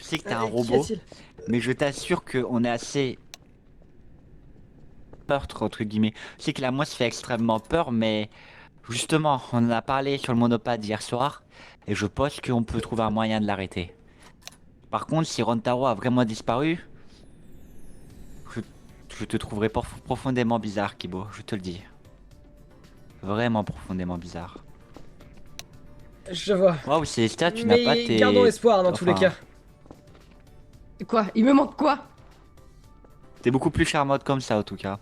sais que t'es un Qui robot, a-t-il? mais je t'assure qu'on est assez meurtre entre guillemets. Je sais que la mousse fait extrêmement peur, mais justement, on en a parlé sur le monopode hier soir, et je pense qu'on peut trouver un moyen de l'arrêter. Par contre, si Rantaro a vraiment disparu, je, je te trouverai profondément bizarre, Kibo, je te le dis. Vraiment profondément bizarre. Je vois. Waouh, Célestia, tu n'as pas Mais gardons tes... espoir dans tous les Enfin, cas. Quoi? Il me manque quoi? t'es beaucoup plus charmante comme ça, en tout cas.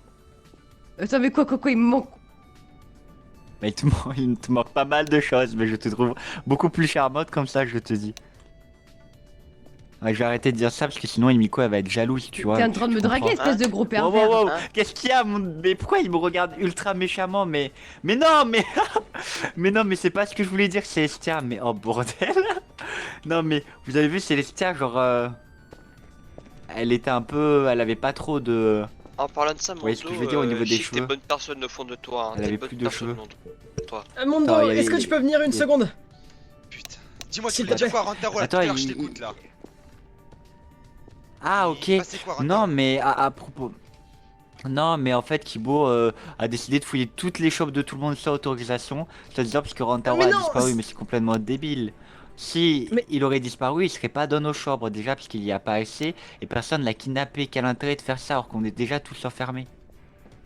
Attends, mais quoi? Il me manque. Mais il te manque pas mal de choses, mais je te trouve beaucoup plus charmante comme ça, je te dis. Ouais, je vais arrêter de dire ça parce que sinon Emiko elle va être jalouse, tu vois. T'es en train de me draguer, comprends. espèce de gros Wow, pervers. wow, wow. Hein? Qu'est-ce qu'il y a Mais pourquoi il me regarde ultra méchamment mais non, mais mais non, mais c'est pas ce que je voulais dire, Célestia. Mais oh bordel. Non, mais vous avez vu Célestia, genre elle était un peu, elle avait pas trop de, En parlant de ça, vous voyez ce que je veux dire au niveau je des sais que t'es cheveux. bonne personne au fond de toi. Hein. Elle T'es avait bonne plus de personne, cheveux. non, toi. Mondo, Attends, il y avait- est-ce que tu peux venir une il y a- seconde? Putain. Dis-moi, tu S'il veux te dire plaît. quoi, Rantaro, là, Attends, tout à l'heure, je il- t'écoute, là. Ah ok. Il passait quoi, Rantaro? Non, mais à propos. Non, mais en fait, Kibo a décidé de fouiller toutes les shops de tout le monde sans autorisation. C'est-à-dire parce que Rantaro Mais a non, disparu, c'est- mais c'est complètement débile. Si Mais- il aurait disparu, il serait pas dans nos chambres déjà parce qu'il y a pas assez et personne l'a kidnappé. Quel intérêt de faire ça alors qu'on est déjà tous enfermés?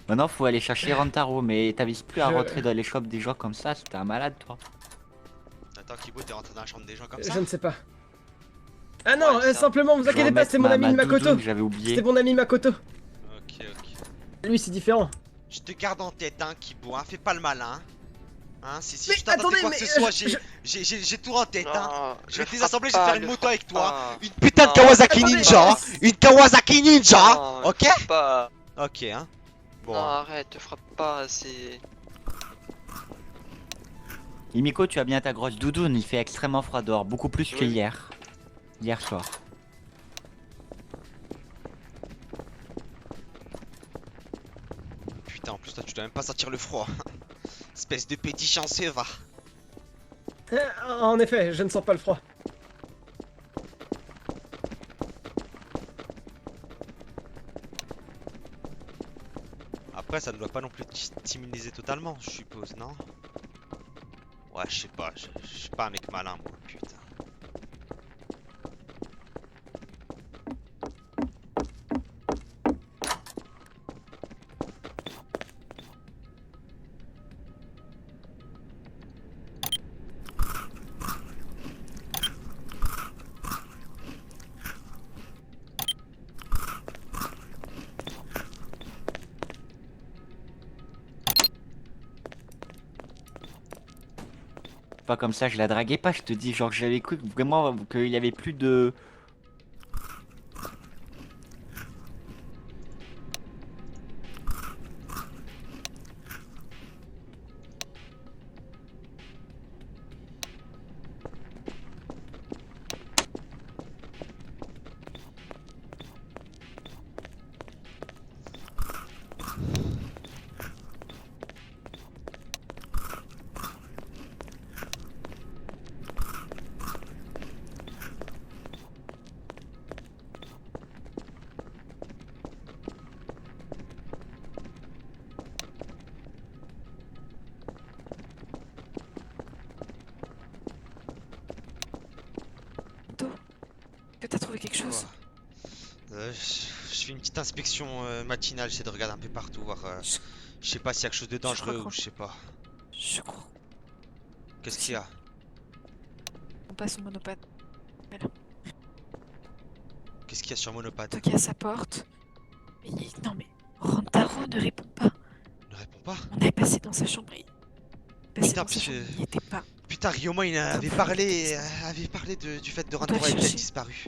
Maintenant, faut aller chercher Rantaro, mais t'avises plus à Je- rentrer dans les shops des gens comme ça. C'était un malade, toi. Attends, Kibo, t'es rentré dans la chambre des gens comme ça? Je ne sais pas. Ah non, Ouais, ça. simplement, vous Je vais inquiétez pas, remettre c'est mon ami ma Makoto. doudoune, j'avais oublié. C'était mon ami Makoto. Ok. Lui, c'est différent. Je te garde en tête, hein, Kibo, hein, fais pas le malin. Hein, si Mais je t'entends attendez, quoi que mais, ce soit, je- j'ai tout en tête, hein. Non, Je vais le désassembler, je frappe vais pas, faire une le moto frappe avec toi. pas. Une putain de Non. Kawasaki Attendez, Ninja, hein. Une Kawasaki Ninja, Non, ok? frappe pas. Ok, hein. Bon, Non, arrête, te frappe pas, c'est... Imiko, tu as bien ta grosse doudoune, il fait extrêmement froid dehors, beaucoup plus que Oui. hier. Hier soir. putain, en plus, toi, tu dois même pas sentir le froid. Espèce de petit chanceux, va. En effet, je ne sens pas le froid. Après, ça ne doit pas non plus t'immuniser totalement, je suppose, non? Ouais, je sais pas, je suis pas un mec malin, moi, putain. Pas comme ça, je la draguais pas, je te dis, genre j'avais cru vraiment qu'il y avait plus de... Que t'as trouvé quelque chose? Je fais une petite inspection matinale, j'essaie de regarder un peu partout, voir. Je sais pas s'il y a quelque chose de dangereux crois ou je sais pas. Je crois Qu'est-ce qu'il y a? qu'on passe au monopode. Qu'est-ce qu'il y a sur Monopade? Toki à sa porte. Non mais, Rantaro ne répond pas. Ne réponds pas. On avait passé dans sa chambre. Passé Putain, dans sa puis chambre, il n'y était pas. Putain, Ryoma il avait parlé du fait de On doit Rantaro le avait peut-être chercher. disparu.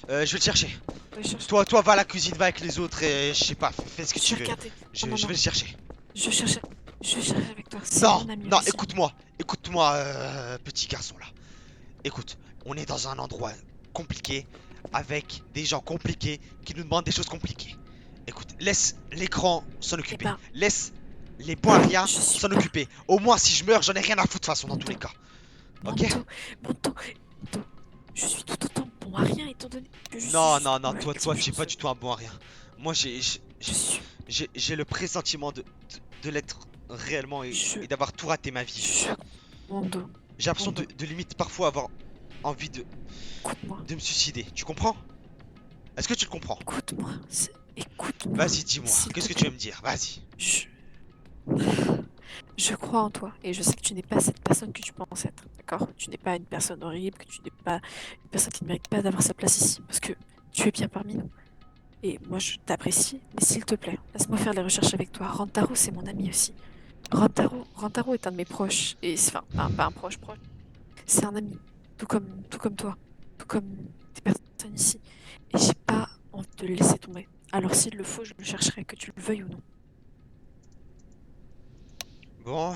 Je vais le chercher. Ouais, cherche. Toi, va à la cuisine, va avec les autres et je sais pas, fais ce que Je tu vais veux. regarder. Je Non, vais non. le chercher. Je cherche avec toi. C'est Non, mon ami non, aussi. écoute-moi, petit garçon là. Écoute, on est dans un endroit compliqué, avec des gens compliqués qui nous demandent des choses compliquées. Écoute, laisse l'écran s'en occuper. ben, Laisse les bons à rien je suis s'en pas- occuper. Au moins, si je meurs, j'en ai rien à foutre de toute façon, dans tous les cas. Ok? Monto, je suis tout autant bon à rien et étant donné que je Non, suis non, non, ouais, toi, quelque tu es pas chose. du tout un bon à rien. Moi, Je suis... j'ai le pressentiment de l'être réellement Je- et d'avoir tout raté ma vie. Je... Mondo, J'ai l'impression Mondo, de limite parfois avoir envie écoute-moi. de me suicider. Tu comprends? Est-ce que tu le comprends? Écoute-moi. Écoute-moi. Vas-y, dis-moi. S'il Qu'est-ce te que tu plaît. veux me dire? Vas-y. Je... Je crois en toi et je sais que tu n'es pas cette personne que tu penses être, d'accord? Tu n'es pas une personne horrible, que tu n'es pas une personne qui ne mérite pas d'avoir sa place ici, parce que tu es bien parmi nous. Et moi je t'apprécie, mais s'il te plaît, laisse-moi faire les recherches avec toi. Rantaro, c'est mon ami aussi. Rantaro est un de mes proches, et enfin, pas un proche, c'est un ami, tout comme toi, tout comme des personnes ici. Et j'ai pas envie de le laisser tomber. Alors s'il le faut, je le chercherai, que tu le veuilles ou non. Bon.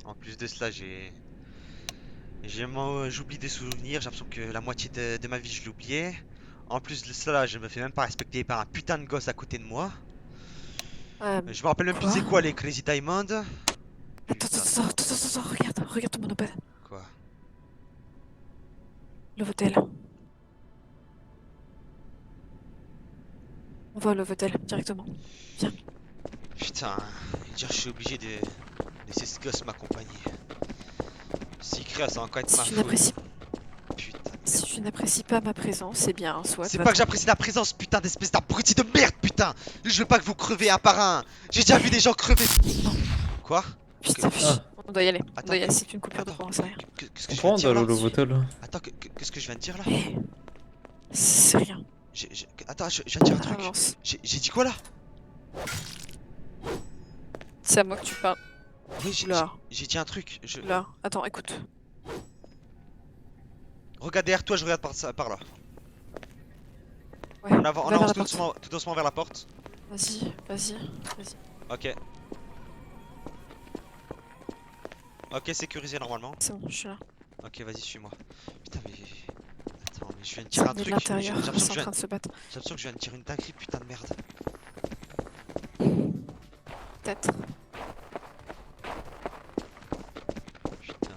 En plus de cela, j'oublie des souvenirs. J'ai l'impression que la moitié de ma vie, je l'ai oublié. En plus de cela, je me fais même pas respecter par un putain de gosse à côté de moi. Je me rappelle même plus Quoi c'est quoi les Crazy Diamond. Attends, regarde ton monopode. Quoi? Le Votel. On va au Novotel, directement. Viens. Putain, dire je suis obligé de laisser ce gosse m'accompagner. Si crée, ça va encore être ma Si tu faute. n'apprécies Putain. si tu n'apprécies pas ma présence, c'est bien, soit. C'est pas que j'apprécie la présence, putain d'espèce d'abruti de merde, putain. Je veux pas que vous crevez un par un. J'ai déjà vu des gens crever. Quoi? Putain, Ah. on doit y aller. On Attends, doit y aller, c'est une coupure de attends. courant, c'est rien. Qu'est-ce que je viens Comprends, de dire là? le Votel. Attends, qu'est-ce que je viens de dire là? Eh, c'est rien. Attends, je viens de dire un truc. Avance. J'ai dit quoi là? C'est à moi que tu parles. Oui, Oula. j'ai dit un truc. Là, attends, écoute. Regarde derrière toi, je regarde par là. Ouais, On va avance vers la tout porte. doucement vers la porte. Vas-y. Ok. Ok, sécurisé normalement. C'est bon, je suis là. Ok, vas-y, suis-moi. Putain, mais. Attends, mais je viens de Ça dire un venait de truc. l'intérieur, J'ai ils l'impression sont que en train de se battre. je viens de dire une dinguerie, putain de merde. Peut-être. Putain.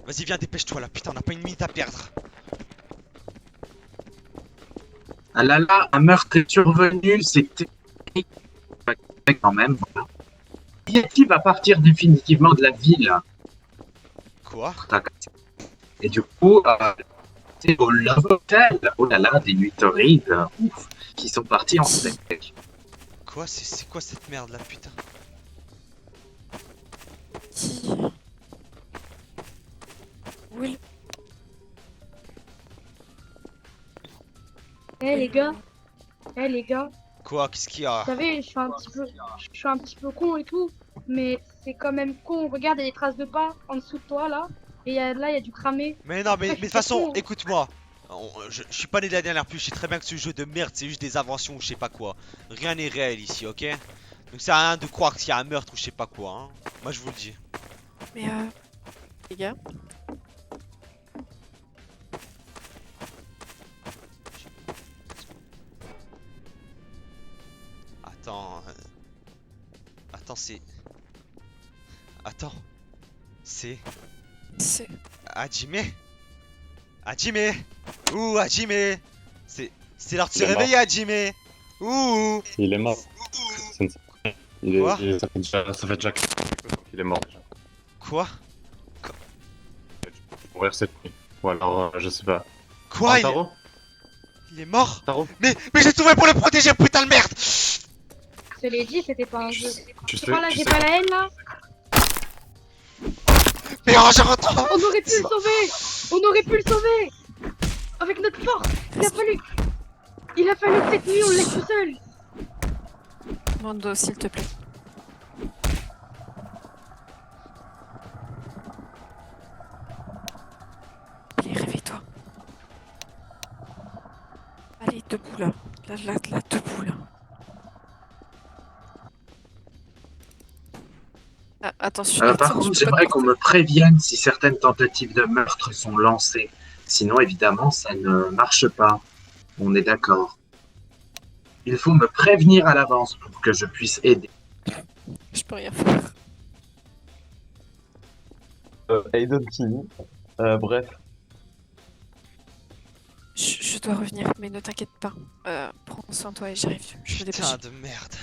Vas-y, viens, dépêche-toi là, putain, on n'a pas une minute à perdre. Ah là là, un meurtre est survenu, c'était quand même. Yeti va partir définitivement de la ville. Quoi? Et du coup, c'est au Love Hotel. Oh là là, des nuits torrides, ouf, qui sont partis en steak. Quoi? C'est quoi cette merde là, putain? Qui Will. Eh les gars, Quoi? Qu'est-ce qu'il y a? vous savez, je suis un petit peu con et tout, mais c'est quand même con. Regarde, il y a des traces de pas en dessous de toi là, et là il y a du cramé. Mais non, mais de c'est toute façon, con. écoute-moi. Je suis pas né de la dernière pluie, je sais très bien que ce jeu de merde c'est juste des inventions ou je sais pas quoi. Rien n'est réel ici, ok? Donc ça sert à rien de croire qu'il y a un meurtre ou je sais pas quoi, hein. Moi je vous le dis. Mais les gars, Attends. Attends, c'est. Attends. C'est. c'est. Hajime? Hajime? Ouh, Hajime? C'est l'heure de se Il est mort. réveiller, Hajime! Ouh! Il est mort. Quoi? Ça fait déjà 4 qu'il est mort déjà. Quoi? Il va mourir cette nuit. Ou alors, je sais pas. Quoi? Taro Il est mort? Taro Mais j'ai tout fait pour le protéger, putain de merde! Je te l'ai dit, c'était pas un jeu. Tu C'est sais, pas là, tu j'ai sais pas la haine là. Mais oh, je rentre! On aurait pu le sauver. On aurait pu le sauver. Avec notre force. Il a fallu que cette nuit on le laisse tout seul. Mondo, s'il te plaît. Allez, réveille-toi. Allez, debout là. Là, debout là. Ah, attention. Par attention, contre, je peux pas j'aimerais te qu'on me prévienne si certaines tentatives de meurtre sont lancées. Sinon, évidemment, ça ne marche pas. On est d'accord. Il faut me prévenir à l'avance pour que je puisse aider. porter. Je peux rien faire. Aiden Kimi. Bref. Je dois revenir, mais ne t'inquiète pas. Prends soin de toi et j'arrive. Je me dépêche. Putain de merde.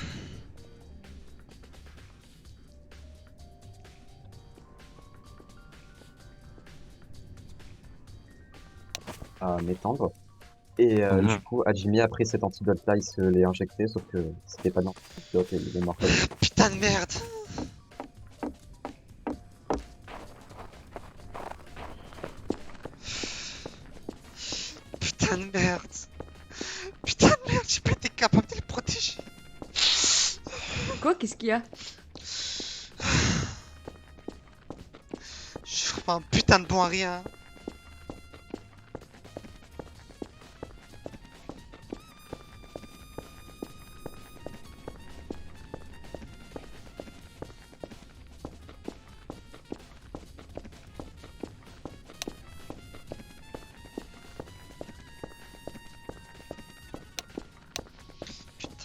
À m'étendre. Et du coup, Hajime, après cet antidote-là, il se l'est injecté, sauf que c'était pas dans l'antidote et il est mort comme ça. Putain de merde. Putain de merde. Putain de merde, j'ai pas été capable de les protéger. Quoi? Qu'est-ce qu'il y a? Je suis vraiment un putain de bon à rien.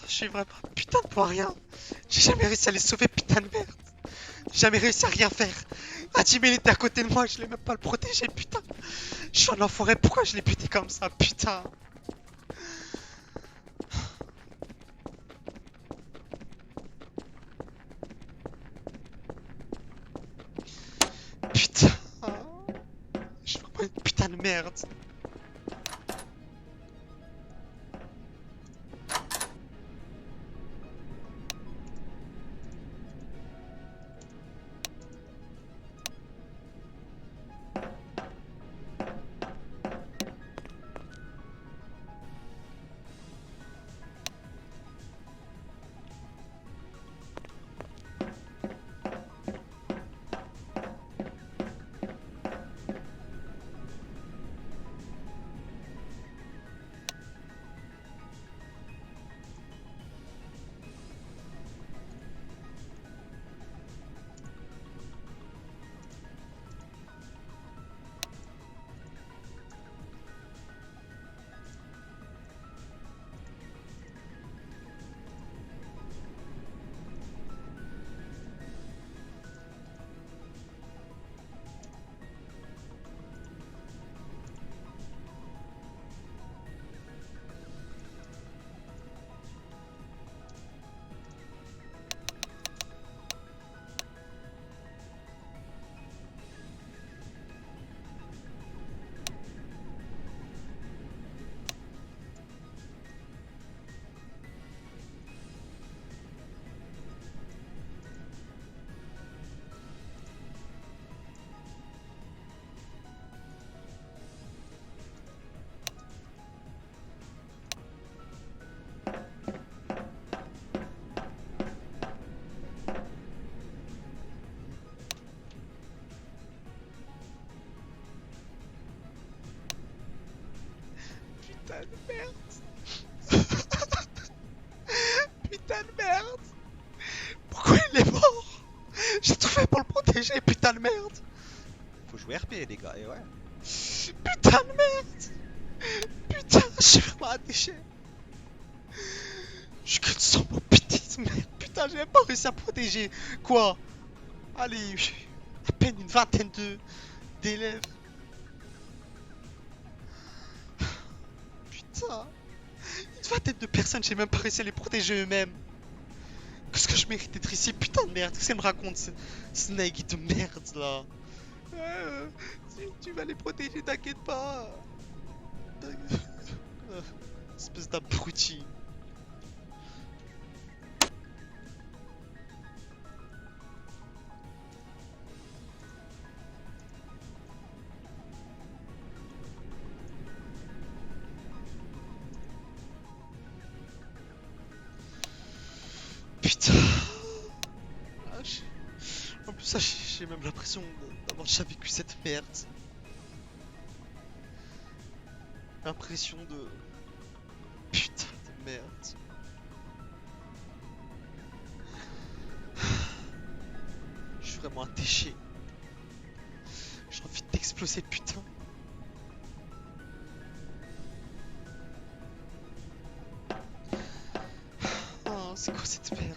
Je suis vraiment un putain de bon à rien. J'ai jamais réussi à les sauver, putain de merde. J'ai jamais réussi à rien faire. Hajime il était à côté de moi, je l'ai même pas le protéger, putain. Je suis un enfoiré, pourquoi je l'ai buté comme ça, putain. Putain. Je suis vraiment une putain de merde. Putain de merde. Putain de merde. Pourquoi il est mort? J'ai tout fait pour le protéger, putain de merde. Faut jouer RP les gars, et ouais. Putain de merde. Putain, je suis vraiment un déchet. Je suis que de sang, mon putain de merde. Putain, j'ai même pas réussi à protéger. Quoi? Allez, à peine une vingtaine d'élèves. Putain. Une vingtaine de personnes, j'ai même pas réussi à les protéger eux-mêmes. Qu'est-ce que je mérite d'être ici? Putain de merde, qu'est-ce qu'elle me raconte, Snake de merde là? Tu vas les protéger, t'inquiète pas. Espèce d'abruti. Putain. En plus, j'ai même l'impression d'avoir déjà vécu cette merde. L'impression de... Putain de merde. Je suis vraiment un déchet. J'ai envie d'exploser, putain. Oh, c'est quoi cette merde?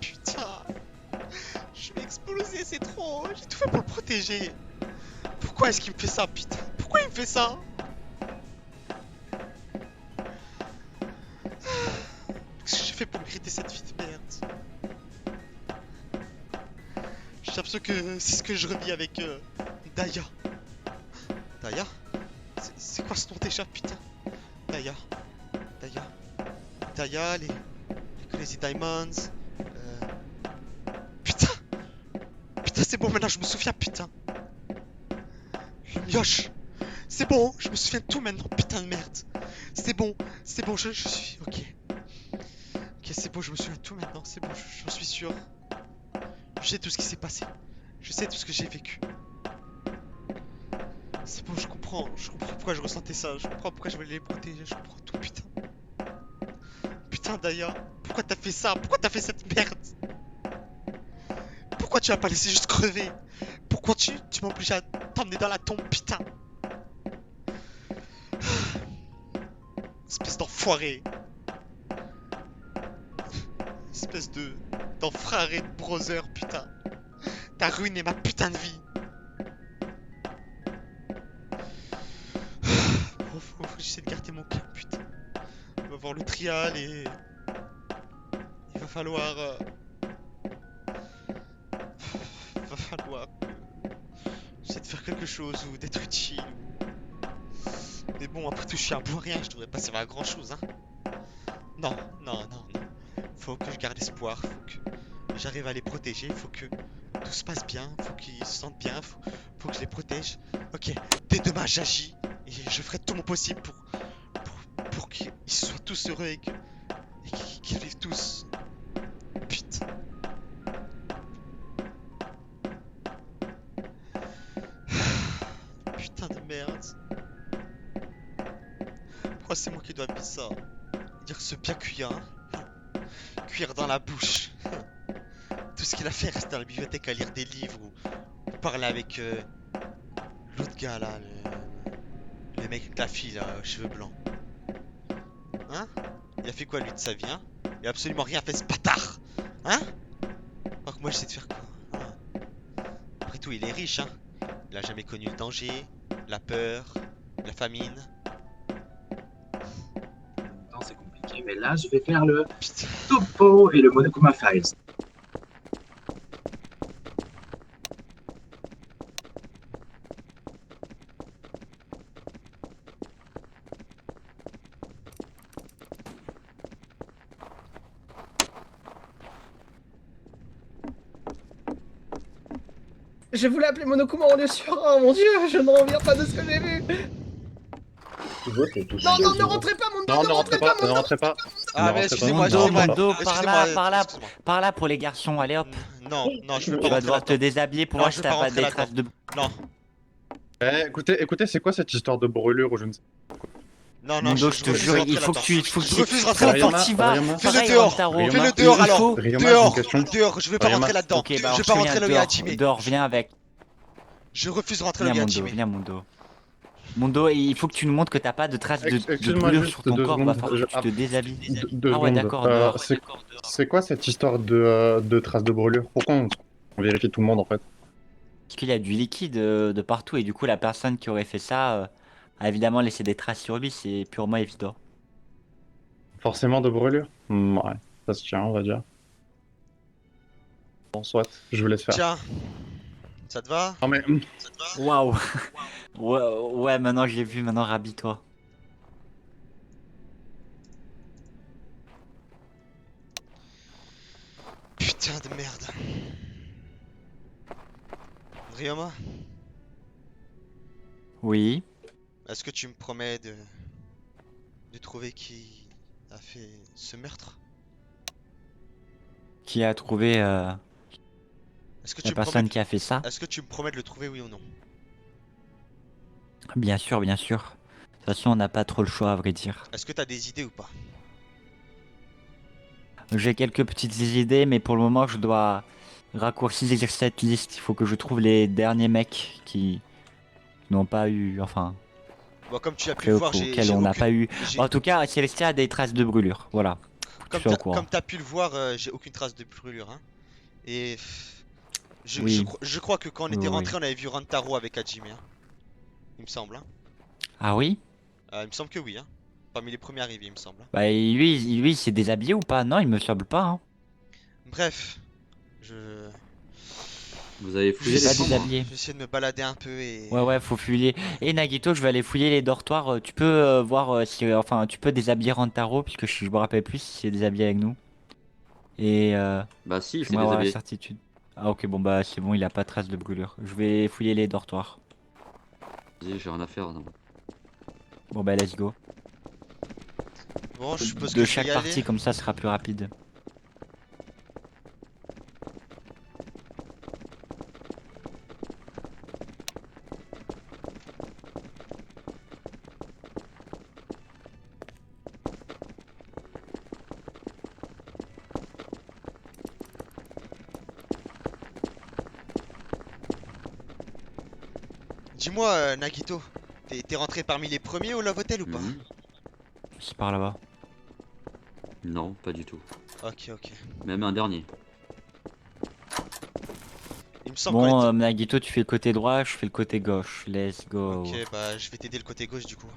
Putain. Je stressé trop. J'ai tout fait pour le protéger. Pourquoi est-ce qu'il me fait ça, putain? Pourquoi il me fait ça? Qu'est-ce que j'ai fait pour mériter cette vie de merde? J'ai l'impression que c'est ce que je revis avec Daya. Daya? C'est quoi ce nom déjà, putain? Daya. Daya. Daya, les Crazy Diamonds. Putain! Putain, c'est bon, maintenant je me souviens, putain! Le mioche! C'est bon, je me souviens de tout maintenant, putain de merde! C'est bon, je suis. Ok. Ok, c'est bon, je me souviens de tout maintenant, c'est bon, j'en suis sûr. Je sais tout ce qui s'est passé. Je sais tout ce que j'ai vécu. C'est bon, je comprends pourquoi je ressentais ça, je comprends pourquoi je voulais les protéger, je comprends tout, putain. Putain, Daya, pourquoi t'as fait ça? Pourquoi t'as fait cette merde? Pourquoi tu m'as pas laissé juste crever? Pourquoi tu m'as obligé à t'emmener dans la tombe, putain? Espèce d'enfoiré. Espèce d'enfraré de brother, putain. T'as ruiné ma putain de vie. Faut que j'essaie de garder mon calme, putain. On va voir le trial et... Il va falloir... Va falloir... J'essaie de faire quelque chose ou d'être utile. Mais bon, après tout, je suis un bon rien, je devrais pas servir à grand chose, hein. Non. Faut que je garde espoir, faut que j'arrive à les protéger, faut que tout se passe bien, faut qu'ils se sentent bien, faut que je les protège. Ok, dès demain j'agis et je ferai tout mon possible pour qu'ils soient tous heureux et qu'ils vivent tous. Putain. Putain de merde. Pourquoi c'est moi qui dois vivre ça? Dire ce bien cuire, hein? Cuire dans la bouche. Tout ce qu'il a fait, rester dans la bibliothèque à lire des livres ou parler avec l'autre gars là, le mec avec la fille là, aux cheveux blancs. Hein? Il a fait quoi lui de sa vie, hein? Il a absolument rien fait ce bâtard! Hein? Alors que moi j'essaie de faire quoi? Hein? Après tout, il est riche, hein? Il a jamais connu le danger, la peur, la famine. Non, c'est compliqué, mais là, je vais faire le topo et le Monokuma Files. Je voulais appeler Monokuma en lieu sûr. Oh mon dieu, je ne reviens pas de ce que j'ai vu. Tu vois, t'es tout Non, seul, non, tu ne vois. rentrez pas, mon Non, ne rentrez pas, ne rentrez pas. Ah, mais excusez-moi, excusez-moi. Mondo, Excusez-moi, par là pour les garçons, allez hop. Non, je veux Tu pas vas rentrer devoir te là-dedans. déshabiller pour Non, voir je si veux t'as pas pas rentrer des traces de... Non, Écoutez, c'est quoi cette histoire de brûlure ou je ne sais Mondo, je te refuse jure, de il faut rentrer que tu... Je refuse de rentrer Faut là-dedans. que tu vas. Ryoma, Fais-le Pareil, dehors. Rantaro. Fais-le Il dehors alors. faut- Ryoma, Dehors, j'ai une question. dehors, je veux pas Ryoma. rentrer là-dedans. Ok, bah Je on veux pas rentrer là où il y a Hajime. dehors, viens avec. Je refuse de rentrer là où il y Viens a Mondo, Hajime. viens Mondo. Mondo, il faut que tu nous montres que t'as pas de traces de Excuse-moi brûlure juste sur ton 2 corps, va secondes. falloir que tu te déshabilles. Deux Ah ouais, secondes. d'accord, dehors. C'est quoi cette histoire de traces de brûlure? Pourquoi on vérifie tout le monde en fait? Parce qu'il y a du liquide de partout et du coup la personne qui aurait fait ça a évidemment laissé des traces sur lui, c'est purement évident. Forcément de brûlure? Ouais, ça se tient, on va dire. Bon, soit, je vous laisse faire. Tiens, ça te va? Non mais, Waouh. Ouais, maintenant je l'ai vu, maintenant rhabille-toi. Putain de merde. Ryoma, Oui. est-ce que tu me promets de trouver qui a fait ce meurtre? Qui a trouvé Est-ce que la tu me personne promets... qui a fait ça? Est-ce que tu me promets de le trouver, oui ou non? Bien sûr, bien sûr. De toute façon, on n'a pas trop le choix à vrai dire. Est-ce que t'as des idées ou pas? J'ai quelques petites idées, mais pour le moment, je dois raccourcir cette liste. Il faut que je trouve les derniers mecs qui n'ont pas eu, enfin, Bon, comme tu as pu le voir, auxquels on n'a pas eu. j'ai- En tout cas, Célestia a des traces de brûlure. Voilà. Comme je suis au t'as courant. comme t'as pu le voir, j'ai aucune trace de brûlure, hein. Et Oui. Je crois que quand on Oui, était oui. rentré, on avait vu Rantaro avec Hajime. Hein. Il me semble. Hein. Ah oui? Il me semble que oui. Hein. Parmi les premiers arrivés, il me semble. Hein. Bah lui il s'est déshabillé ou pas? Non, il me semble pas, hein. Bref, je Vous avez je fouillé vais Pas les chambres? déshabillé. je vais essayer de me balader un peu et Ouais, faut fouiller. Et Nagito, je vais aller fouiller les dortoirs. Tu peux voir si. Enfin, tu peux déshabiller Rantaro, puisque je me rappelle plus si c'est déshabillé avec nous. Et Bah si, c'est j'aimerais avoir la déshabillé. certitude. Ah, ok, bon, bah c'est bon, il a pas de trace de brûlure. Je vais fouiller les dortoirs. Vas-y, j'ai rien à faire, non. Bon, bah, let's go. bon, je suppose que De je vais chaque y aller. partie, comme ça sera plus rapide. Dis-moi, Nagito, t'es rentré parmi les premiers au Love Hotel ou pas? Mhm. C'est par là-bas. Non, pas du tout. Ok, ok. Même un dernier. Il me semble qu'on Bon, était... Nagito, tu fais le côté droit, je fais le côté gauche. Let's go. Ok, bah je vais t'aider le côté gauche du coup.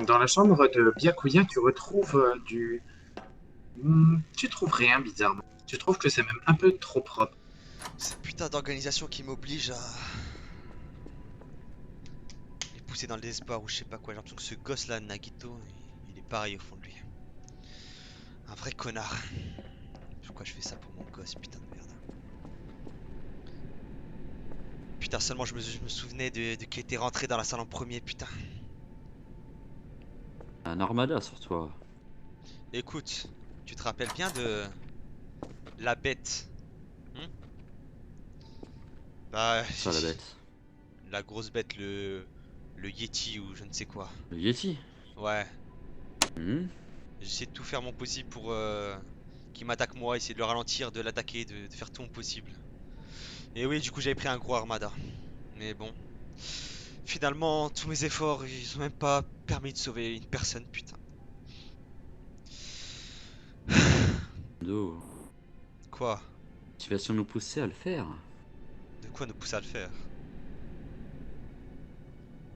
Dans la chambre de Byakuya, tu retrouves du... Tu trouves rien, bizarrement. Tu trouves que c'est même un peu trop propre. Cette putain d'organisation qui m'oblige à... les pousser dans le désespoir ou je sais pas quoi. J'ai l'impression que ce gosse là, Nagito, il est pareil au fond de lui. Un vrai connard. Pourquoi je fais ça pour mon gosse, putain de merde. Putain, seulement je me souvenais de qui était rentré dans la salle en premier, putain. Un armada sur toi. Écoute, tu te rappelles bien de... la bête Bah... Ça la bête. La grosse bête, le Yeti ou je ne sais quoi. Le Yeti. Ouais. Mhm. J'essaie de tout faire mon possible pour qu'il m'attaque moi, essayer de le ralentir, de l'attaquer, de faire tout mon possible. Et oui, du coup j'avais pris un gros armada. Mais bon. Finalement, tous mes efforts, ils ont même pas permis de sauver une personne, putain. Do. Quoi? La situation nous poussait à le faire. De quoi nous pousser à le faire?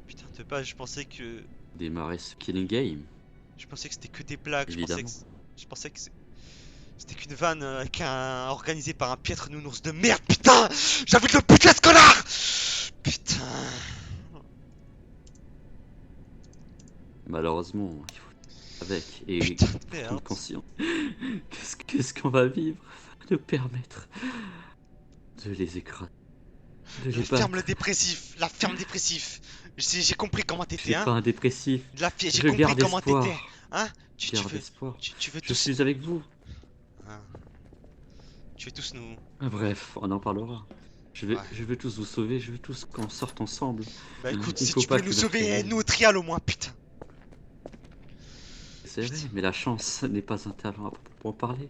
Putain, de base, je pensais que... Démarrer ce killing game. Je pensais que c'était que des blagues, Évidemment. je pensais que c'était qu'une vanne organisée par un piètre nounours de merde, putain! J'ai envie de le buter ce connard! Putain... Malheureusement, il faut avec et Putain de prendre merde. conscience. Qu'est-ce qu'on va vivre va nous permettre de les écraser, de les battre. Ferme le dépressif, la ferme dépressif. J'ai compris comment Je t'étais, suis hein. pas un dépressif. J'ai Je compris garde comment espoir. t'étais, hein. Tu Garde veux, espoir. tu veux Je tous, suis avec vous. hein. Tu veux tous nous... Bref, on en parlera. Ouais. Je veux tous vous sauver, je veux tous qu'on sorte ensemble. Bah écoute, Il si faut tu pas peux que nous notre sauver, réveil- nous au trial au moins, putain. C'est vrai, mais la chance n'est pas un talent à proprement parler.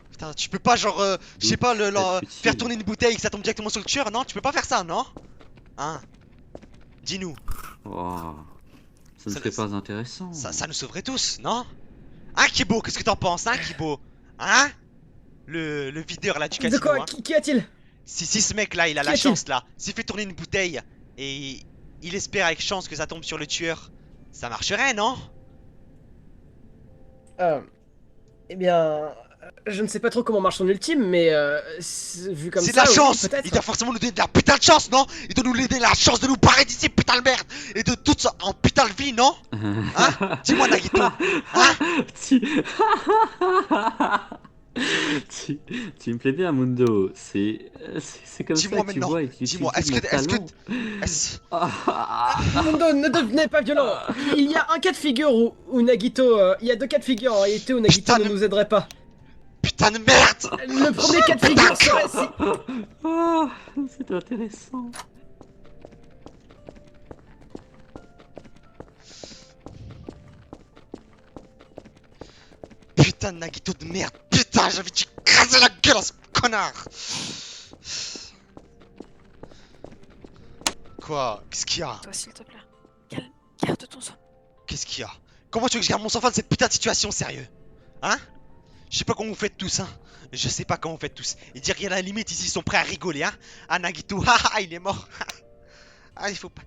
Putain, tu peux pas genre, je sais pas, Être utile. faire tourner une bouteille et que ça tombe directement sur le tueur, non? Tu peux pas faire ça, non? Hein? Dis-nous, Oh, ça ne Ça serait laisse- pas intéressant. ça nous sauverait tous, non? Hein, Kibo, qu'est-ce que t'en penses, hein, Kibo? Hein? Le videur là du De casino, quoi? hein? Qui a-t-il? Si ce mec là, il a Qui la a-t-il chance là, s'il fait tourner une bouteille et il espère avec chance que ça tombe sur le tueur, ça marcherait, non? Eh bien... Je ne sais pas trop comment marche son ultime, mais vu comme ça. C'est de la oui, chance. peut-être. Il doit forcément nous donner de la putain de chance, non? Il doit nous donner la chance de nous barrer d'ici, putain de merde. Et de toute en putain de vie, non? Hein? Dis-moi, Nagito. Hein? Tu me plais bien, Mundo. C'est comme ça Dis-moi que tu maintenant. vois et que tu Dis-moi, utilises mon talent. Mundo, ne devenez pas violent. Il y a un cas de figure où Nagito. Il y a deux cas de figure en réalité où Nagito ne nous aiderait pas. Putain de merde. Le premier cas de figure serait si. Ah, c'est intéressant. Putain de Nagito de merde. Putain, j'avais dû craser la gueule à ce connard. Quoi? Qu'est-ce qu'il y a? Toi, s'il te plaît. Calme, garde ton sang. Qu'est-ce qu'il y a? Comment tu veux que je garde mon sang-froid de cette putain de situation, sérieux? Hein? Je sais pas comment vous faites tous, hein. Je sais pas comment vous faites tous. Et dire qu'il y a la limite ici, ils sont prêts à rigoler, hein. Ah, Nagito, haha, il est mort. Ah, il faut pas.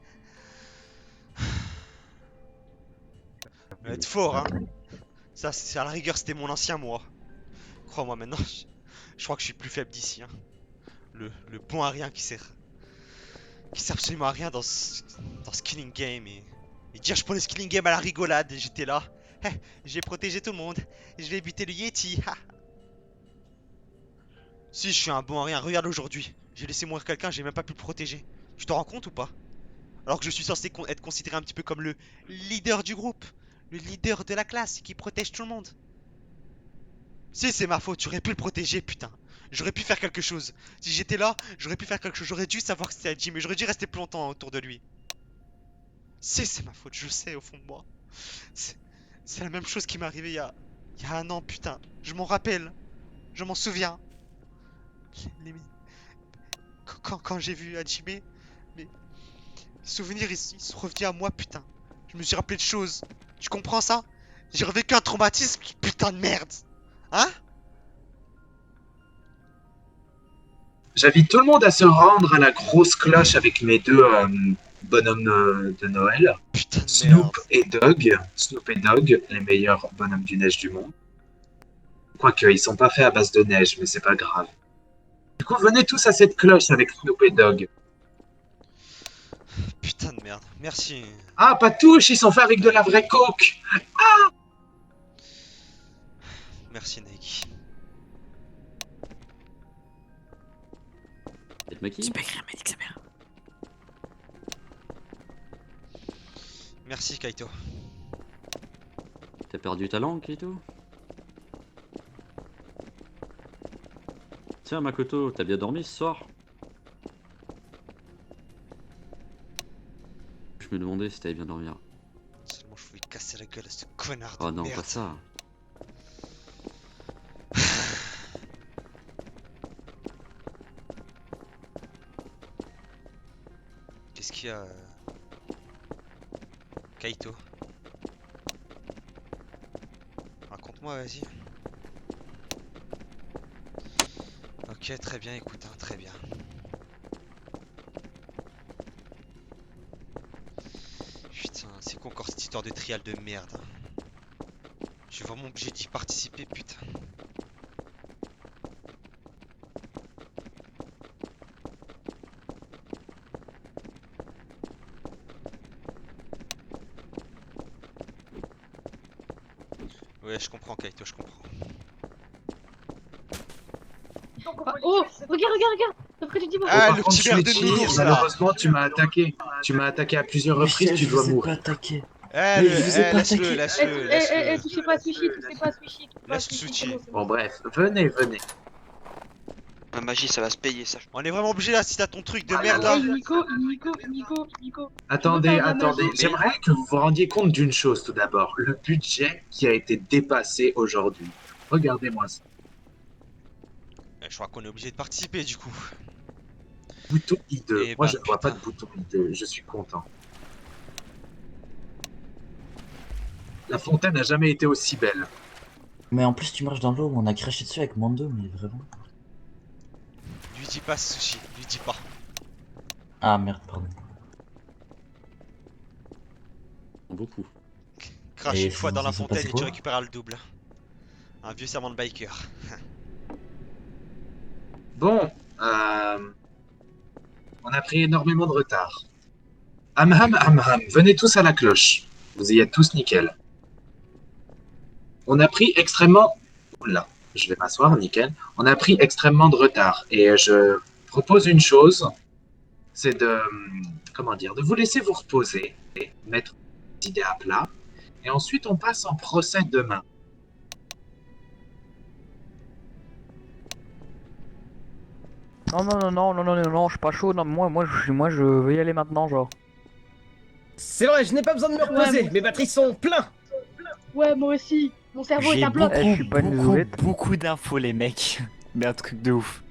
Vous êtes fort, hein. Ça, c'est à la rigueur, c'était mon ancien moi. Crois-moi, maintenant, je crois que je suis plus faible d'ici, hein. Le bon à rien qui sert absolument à rien dans ce killing game. Et dire je prenais ce killing game à la rigolade et j'étais là. Eh, j'ai protégé tout le monde. Je vais buter le Yeti. Si je suis un bon à rien, regarde aujourd'hui. J'ai laissé mourir quelqu'un, j'ai même pas pu le protéger. Tu t'en rends compte ou pas? Alors que je suis censé être considéré un petit peu comme le leader du groupe. Le leader de la classe qui protège tout le monde. Si c'est ma faute, j'aurais pu le protéger, putain. J'aurais pu faire quelque chose. Si j'étais là, j'aurais pu faire quelque chose. J'aurais dû savoir que c'était Haji, mais j'aurais dû rester plus longtemps autour de lui. Si c'est ma faute, je sais au fond de moi. C'est la même chose qui m'est arrivée il y a un an, putain. Je m'en rappelle. Je m'en souviens. Quand j'ai vu Hajime, mes souvenirs ils sont revenus à moi, putain. Je me suis rappelé de choses. Tu comprends ça? J'ai revécu un traumatisme, putain de merde. Hein? J'invite tout le monde à se rendre à la grosse cloche avec mes deux bonhommes de Noël. Putain de Snoop merde. et Dog. Snoop et Dog, les meilleurs bonhommes du neige du monde. Quoique, ils sont pas faits à base de neige, mais c'est pas grave. Du coup, venez tous à cette cloche avec Snoop et Dog. Putain de merde. Merci. Ah, pas touche, ils sont faits avec de la vraie coke. Merci, Nike. C'est Maki. Tu peux écrire Médix sa mère. Merci, Kaito. T'as perdu ta langue, Kaito? Tiens, Makoto, t'as bien dormi ce soir? Je me demandais si t'avais bien dormi. Seulement je voulais casser la gueule à ce connard de Oh non, merde. pas ça. Qu'est-ce qu'il y a Kaito? Raconte-moi, vas-y. Ok, très bien, écoute, hein, très bien. Putain, c'est quoi encore cette histoire de trial de merde? Je suis vraiment obligé d'y participer, putain. Ouais, je comprends, Kaito, je comprends. Oh, regarde. Après tu dis moi. Ah, Par le contre, petit verre de Shuichi, nounours, là. malheureusement, tu m'as attaqué. Tu m'as attaqué à plusieurs reprises, tu dois mourir. attaqué. Eh, Mais je vous ai pas laisse-le, attaqué. laisse-le. Touchez pas Sushi, touchez pas Sushi. Laisse Sushi. Bon, bref, venez. La magie, ça va se payer, ça. On est vraiment obligé là, si t'as ton truc de merde Hey, là. Nico. Attendez, Pas ma magie. j'aimerais que vous vous rendiez compte d'une chose tout d'abord. Le budget qui a été dépassé aujourd'hui. Regardez-moi ça. Je crois qu'on est obligé de participer du coup. Bouton hideux. Eh Moi, bah, je ne vois pas de putain. bouton hideux. Je suis content. La fontaine n'a jamais été aussi belle. Mais en plus, tu marches dans l'eau, on a craché dessus avec Mondo, mais vraiment. Lui dis pas Sushi, lui dis pas. Ah merde, pardon. Beaucoup. Crache Et une fois dans la ça s'est fontaine passé et tu quoi? récupéreras le double. Un vieux serment de biker. Bon, on a pris énormément de retard. Amham, venez tous à la cloche. Vous y êtes tous nickel. On a pris extrêmement... Oula, je vais m'asseoir, nickel. On a pris extrêmement de retard. Et je propose une chose, c'est de... Comment dire? De vous laisser vous reposer, et mettre vos idées à plat. Et ensuite, on passe en procès demain. Non, je suis pas chaud. Non, moi, je veux y aller maintenant, genre. C'est vrai, je n'ai pas besoin de me reposer, mes batteries sont pleines. Ouais, moi aussi. Mon cerveau est J'ai à bloc. Eh, je suis pas une zoulette. beaucoup d'infos, les mecs. Mais un truc de ouf.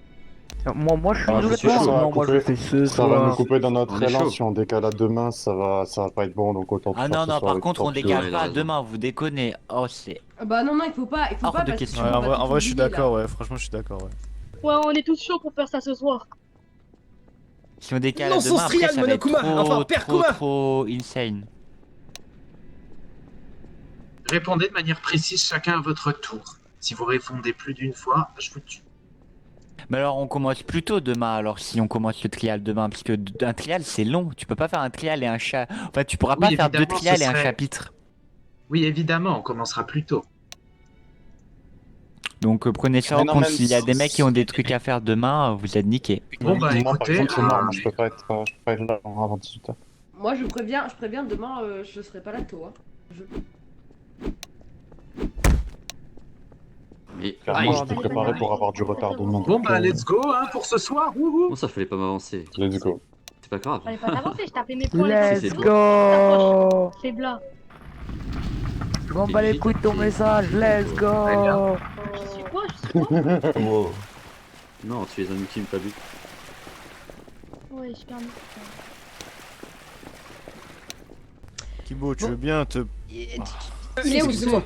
Moi, je suis une zoulette. Ça va Non, moi, je fais ce Ça va nous soir. couper dans notre On est élan. chaud. Si on décale à demain, ça va pas être bon. Donc autant Ah faire non, ce non, soir par avec contre, on Tortue. décale il a pas raison. demain, vous déconnez. Oh, c'est... Bah non, il faut pas Hors de parce que question. sinon, on va tout En vrai, je suis oublier, là. d'accord, ouais. Franchement, je suis d'accord, ouais. Ouais, on est tous chauds pour faire ça ce soir. Si on décale Non, à demain, son après, strial, ça va être Monokuma, trop, enfin, Père trop, Kuma. trop insane. Répondez de manière précise chacun à votre tour. Si vous répondez plus d'une fois, je vous tue. Mais alors, on commence plus tôt demain, alors, si on commence le trial demain, parce que un trial, c'est long. Tu peux pas faire un trial et un chat... Enfin, tu pourras pas Oui, faire deux évidemment, trials ce et un serait- chapitre. Oui, évidemment, on commencera plus tôt. Donc, prenez ça Mais en non, compte. même S'il y a si- des mecs qui ont des trucs à faire demain, vous êtes niqués. Bon, bah Moi, par écoutez, exemple, c'est mort. Moi, je peux pas être là avant 18h. Moi, je préviens, demain, je serai pas là tôt. Hein. Mais Clairement, ah, je t'ai préparé pour avoir du retard demain. Bon, bah let's go hein, pour ce soir. Wouhou. bon, ça fallait pas m'avancer. Let's go. C'est pas grave. Fallait pas t'avancer, je tapais mes points. Let's Let's go. go. C'est bla. Je m'en bats les couilles de ton message, let's go. Je suis quoi? Wow. Non, tu es un ultime pas but. Ouais, je suis un... Kibo, tu veux bien te... Il est où Excusez-moi.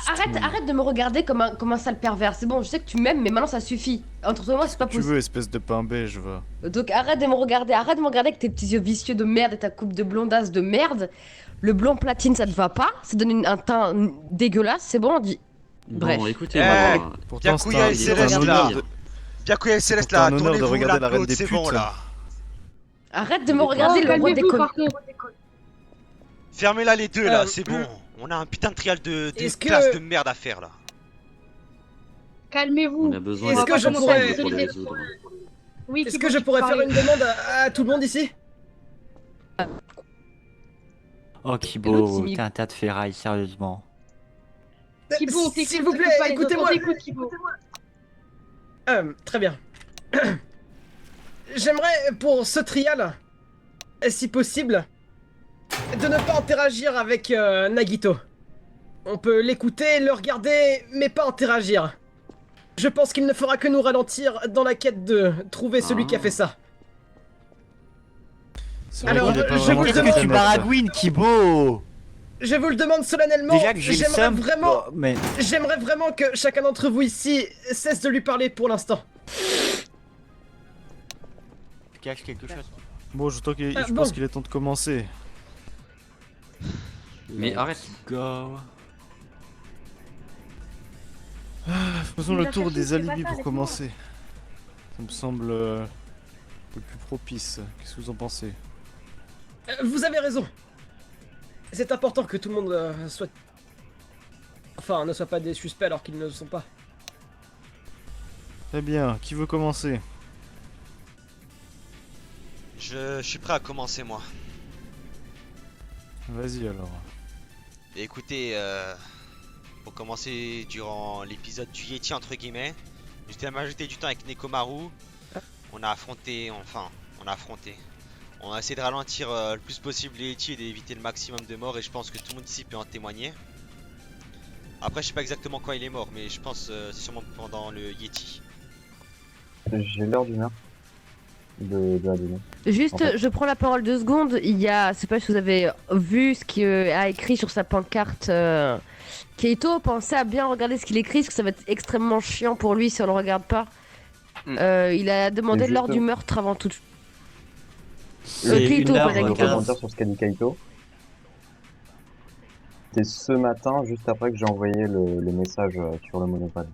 Arrête de me regarder comme un sale pervers. C'est bon, je sais que tu m'aimes, mais maintenant ça suffit. Entre toi et moi, c'est pas Tu possible. veux, espèce de pain beige, va. Donc arrête de me regarder avec tes petits yeux vicieux de merde et ta coupe de blondasse de merde. Le blond platine, ça te va pas. Ça donne un teint dégueulasse, c'est bon, on dit. Bref. Bon, écoutez, Eh, moi, Pourtant, Byakuya et c'est un Céleste là. honneur de... Byakuya et Céleste pourtant là, un honneur de tournez-vous regarder la reine l'applaud, des c'est bon putes. là. Arrête de me regarder, le roi des calmez-vous, con... par contre. Fermez-la les deux là, c'est bon. On a un putain de trial de Est-ce classe que- de merde à faire là. Calmez-vous. on a besoin Est-ce de que je personnes pourrais- pour les résoudre. Oui, Est-ce Kibo, que je tu pourrais peux faire parler. une demande à tout le monde ici? Oh, L'autre, Kibo, il- t'es un tas de ferraille, sérieusement. Kibo, on t'écoute, S'il vous plaît, t'écoute pas les autres, écoutez-moi. on t'écoute, Kibo. Très bien. J'aimerais, pour ce trial, si possible, de ne pas interagir avec Nagito. On peut l'écouter, le regarder, mais pas interagir. Je pense qu'il ne fera que nous ralentir dans la quête de trouver celui qui a fait ça. C'est vrai Alors, qu'il est pas je vraiment vous le très demande- Qu'est-ce que tu net. baragouines, Kibo? Je vous le demande solennellement, Déjà que j'ai le j'aimerais seum... vraiment, Oh, mais... j'aimerais vraiment que chacun d'entre vous ici cesse de lui parler pour l'instant. Tu caches quelque chose? Bon, je Ah, pense bon. qu'il est temps de commencer. Mais arrête. Go. Faisons Il le va tour chercher, des c'est pas alibis ça, pour laisse-moi. commencer. Ça me semble le plus propice. Qu'est-ce que vous en pensez? Vous avez raison. C'est important que tout le monde soit... Enfin, ne soit pas des suspects alors qu'ils ne le sont pas. Très bien, qui veut commencer? Je suis prêt à commencer moi. Vas-y alors. Et écoutez, pour commencer durant l'épisode du Yeti entre guillemets, j'étais à majorité du temps avec Nekomaru. On a affronté. On a essayé de ralentir le plus possible les Yeti et d'éviter le maximum de morts et je pense que tout le monde ici peut en témoigner. Après je sais pas exactement quand il est mort mais je pense c'est sûrement pendant le Yeti. J'ai l'heure d'une heure de la demain. Juste, En fait. je prends la parole 2 secondes. Il y a, je sais pas si vous avez vu ce qu'il a écrit sur sa pancarte. Keito, pensez à bien regarder ce qu'il écrit, parce que ça va être extrêmement chiant pour lui si on le regarde pas. Il a demandé Et l'heure juste- du meurtre avant tout. C'est Keito, pas Je vais Nagito. rebondir sur ce qu'a dit Kaito. C'était ce matin, juste après que j'ai envoyé le message sur le monopode.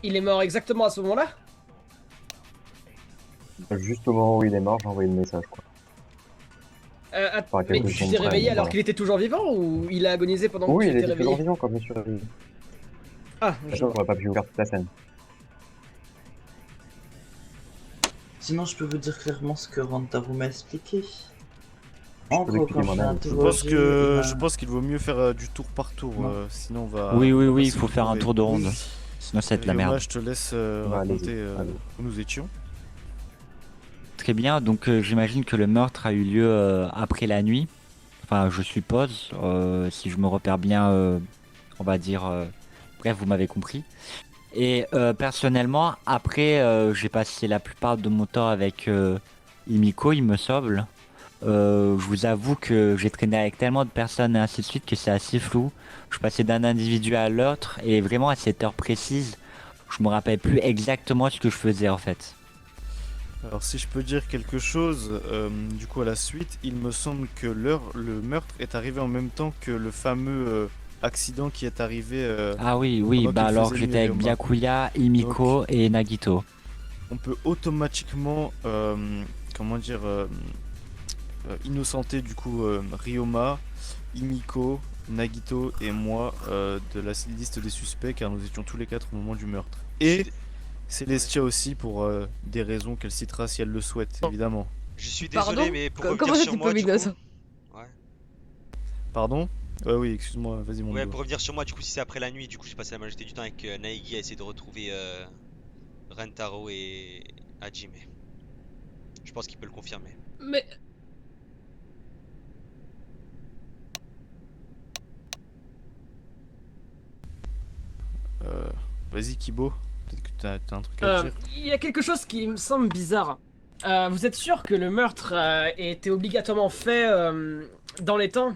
Il est mort exactement à ce moment-là? Juste au moment où il est mort, j'ai envoyé le message, quoi. Enfin, Mais quelques tu secondes t'es près, réveillé alors voilà. qu'il était toujours vivant ou il a agonisé pendant que Oui, tu il étais était toujours réveillé? vivant quand je me suis réveillé. Ah, Je j'aurais pas pu voir toute la scène. Sinon, je peux vous dire clairement ce que Rantaro m'a expliqué. Je En peux gros, l'expliquer quand je l'ai moi-même. interrogé, Je pense qu'il vaut mieux faire du tour par tour, sinon on va... Oui, on va il s'y faut faire un retrouver. tour de ronde. Sinon, c'est de la Ryoma, merde. je te laisse Bah, raconter allez-y. où nous étions. Très bien, donc j'imagine que le meurtre a eu lieu après la nuit. Enfin, je suppose, si je me repère bien, on va dire... Bref, vous m'avez compris. Et personnellement, après, j'ai passé la plupart de mon temps avec Himiko, il me semble. Je vous avoue que j'ai traîné avec tellement de personnes et ainsi de suite que c'est assez flou. Je passais d'un individu à l'autre et vraiment à cette heure précise, je me rappelle plus exactement ce que je faisais en fait. Alors si je peux dire quelque chose, du coup à la suite, il me semble que le meurtre est arrivé en même temps que le fameux accident qui est arrivé. Ah oui, pendant bah qu'elle alors faisait j'étais avec Ryoma. Byakuya, Himiko et Nagito. On peut automatiquement, comment dire, innocenter du coup Ryoma, Himiko, Nagito et moi de la liste des suspects car nous étions tous les quatre au moment du meurtre. Et Célestia aussi pour des raisons qu'elle citera si elle le souhaite, évidemment. Je suis désolé, Pardon mais pour Comment revenir ça, sur tu moi, peux du coup... innocent Ouais. Pardon? Oui, excuse-moi, vas-y mon Ouais, dos. pour revenir sur moi, du coup, si c'est après la nuit, du coup, j'ai passé la majorité du temps avec Naegi à essayer de retrouver Rentaro et Hajime. Je pense qu'il peut le confirmer. Mais... Vas-y Kibo, peut-être que t'as un truc à dire. Il y a quelque chose qui me semble bizarre. Vous êtes sûr que le meurtre était obligatoirement fait dans les temps?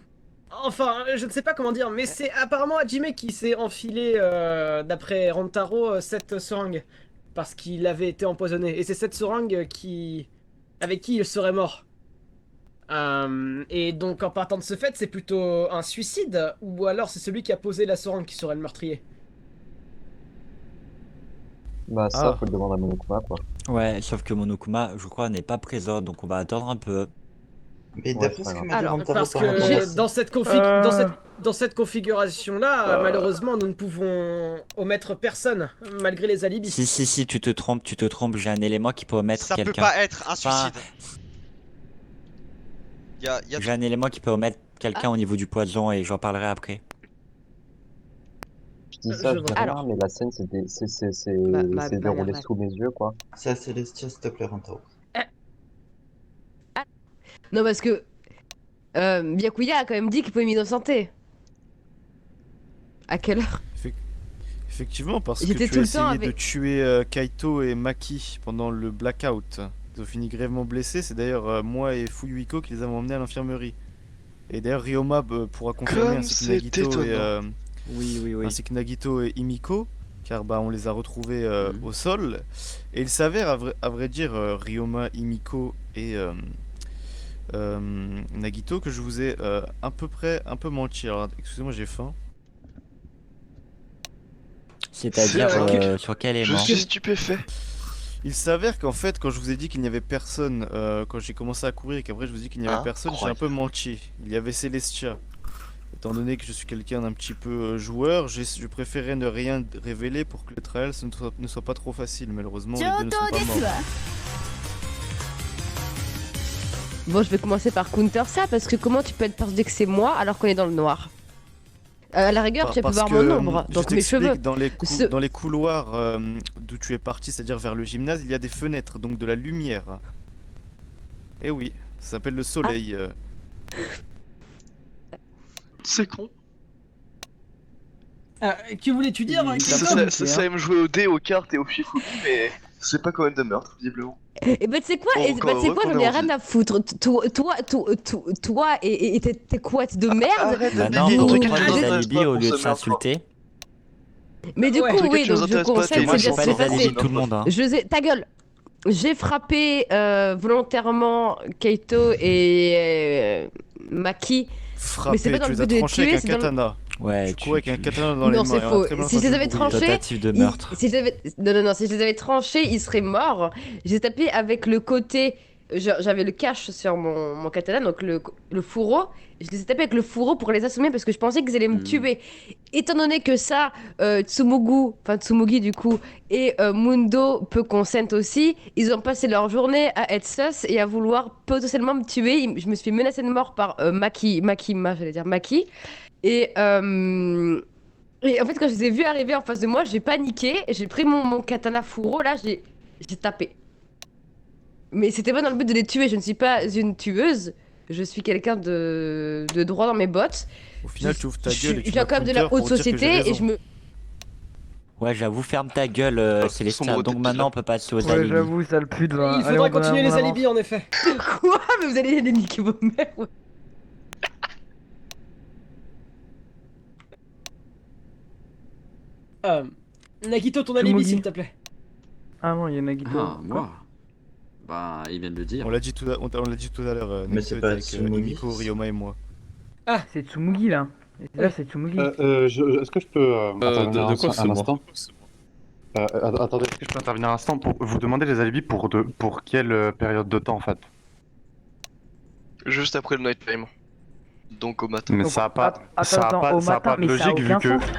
Enfin, je ne sais pas comment dire, mais c'est apparemment Hajime qui s'est enfilé, d'après Rantaro, cette seringue. Parce qu'il avait été empoisonné. Et c'est cette seringue avec qui il serait mort. Et donc en partant de ce fait, c'est plutôt un suicide? Ou alors c'est celui qui a posé la seringue qui serait le meurtrier? Bah ça, faut le demander à Monokuma, quoi. Ouais, sauf que Monokuma, je crois, n'est pas présent, donc on va attendre un peu. Mais d'après ce que m'a dit Alors, Rantaro parce par rapport à que ça- dans cette configuration-là, malheureusement, nous ne pouvons omettre personne, malgré les alibis. Si, tu te trompes, j'ai un élément qui peut omettre Ça peut quelqu'un. pas être un Enfin, suicide. Y a j'ai un élément qui peut omettre quelqu'un au niveau du poison et j'en parlerai après. Je dis ça, je dis Alors. rien, mais la scène s'est déroulée bref. sous mes yeux, quoi. C'est à Célestia, s'il te plaît, Rantaro. Non, parce que Byakuya a quand même dit qu'il pouvait m'innocenter. À quelle heure? Effectivement, parce que J'étais tu tout as le temps essayé de avec- tuer Kaito et Maki pendant le blackout. Ils ont fini grièvement blessés, c'est d'ailleurs moi et Fuyuhiko qui les avons emmenés à l'infirmerie. Et d'ailleurs Ryoma pourra confirmer Comme ainsi que c'est Nagito et, étonnant. Oui. ainsi que Nagito et Himiko, car bah on les a retrouvés au sol. Et il s'avère à vrai dire Ryoma, Himiko et Nagito que je vous ai un peu menti. Alors excusez-moi, j'ai faim. C'est-à-dire C'est- sur quel Je élément? suis stupéfait. Il s'avère qu'en fait, quand je vous ai dit qu'il n'y avait personne, quand j'ai commencé à courir et qu'après je vous ai dit qu'il n'y avait personne, j'ai un peu menti. Il y avait Célestia. Étant donné que je suis quelqu'un d'un petit peu joueur, je préférais ne rien révéler pour que le trial ne soit pas trop facile. Malheureusement, les deux ne sont pas morts. Bon, je vais commencer par counter ça, parce que comment tu peux être persuadé que c'est moi alors qu'on est dans le noir? À la rigueur, tu peux Parce voir que, mon ombre, je donc mes t'explique, cheveux. dans les couloirs d'où tu es parti, c'est-à-dire vers le gymnase, il y a des fenêtres, donc de la lumière. Et oui, ça s'appelle le soleil. C'est con. Que voulais-tu dire? Ça aime jouer au dé, aux cartes et au fifou, mais c'est pas quand même de meurtre, visiblement. Et bah tu sais quoi, Bon, encore heureux qu'on j'en est ai en rien vie. à foutre. Toi et tes couettes de merde. Arrête de Bah non, bégayer, faut truc qui reprendre nous des intéresse alibis pas au pour lieu de ce meurtre, quoi. s'insulter. Mais du Ouais. coup, Truc oui, qui nous donc je intéresse pas, conseille, Moi, c'est je bien, fais c'est pas des alibis facile. de tout le monde. Hein. Ta gueule. J'ai frappé volontairement Kaito et Maki. Frappé, Mais c'est pas dans tu le les as but de les tranchés tuer, avec c'est un dans le... katana. Ouais, tu cours avec un katana dans les Non, mains. c'est et un faux. très bon Si je les avais sens du tranchés, Tentative de meurtre. si je les avais... Non, si je les avais tranchés, ils seraient morts. J'ai tapé avec le côté... J'avais le cache sur mon katana, donc le fourreau. Je les ai tapés avec le fourreau pour les assommer parce que je pensais qu'ils allaient me tuer. Étant donné que ça, Tsumugi du coup, et Mundo peut consent aussi, ils ont passé leur journée à être sus et à vouloir potentiellement me tuer. Je me suis menacée de mort par Maki. Et, et en fait, quand je les ai vus arriver en face de moi, j'ai paniqué, j'ai pris mon katana fourreau, là, j'ai tapé. Mais c'était pas dans le but de les tuer, je ne suis pas une tueuse, je suis quelqu'un de droit dans mes bottes. Au final, tu ouvres ta gueule et tu je viens m'as quand même de la counter haute pour dire que j'ai société et raison. je me... Ouais, j'avoue, ferme ta gueule, Célestia. sombre Donc tête, maintenant, là. on peut passer aux Ouais, alibis. j'avoue, sale pute, va. Il Allez, faudra on continuer les avance. alibis en effet. Quoi? Mais vous allez les niquer vos mères, ouais. Nagito, ton alibi, Tsumugi. s'il te plaît. Ah non, il y a Nagito. Ah, moi. Bah, il vient de le dire. On l'a dit tout à l'heure, Mais c'est Nekfeu, pas avec Tsumugi. Nico, Ryoma et moi. Ah, c'est Tsumugi là. Là, c'est Tsumugi. Est-ce que je peux intervenir de quoi c'est un moi instant Attendez, est-ce que je peux intervenir un instant pour vous demander les alibis pour quelle période de temps en fait? Juste après le night time. Donc au matin. Mais Donc, ça a pas, attends, au ça a matin, pas de mais ça a logique vu aucun que sens.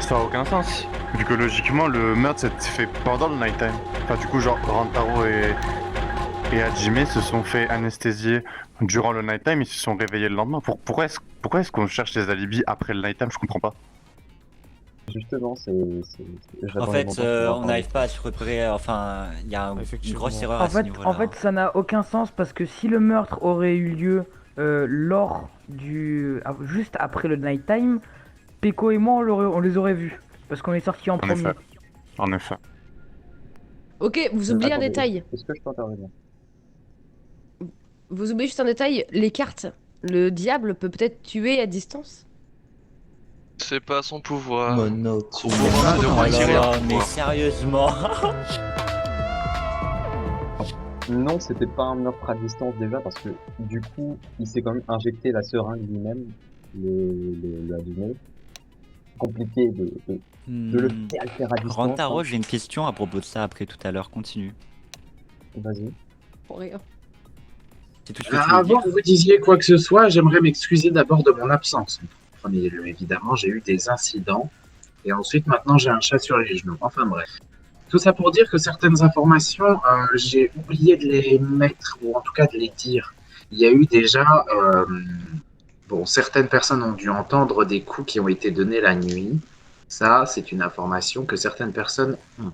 ça a aucun sens. Vu que logiquement le meurtre s'est fait pendant le night time. Enfin du coup genre Rantaro et Hajime se sont fait anesthésier durant le night time, ils se sont réveillés le lendemain. Pourquoi est-ce qu'on cherche les alibis après le night time? Je comprends pas. Justement, En fait, on n'arrive pas à se repérer. Enfin, il y a une grosse erreur à ce niveau-là. En fait, ça n'a aucun sens parce que si le meurtre aurait eu lieu juste après le nighttime, Peko et moi on les aurait vus parce qu'on est sortis en premier. En effet. Ok, vous oubliez un détail. Est-ce que je peux intervenir? Vous oubliez juste un détail, les cartes. Le diable peut peut-être tuer à distance. C'est pas son pouvoir. Monotone. Oh là là, mais sérieusement. Non, c'était pas un meurtre à distance déjà parce que du coup, il s'est quand même injecté la seringue lui-même, le Hajime. Compliqué de le faire à distance. Rantaro, j'ai une question à propos de ça après tout à l'heure. Continue. Vas-y. Pour rien. C'est tout ce que tu veux Avant dire. que vous disiez quoi que ce soit, j'aimerais m'excuser d'abord de mon absence. Prenez-le, évidemment, j'ai eu des incidents. Et ensuite, maintenant, j'ai un chat sur les genoux. Enfin bref. Tout ça pour dire que certaines informations, j'ai oublié de les mettre, ou en tout cas de les dire. Il y a eu déjà... bon, certaines personnes ont dû entendre des coups qui ont été donnés la nuit. Ça, c'est une information que certaines personnes ont.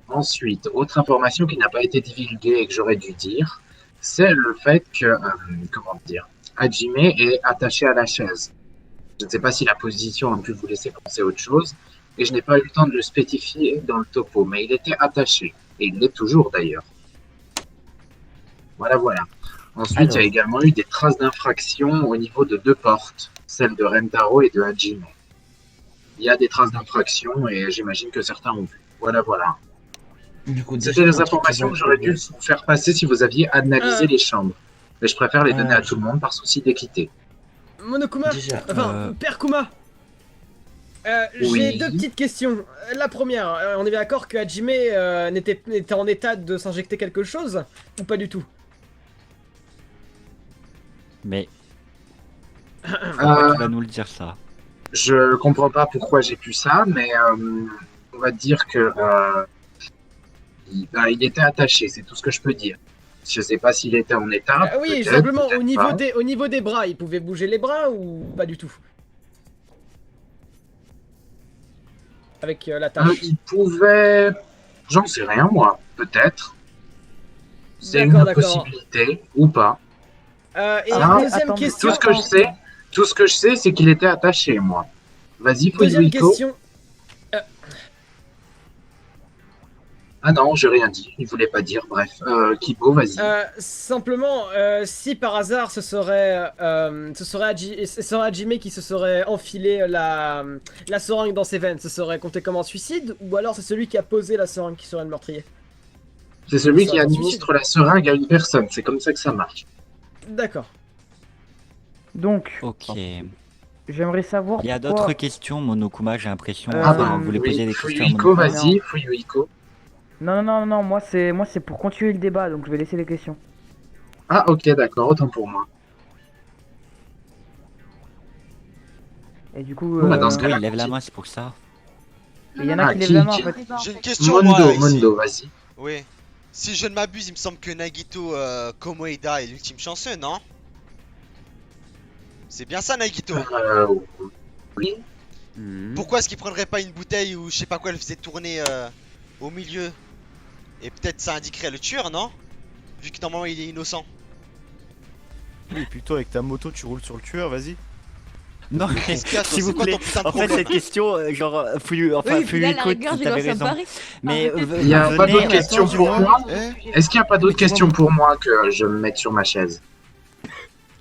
Ensuite, autre information qui n'a pas été divulguée et que j'aurais dû dire, c'est le fait que, comment dire, Hajime est attaché à la chaise. Je ne sais pas si la position a pu vous laisser penser autre chose, et je n'ai pas eu le temps de le spécifier dans le topo, mais il était attaché, et il l'est toujours d'ailleurs. Voilà, voilà. Ensuite, il y a également eu des traces d'infraction au niveau de 2 portes, celle de Rentaro et de Hajime. Il y a des traces d'infraction, et j'imagine que certains ont vu. Voilà, voilà. C'était les informations que j'aurais dû vous faire passer si vous aviez analysé les chambres. Mais je préfère les donner à tout le monde par souci d'équité. Monokuma, Père Kuma, Oui. j'ai 2 petites questions. La première, on est bien d'accord que Hajime n'était en état de s'injecter quelque chose ou pas du tout? Mais. Pourquoi tu vas nous le dire ça? Je comprends pas pourquoi j'ai pu ça, mais on va dire que il était attaché, c'est tout ce que je peux dire. Je sais pas s'il était en état. Oui, peut-être, simplement peut-être au pas. niveau des bras, il pouvait bouger les bras ou pas du tout? Avec la tâche. Il pouvait... J'en sais rien, moi. Peut-être. C'est une D'accord, d'accord. possibilité, ou pas. Et la deuxième question... Tout ce que je sais, c'est qu'il était attaché, moi. Vas-y, Deuxième Fujiwiko. question... Ah non, j'ai rien dit. Il voulait pas dire. Bref, Kibo, vas-y. Simplement, si par hasard ce serait Hajime qui se serait enfilé la seringue dans ses veines, ce serait compté comme un suicide, ou alors c'est celui qui a posé la seringue qui serait le meurtrier? C'est celui Ça qui va, administre la seringue à une personne. C'est comme ça que ça marche. D'accord. Donc, Ok. j'aimerais savoir Il y a pourquoi... d'autres questions, Monokuma, j'ai l'impression. Euh, Ah Enfin, bah, vous voulez oui, poser des questions à Fuyuhiko, Monokuma? vas-y, Fuyuhiko. Non, moi c'est pour continuer le débat, donc je vais laisser les questions. Ah, ok, d'accord, autant pour moi. Et du coup, Bon, bah, dans ce Oui, cas-là, il lève la main, c'est pour ça. il y en a Ah, qui lèvent la main en fait. J'ai une question, moi, Mondo, ici. Mondo, vas-y. Oui. Si je ne m'abuse, il me semble que Nagito Komoeda est l'ultime chanceux, non? C'est bien ça, Nagito? Oui. Pourquoi est-ce qu'il prendrait pas une bouteille ou je sais pas quoi, elle faisait tourner au milieu? Et peut-être ça indiquerait le tueur, non? Vu que normalement il est innocent. Oui, et puis toi, avec ta moto, tu roules sur le tueur, vas-y. Non, mais Qu'est-ce qu'il y a, toi, s'il vous c'est quoi plaît. ton putain de En fait, problème? cette question, Fuyuhiko, t'avais raison. Mais Il n'y a pas d'autres questions pour moi? Eh Est-ce qu'il n'y a pas d'autres questions pour moi que je me mette sur ma chaise?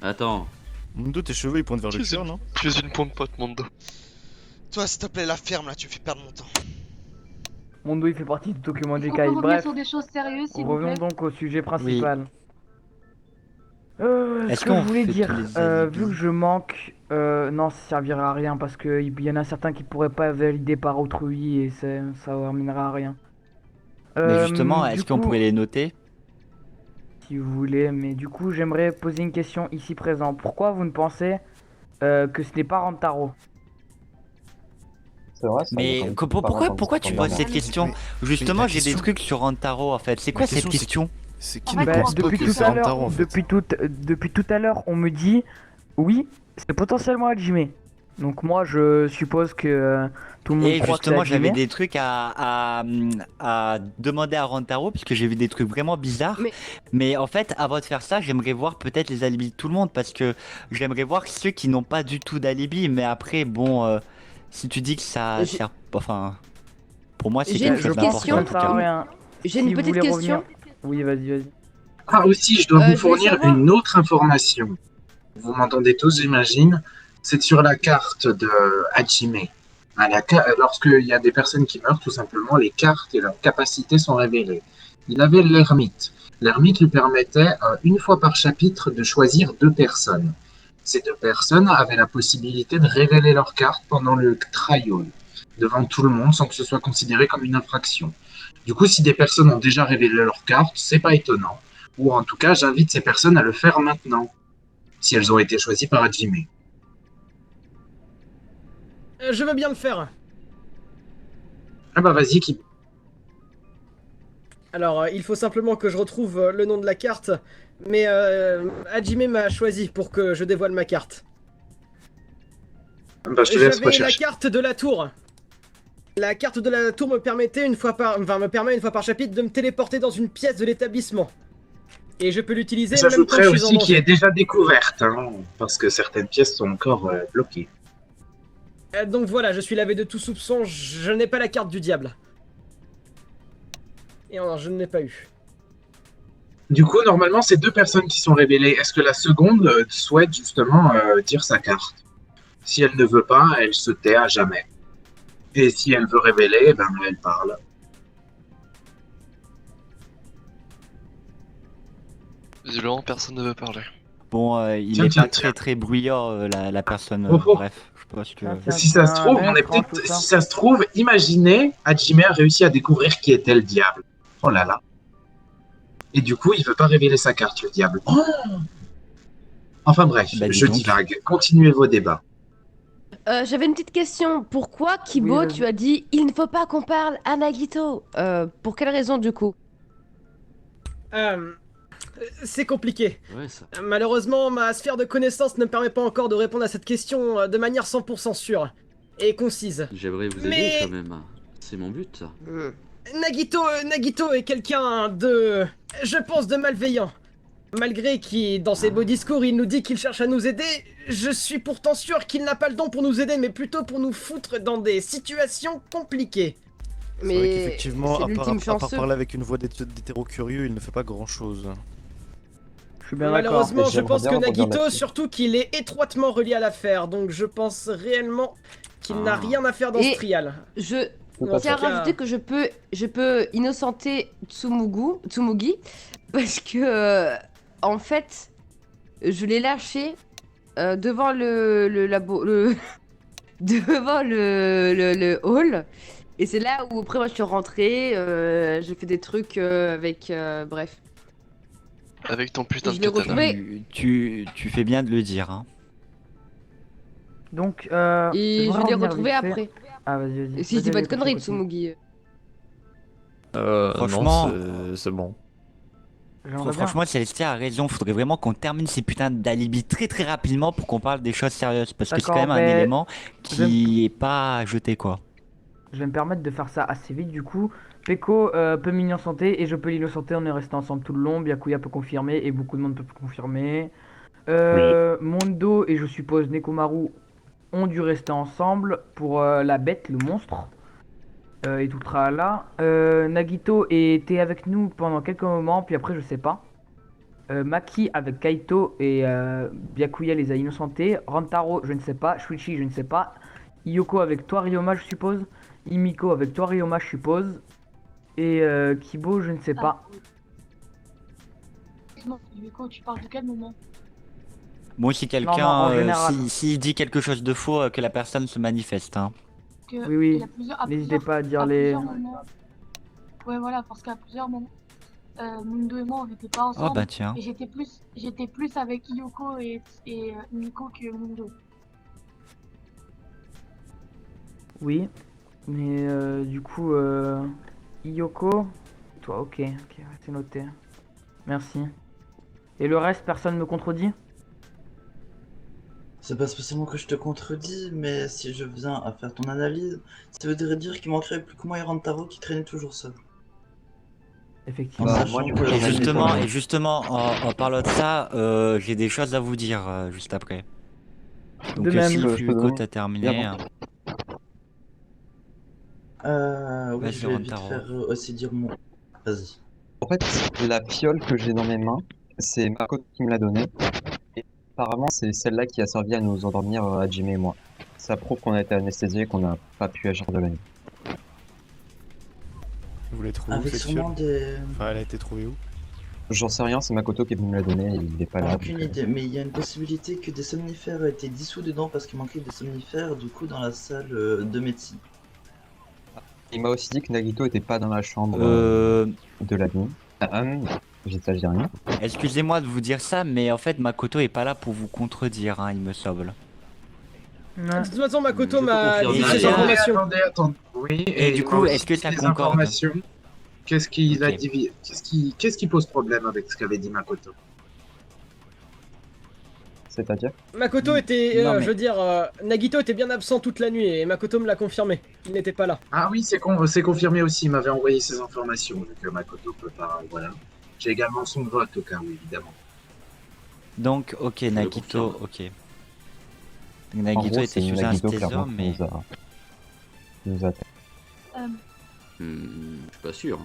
Attends. Mondo, tes cheveux, ils pointent vers le tueur, non? Tu es une pompe pote, Mondo. Toi, s'il te plaît, la ferme là, tu me fais perdre mon temps. Mondo, il fait partie du document On du peut CAI. revenir Bref, sur des choses sérieuses, s'il vous revenons plaît. donc au sujet principal. Ce Est-ce que qu'on je voulais fait dire, tous les alibis vu que je manque, non, ça servira à rien parce que il y en a certains qui pourraient pas valider par autrui et ça ramènera à rien. Mais justement, Du est-ce qu'on coup, pourrait les noter? si vous voulez, mais du coup, j'aimerais poser une question ici présent. Pourquoi vous ne pensez que ce n'est pas Rantaro? C'est vrai, ça Mais dépend pourquoi tu poses cette question? Justement, la j'ai des question- trucs sur Rantaro en fait. C'est quoi La cette question, question? C'est qui En ne fait, pense pas depuis que tout c'est à l'heure, Rantaro, en fait. depuis tout à l'heure, on me dit oui, c'est potentiellement Hajime. Donc moi, je suppose que tout le monde Et croit que c'est justement, j'avais Hajime. des trucs à demander à Rantaro, puisque j'ai vu des trucs vraiment bizarres. Mais en fait, avant de faire ça, j'aimerais voir peut-être les alibis de tout le monde, parce que j'aimerais voir ceux qui n'ont pas du tout d'alibi. Mais après, bon, si tu dis que ça sert... Enfin, pour moi, c'est J'ai quelque une chose petite d'important. en tout question. cas. J'ai une Si vous petite voulez question. revenir- Oui, vas-y. Ah, aussi, je dois vous je voulais fournir savoir- une autre information. Vous m'entendez tous, j'imagine. C'est sur la carte de Hajime. Lorsqu'il y a des personnes qui meurent, tout simplement, les cartes et leurs capacités sont révélées. Il avait l'ermite. L'ermite lui permettait, une fois par chapitre, de choisir 2 personnes. Ces 2 personnes avaient la possibilité de révéler leurs cartes pendant le trial, devant tout le monde, sans que ce soit considéré comme une infraction. Du coup, si des personnes ont déjà révélé leurs cartes, c'est pas étonnant. Ou en tout cas, j'invite ces personnes à le faire maintenant, si elles ont été choisies par Hajime. Je veux bien le faire. Ah bah vas-y, qui... Alors, il faut simplement que je retrouve le nom de la carte, mais Hajime m'a choisi pour que je dévoile ma carte. Bah, je te laisse J'avais la rechercher. carte de la tour. La carte de la tour me permettait me permet une fois par chapitre de me téléporter dans une pièce de l'établissement. Et je peux l'utiliser même quand J'ajouterais je suis en aussi qui danger. est déjà découverte, hein, parce que certaines pièces sont encore bloquées. Donc voilà, je suis lavé de tout soupçon, je n'ai pas la carte du diable. Et non, je ne l'ai pas eu. Du coup, normalement, c'est 2 personnes qui sont révélées. Est-ce que la seconde souhaite justement dire sa carte? Si elle ne veut pas, elle se tait à jamais. Et si elle veut révéler, ben elle parle. Visiblement, personne ne veut parler. Bon, il Tiens, est tiens, pas très très bruyant, la personne. Oh, oh. Bref, je pense que... Si ça se trouve, on est peut-être. Si ça se trouve, imaginez, Hajime a réussi à découvrir qui était le diable. Oh là là. Et du coup, il veut pas révéler sa carte, le diable. Oh enfin bref, Bah, dis je donc. divague. Continuez vos débats. J'avais une petite question. Pourquoi, Kibo, Oui, vas-y. tu as dit il ne faut pas qu'on parle à Nagito? Pour quelle raison du coup? C'est compliqué. Ouais, ça. Malheureusement, ma sphère de connaissances ne me permet pas encore de répondre à cette question de manière 100% sûre et concise. J'aimerais vous aider Mais- quand même. C'est mon but. Nagito est quelqu'un de... je pense de malveillant. Malgré qu'il, dans ses beaux discours, il nous dit qu'il cherche à nous aider, je suis pourtant sûr qu'il n'a pas le don pour nous aider, mais plutôt pour nous foutre dans des situations compliquées. C'est vrai qu'effectivement, à part parler avec une voix d'hétéro curieux, il ne fait pas grand chose. Je suis bien d'accord. Malheureusement, Et je j'aimerais pense bien que rebondir Nagito, là-dessus. surtout qu'il est étroitement relié à l'affaire, donc je pense réellement qu'il n'a rien à faire dans Et ce trial. Je Tout à tiens à fait. rajouter que je peux innocenter Tsumugi parce que en fait je l'ai lâché devant le labo, devant le hall. Et c'est là où après moi je suis rentrée, j'ai fait des trucs avec, bref. Avec ton putain Je de l'ai katana. retrouvé. Tu fais bien de le dire. Hein. Donc, Et je voudrais l'ai revenir retrouvé vite fait. après. Ah, vas-y, vas-y. Si je dis pas de Vas-y, conneries, continue. Tsumugi. Franchement, c'est bon. J'aimerais bien. franchement, Célestia a raison. Faudrait vraiment qu'on termine ces putains d'alibis très très rapidement pour qu'on parle des choses sérieuses. Parce que c'est quand D'accord, même un mais élément qui est pas jeté quoi. Je vais me permettre de faire ça assez vite du coup. Peko peut m'innocenter et je peux l'innocenter, on est resté ensemble tout le long. Byakuya peut confirmer et beaucoup de monde peut confirmer. Mondo et je suppose Nekomaru ont dû rester ensemble pour la bête, le monstre. Et tout là. Nagito était avec nous pendant quelques moments, puis après je sais pas. Maki avec Kaito et Byakuya les a innocentés. Rantaro je ne sais pas. Shuichi je ne sais pas. Yoko avec toi Ryoma je suppose. Imiko avec toi Ryoma je suppose. Et Kibo je ne sais pas. Excuse-moi, Yuko, tu parles de quel moment? Bon, si Non, quelqu'un, en général. s'il dit quelque chose de faux, que la personne se manifeste. Hein. Que Oui, oui. il y a plusieurs- N'hésitez pas à dire à les. plusieurs moments- Ouais, voilà, parce qu'à plusieurs moments, Mundo et moi, on n'était pas ensemble. Oh bah tiens. Et j'étais plus avec Yoko et Nico que Mundo. Oui. Mais du coup, Yoko. Toi, ok, c'est noté. Merci. Et le reste, personne me contredit? C'est pas spécialement que je te contredis, mais si je viens à faire ton analyse, ça voudrait dire qu'il manquerait plus que moi et Rantaro qui traînait toujours seul. Effectivement. En sachant que Et justement, en parlant de ça, j'ai des choses à vous dire juste après. Donc De même. si Je peux Fluco demander. t'as terminé. Bien, Oui, Vas-y, je vais vite Rantaro. faire aussi dire mon... Vas-y. En fait, la fiole que j'ai dans mes mains, c'est Makoto qui me l'a donnée. Et apparemment, c'est celle-là qui a servi à nous endormir, Hajime et moi. Ça prouve qu'on a été anesthésiés et qu'on n'a pas pu agir de la nuit. Vous l'avez trouvée où Avec cette sûrement fiole des... Enfin, elle a été trouvée où? J'en sais rien, c'est Makoto qui est venu me la donner et il n'est pas là. Aucune donc, idée, mais il y a une possibilité que des somnifères aient été dissous dedans parce qu'il manquait des somnifères du coup dans la salle de médecine. Il m'a aussi dit que Nagito était pas dans la chambre de la nuit. Je dis rien. Excusez-moi de vous dire ça, mais en fait Makoto est pas là pour vous contredire, hein, il me semble. De toute façon, Makoto Je peux m'a dit confirmer. ces informations. Attendez. Oui, Et du coup, est-ce que ça les concorde? informations, qu'est-ce qui Ok. qu'est-ce qui pose problème avec ce qu'avait dit Makoto? C'est-à-dire? Makoto était, Non, mais- je veux dire, Nagito était bien absent toute la nuit et Makoto me l'a confirmé. Il n'était pas là. Ah oui, c'est confirmé aussi, il m'avait envoyé ces informations, vu que Makoto peut pas, voilà. J'ai également son vote au cas où, évidemment. Donc, ok, Nagito, confirme. ok. En Nagito gros, était c'est sous Nagito, anesthésium, clairement, mais... qui nous a... Je suis pas sûr.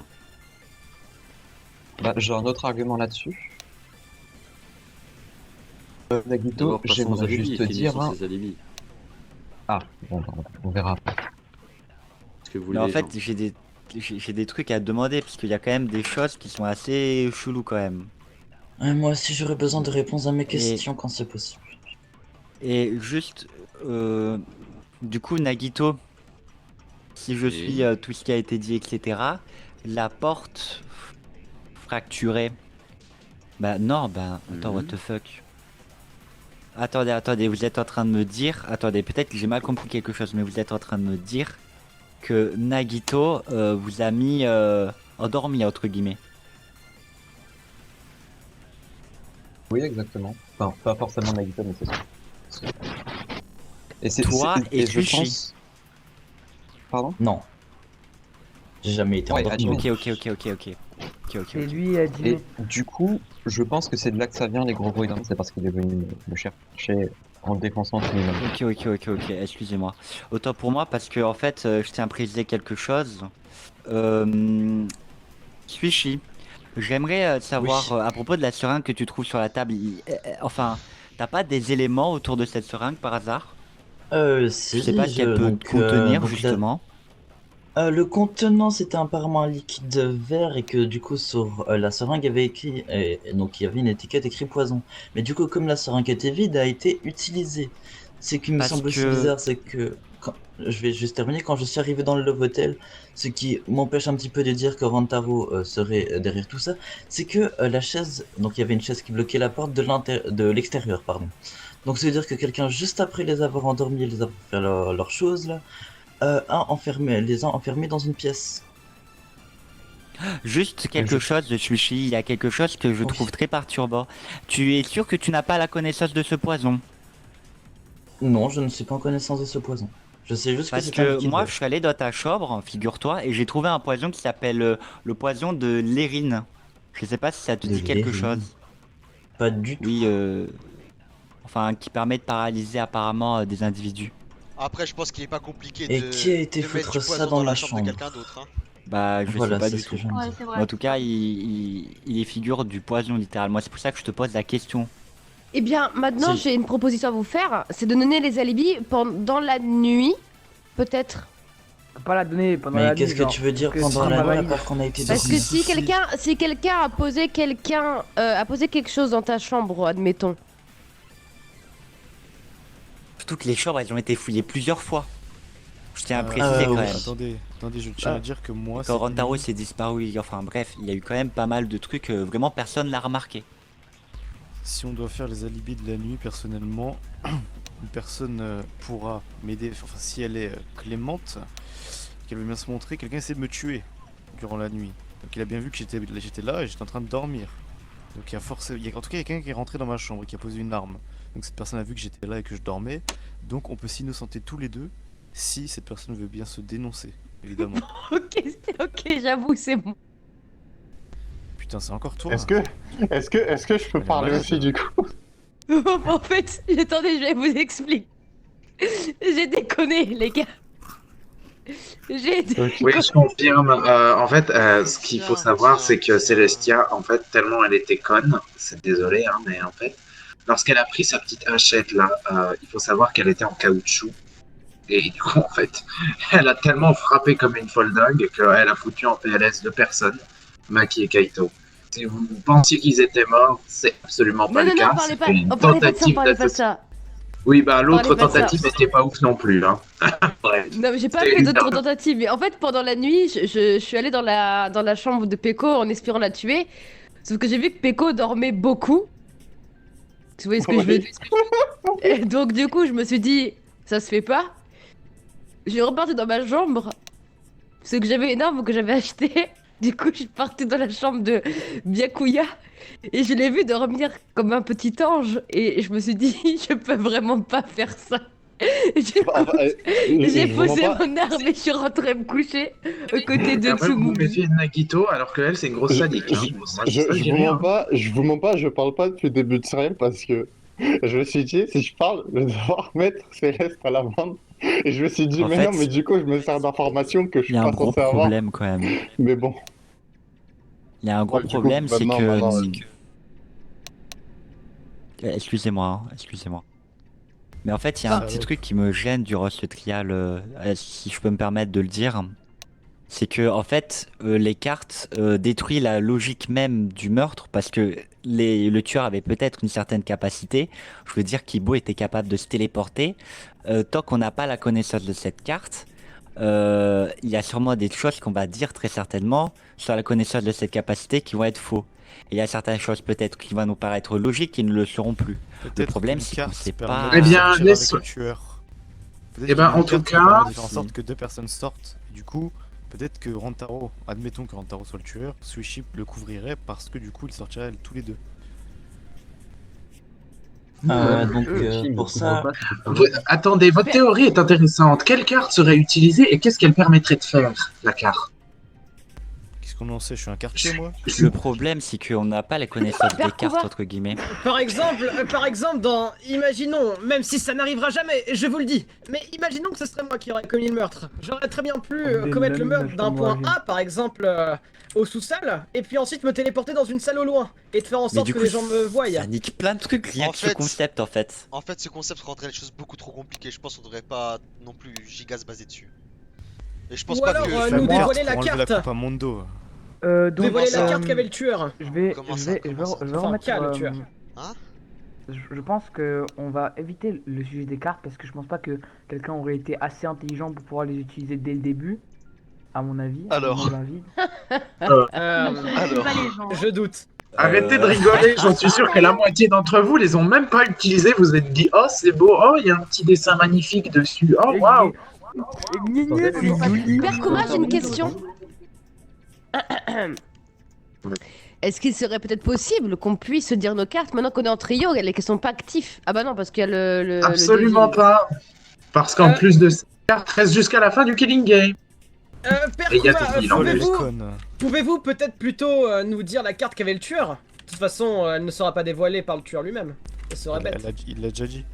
Bah, j'ai un autre argument là-dessus. Nagito, D'abord, passons aux j'aimerais alibis, juste finissons dire... hein. ces alibis. Ah, bon, bah, on verra. Ce que vous Mais voulez, en fait, gens. j'ai des trucs à te demander, parce qu'il y a quand même des choses qui sont assez chelou quand même. Moi aussi j'aurais besoin de réponses à mes questions quand c'est possible. Et juste, du coup, Nagito, si je Oui. suis tout ce qui a été dit, etc., la porte fracturée. Bah non, bah attends, what the fuck. Attendez, vous êtes en train de me dire, attendez, peut-être que j'ai mal compris quelque chose, mais vous êtes en train de me dire que Nagito vous a mis endormi, entre guillemets. Oui, exactement. Enfin, pas forcément Nagito, mais c'est ça. Et c'est Toi et je Sushi. pense... Pardon? Non. J'ai jamais été Ouais, endormi. Ok. Et lui a dit. Et du coup, je pense que c'est de là que ça vient les gros bruits d'hommes, c'est parce qu'il est venu me chercher en le défonçant tout lui-même. Ok, excusez-moi. Autant pour moi, parce que en fait, je tiens à préciser quelque chose. Suishi, j'aimerais savoir Oui. à propos de la seringue que tu trouves sur la table. Enfin, t'as pas des éléments autour de cette seringue par hasard? Si, Je sais pas ce qu'elle peut donc, contenir donc justement. Le contenant c'était apparemment un liquide vert et que du coup sur la seringue avait écrit, donc il y avait une étiquette écrit poison. Mais du coup comme la seringue était vide, a été utilisée. Ce qui me Parce semble aussi que- bizarre, c'est que je vais juste terminer, quand je suis arrivé dans le Love Hotel, ce qui m'empêche un petit peu de dire que Rantaro serait derrière tout ça, c'est que la chaise, donc il y avait une chaise qui bloquait la porte de l'extérieur, pardon. Donc ça veut dire que quelqu'un juste après les avoir endormis et les avoir fait leurs choses là, les a enfermés dans une pièce. Juste quelque chose de Sushi, il y a quelque chose que je trouve très perturbant. Tu es sûr que tu n'as pas la connaissance de ce poison? Non, je ne suis pas en connaissance de ce poison. Je sais juste Parce que c'est un que liquide moi vert. je suis allé dans ta chambre, figure-toi, et j'ai trouvé un poison qui s'appelle le poison de l'érine. Je sais pas si ça te De dit quelque l'érine. chose. Pas du tout. Oui, enfin qui permet de paralyser apparemment des individus. Après, je pense qu'il est pas compliqué Et de, qui a été de mettre foutre du ça poison dans la ma chambre de chambre? quelqu'un d'autre. Hein. Bah je Voilà, sais pas c'est du ce tout. que je viens de dire. c'est Mais en tout cas, il est figure du poison littéralement. C'est pour ça que je te pose la question. Eh bien, maintenant, Si. j'ai une proposition à vous faire. C'est de donner les alibis pendant la nuit, peut-être. Pas la donner pendant Mais la nuit. qu'est-ce que genre, tu veux dire parce que pendant sinon, la ma nuit, à valise- part qu'on a été Parce que dormir? si quelqu'un a posé quelque chose dans ta chambre, admettons. Surtout que les chambres elles ont été fouillées plusieurs fois. Je tiens à Ah, préciser quand oui. même. Attendez, je tiens à dire que moi, Quand cette Rantaro nuit- s'est disparu, enfin bref, il y a eu quand même pas mal de trucs, vraiment personne l'a remarqué. si on doit faire les alibis de la nuit, personnellement, une personne pourra m'aider, enfin si elle est clémente, qu'elle veut bien se montrer, quelqu'un essaie de me tuer durant la nuit. Donc il a bien vu que j'étais là et j'étais en train de dormir. Donc il y a en tout cas quelqu'un qui est rentré dans ma chambre et qui a posé une arme. Donc cette personne a vu que j'étais là et que je dormais. Donc on peut s'innocenter tous les deux si cette personne veut bien se dénoncer, évidemment. Ok, j'avoue, c'est bon. Putain, c'est encore toi. Est-ce que je peux parler aussi du coup? En fait, attendez, je vais vous expliquer. J'ai déconné, les gars. J'ai déconné. Oui, je confirme. En fait, ce qu'il faut savoir, c'est que Celestia, en fait, tellement elle était conne, c'est désolé, hein, mais en fait, lorsqu'elle a pris sa petite hachette là, il faut savoir qu'elle était en caoutchouc. Et du coup, en fait, elle a tellement frappé comme une folle dingue qu'elle a foutu en PLS deux personnes, Maki et Kaito. Si vous pensiez qu'ils étaient morts, c'est absolument pas le cas. parlez pas, C'était une on parlait pas de ça, on tentative parlait pas de d'assassinat. ça. Oui, bah l'autre Parlez pas de ça. tentative n'était pas ouf non plus. Hein. Bref. Non, mais j'ai pas C'était fait une d'autres arme. tentatives. Mais en fait, pendant la nuit, je suis allée dans la chambre de Peko en espérant la tuer. Sauf que j'ai vu que Peko dormait beaucoup. Tu vois ce que je veux dire? Et donc, du coup, je me suis dit, ça se fait pas. J'ai reparti dans ma chambre. Ce que j'avais une arme que j'avais acheté. Du coup, je suis partie dans la chambre de Byakuya. Et je l'ai vu dormir comme un petit ange. Et je me suis dit, je peux vraiment pas faire ça. Du coup, j'ai posé mon arme et je suis rentrée me coucher aux côtés de Après, vous vous Tsumugi. méfiez de Nagito alors qu'elle, c'est une grosse sadique. Hein. Moi, ça, je dis rien. Je vous mens pas, je parle pas depuis le début de Serial parce que je me suis dit, si je parle, je vais devoir mettre Céleste à la vente. Et je me suis dit, En mais fait, non, mais du coup, je me sers d'informations que je Il suis y a un pas gros censé avoir. problème quand même. Mais bon. Il y a un gros Ouais, du coup, problème, c'est maintenant, que... Excusez-moi, hein, excusez-moi. Mais en fait, il y a un petit truc qui me gêne durant ce trial, si je peux me permettre de le dire. C'est que, en fait, les cartes détruisent la logique même du meurtre parce que le tueur avait peut-être une certaine capacité. Je veux dire qu'Ibo était capable de se téléporter. Tant qu'on n'a pas la connaissance de cette carte, il y a sûrement des choses qu'on va dire très certainement sur la connaissance de cette capacité qui vont être faux. Et il y a certaines choses peut-être qui vont nous paraître logiques qui ne le seront plus. Le problème, c'est qu'on sait pas. Eh bien, sortir laisse- avec le tueur. Peut-être Eh ben, qu'il y a une en tout carte qui permet cas- de faire en sorte que deux personnes sortent. Du coup, peut-être que Rantaro, admettons que Rantaro soit le tueur, Sushi le couvrirait parce que du coup, ils sortiraient tous les deux. Pour ça, Attendez, votre théorie est intéressante. Quelle carte serait utilisée et qu'est-ce qu'elle permettrait de faire, la carte? Qu'est-ce qu'on en sait? Je suis un quartier, moi. Le problème, c'est qu'on n'a pas la connaissance des cartes, entre guillemets. Par exemple, dans... Imaginons, même si ça n'arrivera jamais, je vous le dis, mais imaginons que ce serait moi qui aurais commis le meurtre. J'aurais très bien pu commettre le meurtre d'un point A, par exemple, au sous-sol, et puis ensuite me téléporter dans une salle au loin, et de faire en sorte du que coup, les gens me voient. Ça nique plein de trucs, rien En que ce fait- concept, en fait. En fait, ce concept rendrait les choses beaucoup trop compliquées. Je pense qu'on devrait pas non plus giga se baser dessus. Et je pense Ou pas alors, que... nous Merde, dévoiler la pour enlever carte. la coupe à Mondo. Dévoiler la euh, carte qu'avait le tueur. Je vais Comment ça, Enfin, remettre. qu'a le tueur. Hein? Je pense que on va éviter le sujet des cartes parce que je pense pas que quelqu'un aurait été assez intelligent pour pouvoir les utiliser dès le début, à mon avis. Alors. À mon avis. Alors. Je doute. Arrêtez de rigoler, j'en suis sûr que la moitié d'entre vous les ont même pas utilisés. Vous êtes dit, oh c'est beau, oh il y a un petit dessin magnifique dessus, oh waouh. Père Kuma, j'ai une question. Est-ce qu'il serait peut-être possible qu'on puisse se dire nos cartes maintenant qu'on est en trio et qu'elles sont pas actifs? Ah bah non, parce qu'il y a le Absolument pas. Parce qu'en plus de ces cartes reste jusqu'à la fin du Killing Game. Père Et il y a Kuma, tout mis dans les pouvez-vous peut-être plutôt nous dire la carte qu'avait le tueur? De toute façon, elle ne sera pas dévoilée par le tueur lui-même. Ça serait bête. Il l'a déjà dit.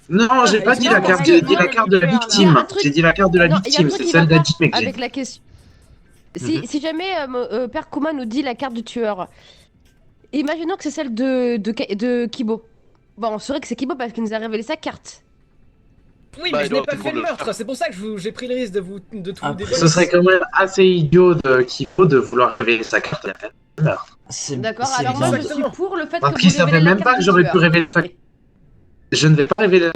Non, j'ai pas dit la carte, j'ai dit la carte de la victime. J'ai dit la carte de la victime, c'est celle d'Adjime. Avec la question. Si jamais Père Kuma nous dit la carte du tueur, imaginons que c'est celle de Kibo. Bon, on saurait que c'est Kibo parce qu'il nous a révélé sa carte. Oui, mais je n'ai pas fait le meurtre, c'est pour ça que j'ai pris le risque de tout dévoiler. Ce serait quand même assez idiot de Kipo de vouloir révéler sa carte à la fin du meurtre. D'accord, alors moi je suis pour le fait Parce que qu'il vous révélez savait la même carte pas que du j'aurais tueur. pu révéler sa carte. Je ne vais pas révéler.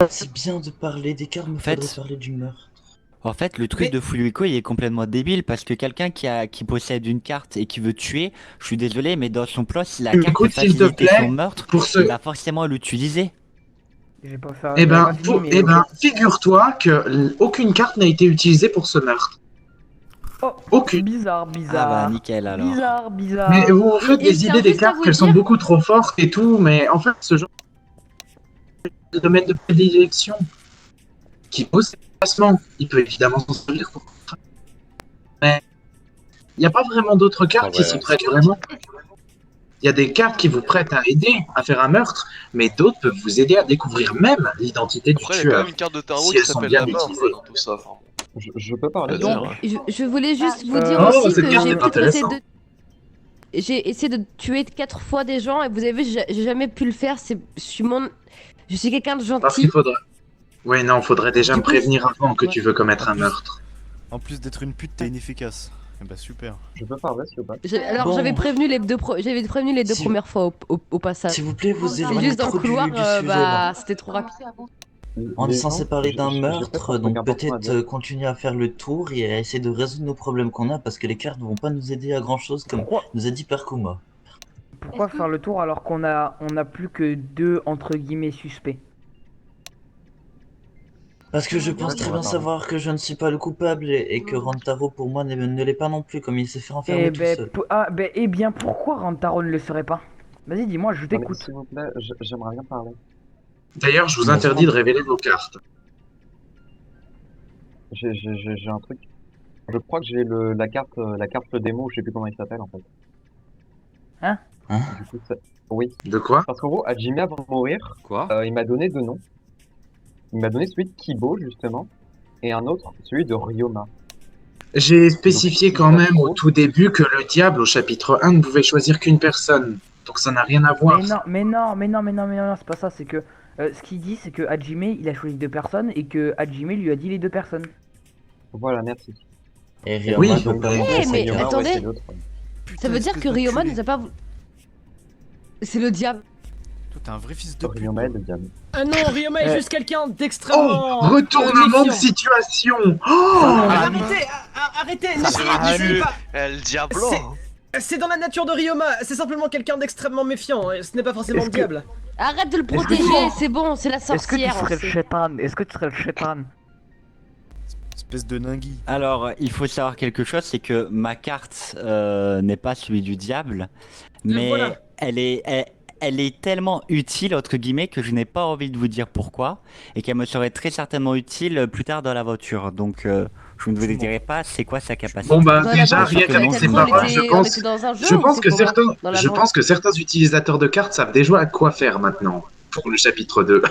C'est bien de parler des cartes, mais faudrait parler du meurtre. En fait, le truc de Fuluiko, il est complètement débile parce que quelqu'un qui possède une carte et qui veut tuer, je suis désolé, mais dans son plot, si la carte peut Écoute, s'il te faciliter plaît, son meurtre, pour ce- il va forcément l'utiliser. Eh ben, figure-toi que aucune carte n'a été utilisée pour ce meurtre. Aucune. Bizarre. Ah bah nickel alors. Bizarre. Mais vous vous faites des idées des cartes qu'elles sont beaucoup trop fortes et tout, mais en fait, ce genre de domaine de prédilection qui pose placement, il peut évidemment s'en servir pour ça. Mais il n'y a pas vraiment d'autres cartes qui s'y prêtent vraiment. Il y a des cartes qui vous prêtent à aider à faire un meurtre, mais d'autres peuvent vous aider à découvrir même l'identité du Après, il y a quand tueur. même une carte de tarot si qui elles sont s'appelle bien la mort utilisées. dans tout ça. Je peux parler. Donc, je voulais juste vous dire Oh, aussi cette que carte j'ai est peut-être essayé intéressante. j'ai essayé de tuer 4 fois des gens et vous avez vu, j'ai jamais pu le faire. Je suis quelqu'un de Parce gentil. qu'il faudrait. Oui, non, faudrait déjà me prévenir avant que tu veux commettre un meurtre. En plus d'être une pute, t'es inefficace. Eh bah super. Je peux parler s'il vous plaît. Alors Bon. j'avais prévenu les deux Si- premières fois au passage. S'il vous plaît, vous C'est éloignez juste dans trop le couloir, du sujet, bah là. c'était trop rapide. On est Les censé gens, parler d'un j'ai meurtre, pas de donc truc important à peut-être dire. continuer à faire le tour et à essayer de résoudre nos problèmes qu'on a parce que les cartes ne vont pas nous aider à grand chose comme nous a dit Père Kuma. Pourquoi faire le tour alors qu'on a plus que 2 entre guillemets suspects? Parce que je pense très bien savoir que je ne suis pas le coupable et que Rantaro pour moi ne l'est pas non plus comme il s'est fait enfermer tout seul. Eh bien pourquoi Rantaro ne le serait pas? Vas-y, dis-moi, je Non, mais t'écoute. S'il vous plaît, j'aimerais bien parler. D'ailleurs, je vous interdis de révéler vos cartes. J'ai un truc. Je crois que j'ai la carte démo, je sais plus comment il s'appelle en fait. Hein? Du coup, oui. De quoi? Parce qu'en gros, Hajime avant de mourir, il m'a donné 2 noms. Il m'a donné celui de Kibo justement, et un autre, celui de Ryoma. J'ai spécifié quand même au tout début que le diable au chapitre 1 ne pouvait choisir qu'une personne. Donc ça n'a rien à voir. Mais non, c'est pas ça, c'est que ce qu'il dit c'est que Hajime il a choisi 2 personnes et que Hajime lui a dit les 2 personnes. Voilà, merci. Et Ryoma Oui. peut pas montrer sa mais carte. attendez, ça veut dire que Ryoma nous a pas... C'est le diable. Toi, t'es un vrai fils de pute. Ryoma est le diable. Ah non, Ryoma est juste quelqu'un d'extrêmement... Oh, retournement de méfiant. situation. Oh, Arrêtez, n'essayez pas. El Diablo. C'est dans la nature de Ryoma, c'est simplement quelqu'un d'extrêmement méfiant, et ce n'est pas forcément le diable. Arrête de le protéger, c'est bon, c'est la Est-ce que tu sorcière. serais le chétan? Est-ce que tu serais le chétan? Espèce de ningui. Alors, il faut savoir quelque chose, c'est que ma carte n'est pas celui du diable, mais voilà. elle est tellement utile, entre guillemets, que je n'ai pas envie de vous dire pourquoi, et qu'elle me serait très certainement utile plus tard dans l'aventure. Donc, je ne vous dirai pas c'est quoi sa capacité. Bon bah Dans déjà l'aventure, rien qu'avec ces on paroles, était- je on pense, était dans un jeu, je on pense sait que comment certains, dans la je vente. pense que certains utilisateurs de cartes savent déjà à quoi faire maintenant pour le chapitre 2.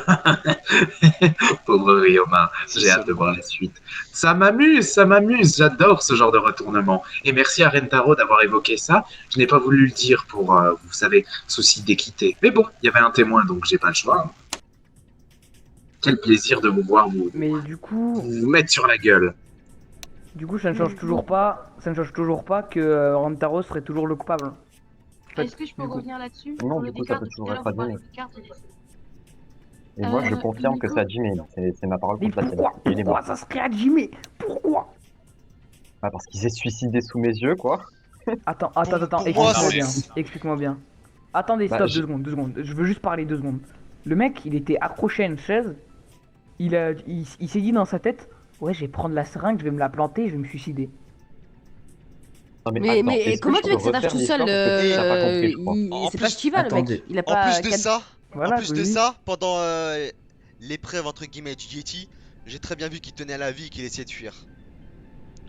Pauvre Ryoma, j'ai hâte de voir la suite. Ça m'amuse, j'adore ce genre de retournement. Et merci à Rentaro d'avoir évoqué ça. Je n'ai pas voulu le dire pour, vous savez, souci d'équité. Mais bon, il y avait un témoin donc j'ai pas le choix. Quel plaisir de vous voir Mais du coup, vous mettre sur la gueule. ça ne change toujours pas. Ça ne change toujours pas que Rantaro serait toujours le coupable. En fait, Est-ce que je peux du coup. revenir là-dessus Non, sur du le coup, ça Descartes, peut tout toujours à l'heure, être vous parlez Adjimé. de Descartes. Et moi, je confirme que du c'est coup- Adjimé. C'est ma parole Mais contre la sienne. pourquoi Il est mort. ça serait Hajime? Pourquoi? Ah, parce qu'il s'est suicidé sous mes yeux, quoi. Attends, pour moi, explique-moi c'est- bien. Explique-moi bien. Attendez, Bah, stop, je- 2 secondes. Je veux juste parler 2 secondes. Le mec, il était accroché à une chaise. Il s'est dit dans sa tête, ouais, je vais prendre la seringue, je vais me la planter, je vais me suicider. Non, Mais, attends, mais est-ce que comment je tu veux peux que ça marche refaire tout l'histoire seul parce que t'as pas compris, je crois. En C'est plus- pas Shiva le mec. Attendez. Il a En pas. plus de ça, Voilà, en plus de oui. ça, pendant l'épreuve entre guillemets du Yeti, j'ai très bien vu qu'il tenait à la vie et qu'il essayait de fuir.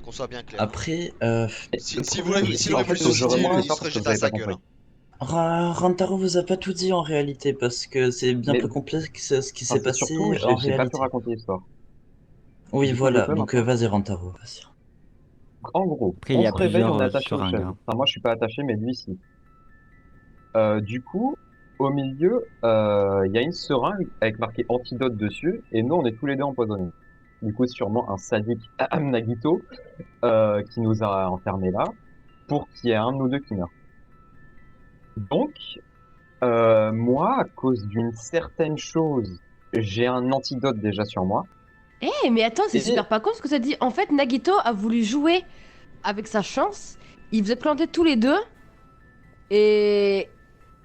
Qu'on soit bien clair. Après, Si Le vous problème, l'avez c'est si qu'en vous fait, le je suicider, remonte il l'histoire serait parce que jeté vous à avez sa pas gueule. compris. Rantaro vous a pas tout dit en réalité parce que c'est bien Mais- plus complexe ce qui Enfin, s'est passé surtout, en j'ai pas réalité. pu raconter l'histoire. Oui, Du coup, voilà. je peux Donc maintenant. vas-y Rantaro, vas-y. En gros, Après, il on y a se réveille, on est plusieurs attaché à une seringues, chaise. hein. Enfin, moi, je suis pas attaché, mais lui, si. Du coup, au milieu, il y a une seringue avec marqué antidote dessus, et nous, on est tous les deux empoisonnés. Du coup, sûrement un sadique Nagito qui nous a enfermés là pour qu'il y ait un de nous deux qui meurt. Donc, moi, à cause d'une certaine chose, j'ai un antidote déjà sur moi. Eh, mais attends, c'est Et- super pas con ce que ça dit. En fait, Nagito a voulu jouer avec sa chance. Il faisait planter tous les deux. Et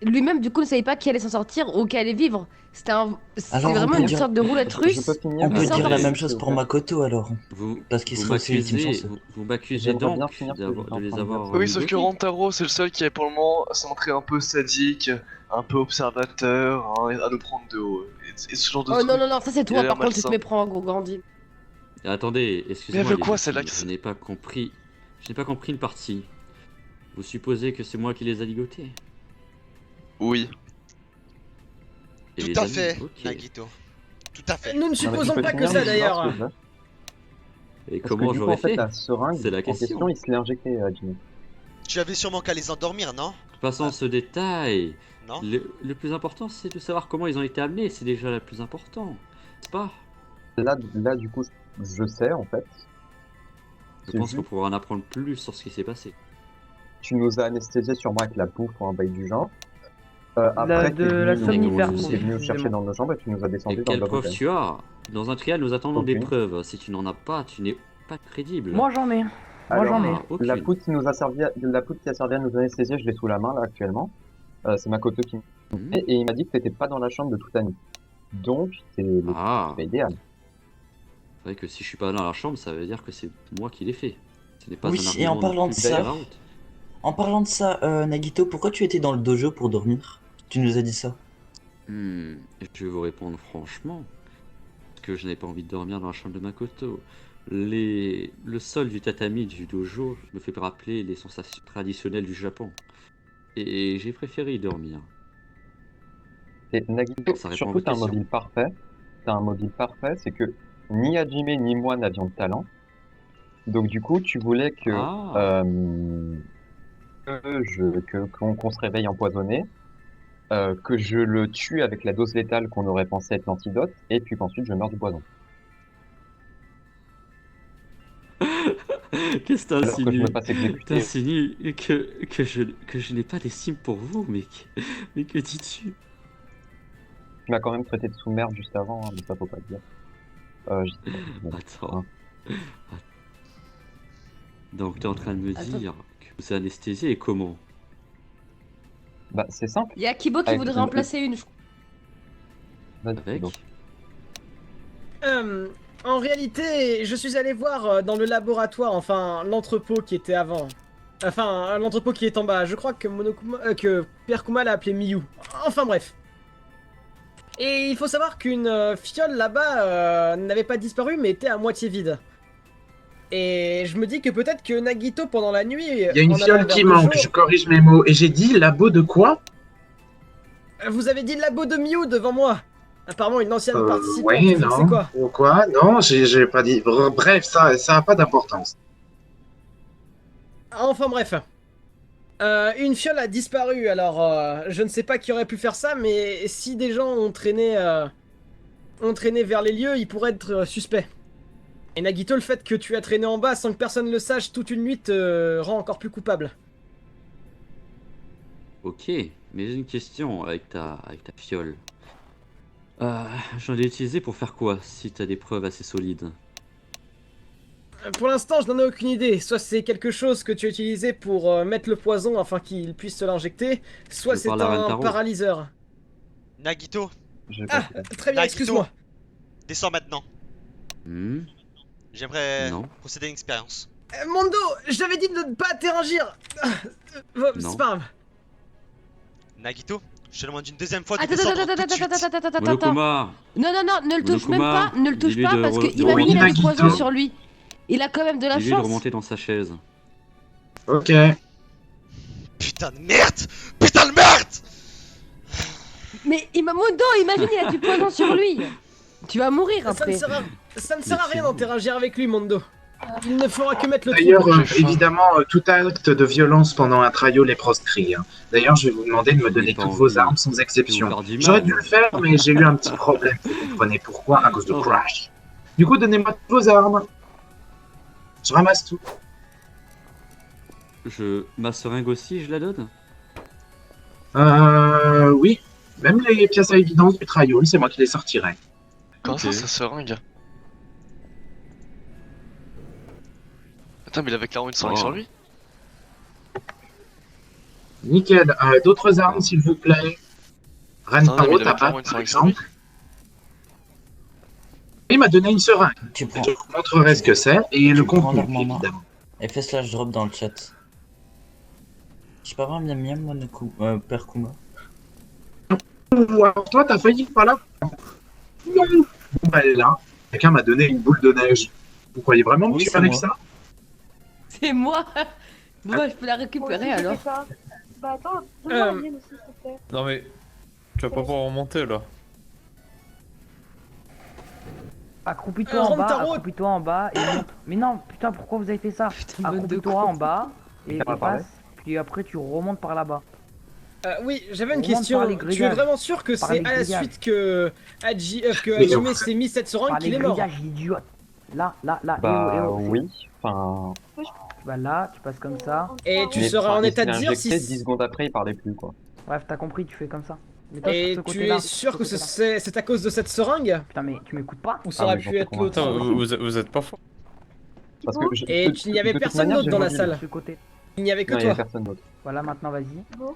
lui-même, du coup, ne savait pas qui allait s'en sortir ou qui allait vivre. C'est Alors, vraiment on peut une dire- sorte de roulette Je russe. peux finir On peut Mais mon sans dire la force. même chose pour Makoto alors. Vous, Parce qu'il vous sera aussi ultime m'accusez, chance. vous m'accusez J'aimerais bien donc finir ce que j'étais en de les train de dire. avoir. Oui, sauf que ligotés. Rantaro, c'est le seul qui est pour le moment centré un peu sadique, un peu observateur, hein, à nous prendre de haut. Et ce genre de Oh truc. non, non, non, ça c'est il a toi l'air par contre, tu te malsain. méprends, gros grandi. Attendez, Mais excusez-moi. elle veut les quoi, filles, celle-là Je n'ai pas compris. Je n'ai pas compris une partie. Vous supposez que c'est moi qui les a ligotés? Oui. Et Tout les à amis, fait, ok. Nagito. Tout à fait. Nous ne Non, mais supposons je peux pas que finir ça mon histoire, d'ailleurs. s'il vous plaît Et Parce comment que du coup, j'aurais en fait, fait? la seringue C'est la en question. question, il se l'est injecté à Jimmy. Tu avais sûrement qu'à les endormir, non? Passons ce détail. Non? Le plus important, c'est de savoir comment ils ont été amenés. C'est déjà le plus important. C'est pas? Là, du coup, je sais, en fait. Je C'est pense qu'on juste, pourra en apprendre plus sur ce qui s'est passé. tu nous as anesthésiés sûrement avec la bouffe ou un bail du genre. Après, de la somnifère, tu es venu nous chercher précisément. dans nos chambres et tu nous as Et descendu dans quelle le preuve hôtel. tu as? Dans un trial, nous attendons des Aucune. preuves. Si tu n'en as pas, tu n'es pas crédible. Moi j'en ai. Moi Alors, j'en ai. aucune. La poudre qui nous a servi la poudre qui a servi à nous anesthésier, je l'ai sous la main là actuellement. C'est Makoto qui Mhm. et il m'a dit que t'étais pas dans la chambre de toute la nuit. Donc Ah, c'est idéal. c'est vrai que si je suis pas dans la chambre, ça veut dire que c'est moi qui l'ai fait. Ce n'est pas Oui, un et en argument parlant non de plus ça- de la route. En parlant de ça, Nagito, pourquoi tu étais dans le dojo pour dormir? Tu nous as dit ça. Je vais vous répondre franchement. Parce que je n'avais pas envie de dormir dans la chambre de Makoto. Le sol du tatami du dojo me fait rappeler les sensations traditionnelles du Japon. Et j'ai préféré y dormir. Et Nagito, Ça répond à surtout votre t'as un question. mobile parfait. T'as un mobile parfait, c'est que ni Hajime ni moi n'avions de talent. Donc du coup, tu voulais que Ah. qu'on se réveille empoisonné, que je le tue avec la dose létale qu'on aurait pensé être l'antidote, et puis qu'ensuite je meurs du poison. Qu'est-ce que Alors que je t'insinues? me fasse exécuter. T'insinues que je n'ai pas d'estime pour vous, mais que dis-tu? Tu m'as quand même traité de sous-merde juste avant, hein, mais ça faut pas le dire. Je sais pas. Bon, Attends. hein. Donc t'es en train de me Attends. dire que vous êtes anesthésié et comment? Bah c'est simple. Il y a Kibo qui Avec voudrait une- en placer une. Vas-y, Avec? donc. En réalité, je suis allé voir dans le laboratoire, enfin l'entrepôt qui était avant. Enfin, l'entrepôt qui est en bas. Je crois que que Pierre Kuma l'a appelé Miyu. Enfin bref. Et il faut savoir qu'une fiole là-bas n'avait pas disparu mais était à moitié vide. Et je me dis que peut-être que Nagito pendant la nuit. Il y a une fiole qui manque, je corrige mes mots. Et j'ai dit labo de quoi? Vous avez dit le labo de Miyu devant moi. Apparemment une ancienne participante. Ouais, je ne sais non. quoi. Ou quoi? Non, j'ai pas dit. Bref, ça a pas d'importance. Enfin bref. Une fiole a disparu, alors je ne sais pas qui aurait pu faire ça, mais si des gens ont traîné ont traîné vers les lieux, il pourrait être suspect. Et Nagito, le fait que tu as traîné en bas sans que personne le sache toute une nuit te rend encore plus coupable. Ok, mais j'ai une question avec ta fiole. J'en ai utilisé pour faire quoi, si t'as des preuves assez solides? Pour l'instant, je n'en ai aucune idée. Soit c'est quelque chose que tu as utilisé pour mettre le poison afin qu'il puisse se l'injecter, soit Je c'est parle à un Rentaro. paralyseur. Nagito, Ah, très bien, Nagito. excuse-moi. descends maintenant. Hmm, J'aimerais Non. procéder à une expérience. Mondo, j'avais dit de ne pas interagir. Non. C'est pas grave. Nagito, je te demande une deuxième fois de Attends, descendre attends, tout de suite. attends. Monokuma, Non, ne le touche même Monokuma, pas, ne le touche dis-lui pas de parce re- que de imagine il a du Nagito. poison sur lui. Il a quand même de la dis-lui de chance. remonter dans sa chaise. Ok. Putain de merde! Putain de merde! Mais Mondo, imagine il a du poison sur lui. Tu vas mourir Ça après. ne sert à Mais rien c'est d'interagir avec lui, Mondo. Il ne fera que mettre le D'ailleurs, trouble. évidemment, tout acte de violence pendant un trial est proscrit. Hein. D'ailleurs, je vais vous demander de me donner pas toutes envie vos armes sans de exception. vous faire du J'aurais mal. dû le faire, mais j'ai eu un petit problème. Vous comprenez pourquoi? À cause de Oh. Crash. Du coup, donnez-moi toutes vos armes. Je ramasse tout. Ma seringue aussi, je la donne? Oui. Même les pièces à évidence du trial, c'est moi qui les sortirai. Comment ça, Ok. ça seringue? Attends, mais il avait clairement une seringue Oh. sur lui. Nickel. D'autres armes, s'il vous plaît. Attendez, mais Rentaro, il avait ta clairement batte, une par seringue sur lui. exemple. Il m'a donné une seringue. Tu prends. Je vous montrerai ce que c'est et le prends contenu, l'arme en main. évidemment. Et fais slash drop dans le chat. Je peux avoir un miam miam, Père Kuma? Ou alors toi, t'as failli par là. Non. Bon, bah, là, quelqu'un m'a donné une boule de neige. Vous croyez vraiment que Oui, tu c'est avec moi. ça? C'est moi. Moi, je peux la Moi récupérer aussi, j'ai alors. fait ça. Bah attends, donne-moi la mienne aussi, s'il te plaît. Non mais, tu vas pas pouvoir remonter là. Accroupis-toi en bas, Rentaro- accroupis-toi en bas et monte. Mais non, putain, pourquoi vous avez fait ça? Accroupis-toi en bas et T'as pas parlé passe. Puis après, tu remontes par là-bas. Oui, j'avais une On remonte question. par les Tu es grillages. vraiment sûr que Par c'est les à la grillages. suite que Mais Hajime non. s'est mis cette seringue Par qu'il les est mort? grillages, idiote. Là, Bah eh oh, oui, enfin... Bah là, tu passes comme ça. Et tu mais seras en il état s'est de dire injecté, si... 10 secondes après, il parlait plus, quoi. Bref, t'as compris, tu fais comme ça. Mais toi, Et sur ce tu côté-là, es sûr sur que ce côté-là. c'est à cause de cette seringue? Putain, mais tu m'écoutes pas? Ou ça aurait mais j'en pu fais être combien l'autre? Attends, vous êtes pas fort. Parce que Et il n'y avait de toute personne manière, d'autre dans la j'ai salle. mobile. Ce côté. Il n'y avait que Non, il y avait toi. personne d'autre. Voilà, maintenant, vas-y.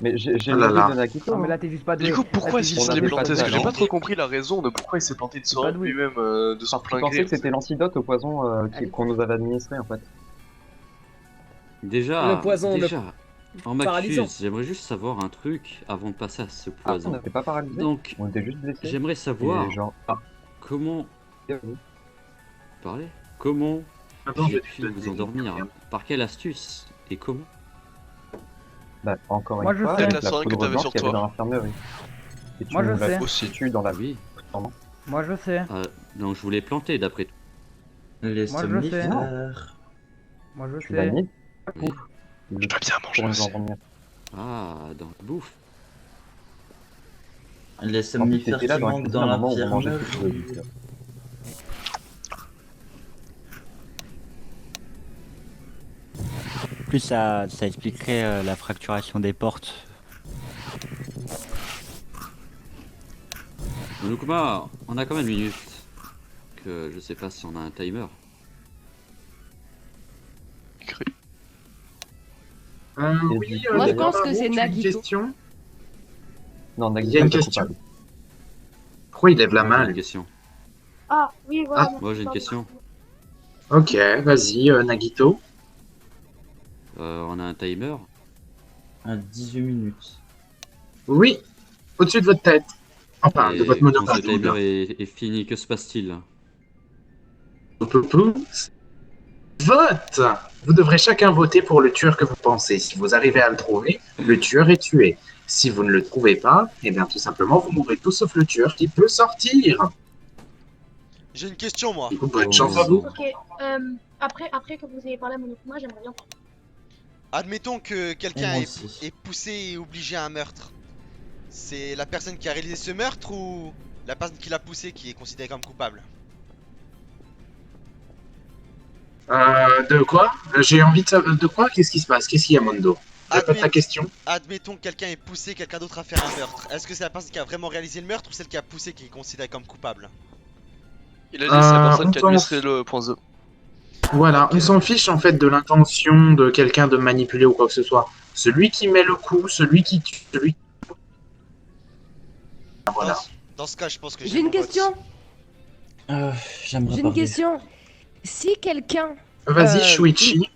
Mais j'ai Oh là le là. de Nakito. Non, mais hein. là, t'es juste pas doué. Du coup, pourquoi Là, t'es il on s'est avait planté? pas de Parce que j'ai talent. pas trop compris la raison de pourquoi il s'est planté de pas seringue doué. lui-même de son Je plein pensais gré. que c'était l'antidote au poison qu'on nous avait administré, en fait. Déjà, Le poison, le on paralysant. m'accuse. J'aimerais juste savoir un truc avant de passer à ce Ah, on poison. n'était pas paralysé. Donc, On était juste blessés. j'aimerais savoir Et genre... Ah, comment oui. parler, comment Attends, je j'ai vais pu te vous donner endormir, une- par quelle astuce et comment. Bah, encore Moi, une je fois, sais. avec La la seringue que poudre t'avais blanche sur qu'il y avait toi. dans l'infirmerie. Et tu Moi, je nous l'as sais. aussi tué dans la... Oui. Moi, je sais. Donc je voulais planter d'après tout. Les Moi, je sais. somnifères. Moi, je Tu l'as sais. mis Oui. Je dois bien manger pour nous aussi. endormir. Ah, dans la bouffe. Les En fait, somnifères t'étais là qui dans la manquent cuisine dans à un moment où on mangeait l'infirmerie. tout le En plus, ça expliquerait la fracturation des portes. Monokuma, on a quand même une minute. Que je sais pas si on a un timer. Oui, Moi, je d'accord, pense que Maro, c'est tu as une Nagito. question? Non, Il y a une Nagito est question. coupable. Pourquoi il lève la Moi, main, j'ai une lui? question. Ah, oui, voilà. Ah. merci, Moi j'ai une pardon. question. Ok, vas-y, Nagito. On a un timer. À 18 minutes. Oui, au-dessus de votre tête. Enfin, de Et votre quand ce monopathe. timer est fini, que se passe-t-il? Vote! Vous devrez chacun voter pour le tueur que vous pensez. Si vous arrivez à le trouver, le tueur est tué. Si vous ne le trouvez pas, eh bien tout simplement vous mourrez tous sauf le tueur qui peut sortir. J'ai une question, moi. Du coup, bonne chance à vous. Ok, après que vous ayez parlé à Monokuma, j'aimerais bien. Admettons que quelqu'un Et moi est, aussi. est poussé et obligé à un meurtre. C'est la personne qui a réalisé ce meurtre ou La personne qui l'a poussé qui est considérée comme coupable. De quoi? J'ai envie de savoir. De quoi? Qu'est-ce qui se passe? Qu'est-ce qu'il y a, Mondo? Répète ta question. Admettons que quelqu'un ait poussé quelqu'un d'autre à faire un meurtre. Est-ce que c'est la personne qui a vraiment réalisé le meurtre ou celle qui a poussé qui est considérée comme coupable? Il a dit c'est la personne on qui a s'en administré le point 2. Voilà, on s'en fiche en fait de l'intention de quelqu'un de manipuler ou quoi que ce soit. Celui qui met le coup, celui qui tue, celui. Voilà. Dans ce cas, je pense que J'ai une question. J'aimerais J'ai une parler. question. Si quelqu'un. Vas-y, Shuichi.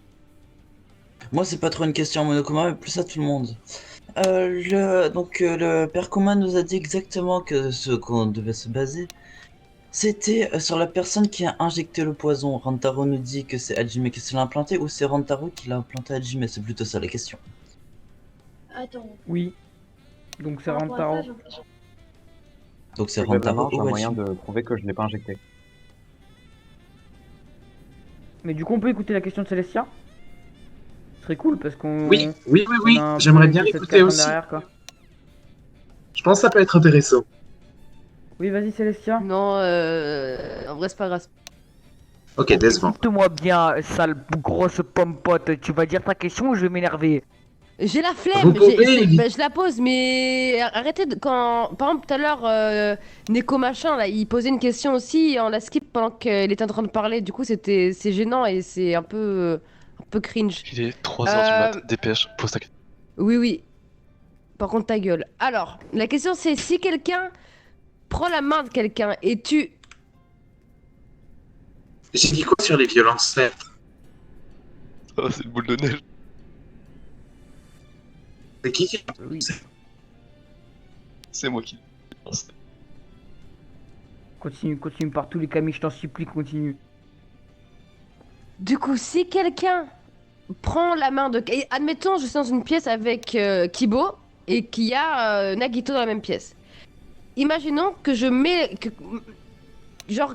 Moi, c'est pas trop une question à Monokuma, mais plus à tout le monde. Le père Kuma nous a dit exactement que ce qu'on devait se baser, c'était sur la personne qui a injecté le poison. Rantaro nous dit que c'est Hajime qui se l'a implanté, ou c'est Rantaro qui l'a implanté à Hajime. C'est plutôt ça la question. Attends. Oui. Donc c'est Par rapport à ça, Rantaro. Donc c'est Ouais, Rantaro j'ai un ou moyen Hajime. de prouver que je l'ai pas injecté. Mais du coup, on peut écouter la question de Celestia? Ce serait cool parce qu'on. Oui, oui, oui, oui. on a un J'aimerais peu bien cette l'écouter personne aussi. derrière, quoi. Je pense que ça peut être intéressant. Oui, vas-y, Celestia. Non, en vrai, c'est pas grave. Ok, décevant. Écoute-moi bien, sale grosse pompote. Tu vas dire ta question ou je vais m'énerver? J'ai la Vous flemme, pouvez- bah, je la pose, mais arrêtez de, quand, par exemple, tout à l'heure, Neko machin, là, il posait une question aussi, et on la skip pendant qu'elle était en train de parler, du coup, c'est gênant et c'est un peu cringe. Il est 3h du mat, dépêche, pose ta question. Oui, oui. Par contre, ta gueule. Alors, la question c'est si quelqu'un prend la main de quelqu'un et tu... J'ai dit quoi sur les violences faites? Oh, c'est une boule de neige. C'est qui? Oui. C'est moi qui. Continue, continue par tous les camis, je t'en supplie, continue. Du coup, si quelqu'un prend la main de... et admettons, je suis dans une pièce avec Kibo et qu'il y a Nagito dans la même pièce. Imaginons que je mets... genre,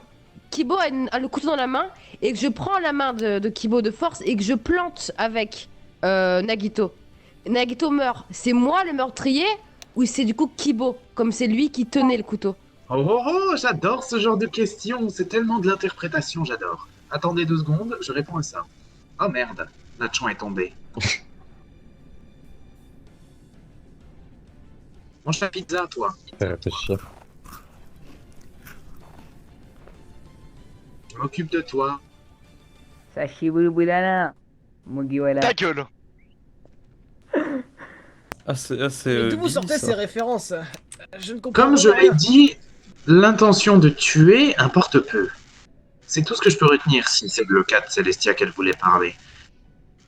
Kibo a le couteau dans la main et que je prends la main de Kibo de force et que je plante avec Nagito. Nagito meurt. C'est moi le meurtrier ou c'est du coup Kibo, comme c'est lui qui tenait le couteau? Oh oh oh, j'adore ce genre de questions. C'est tellement de l'interprétation, j'adore. Attendez 2 secondes, je réponds à ça. Oh merde, notre champ est tombé. Mange la pizza, toi. Fais réfléchir. Je m'occupe de toi. Sachi Boulboulana. Mugiwara. Ta gueule! Ah, c'est Mais d'où vous Billy, sortez ça. ces références? Je ne comprends Comme je rien. l'ai dit, l'intention de tuer importe peu. C'est tout ce que je peux retenir si c'est le cas de Celestia qu'elle voulait parler.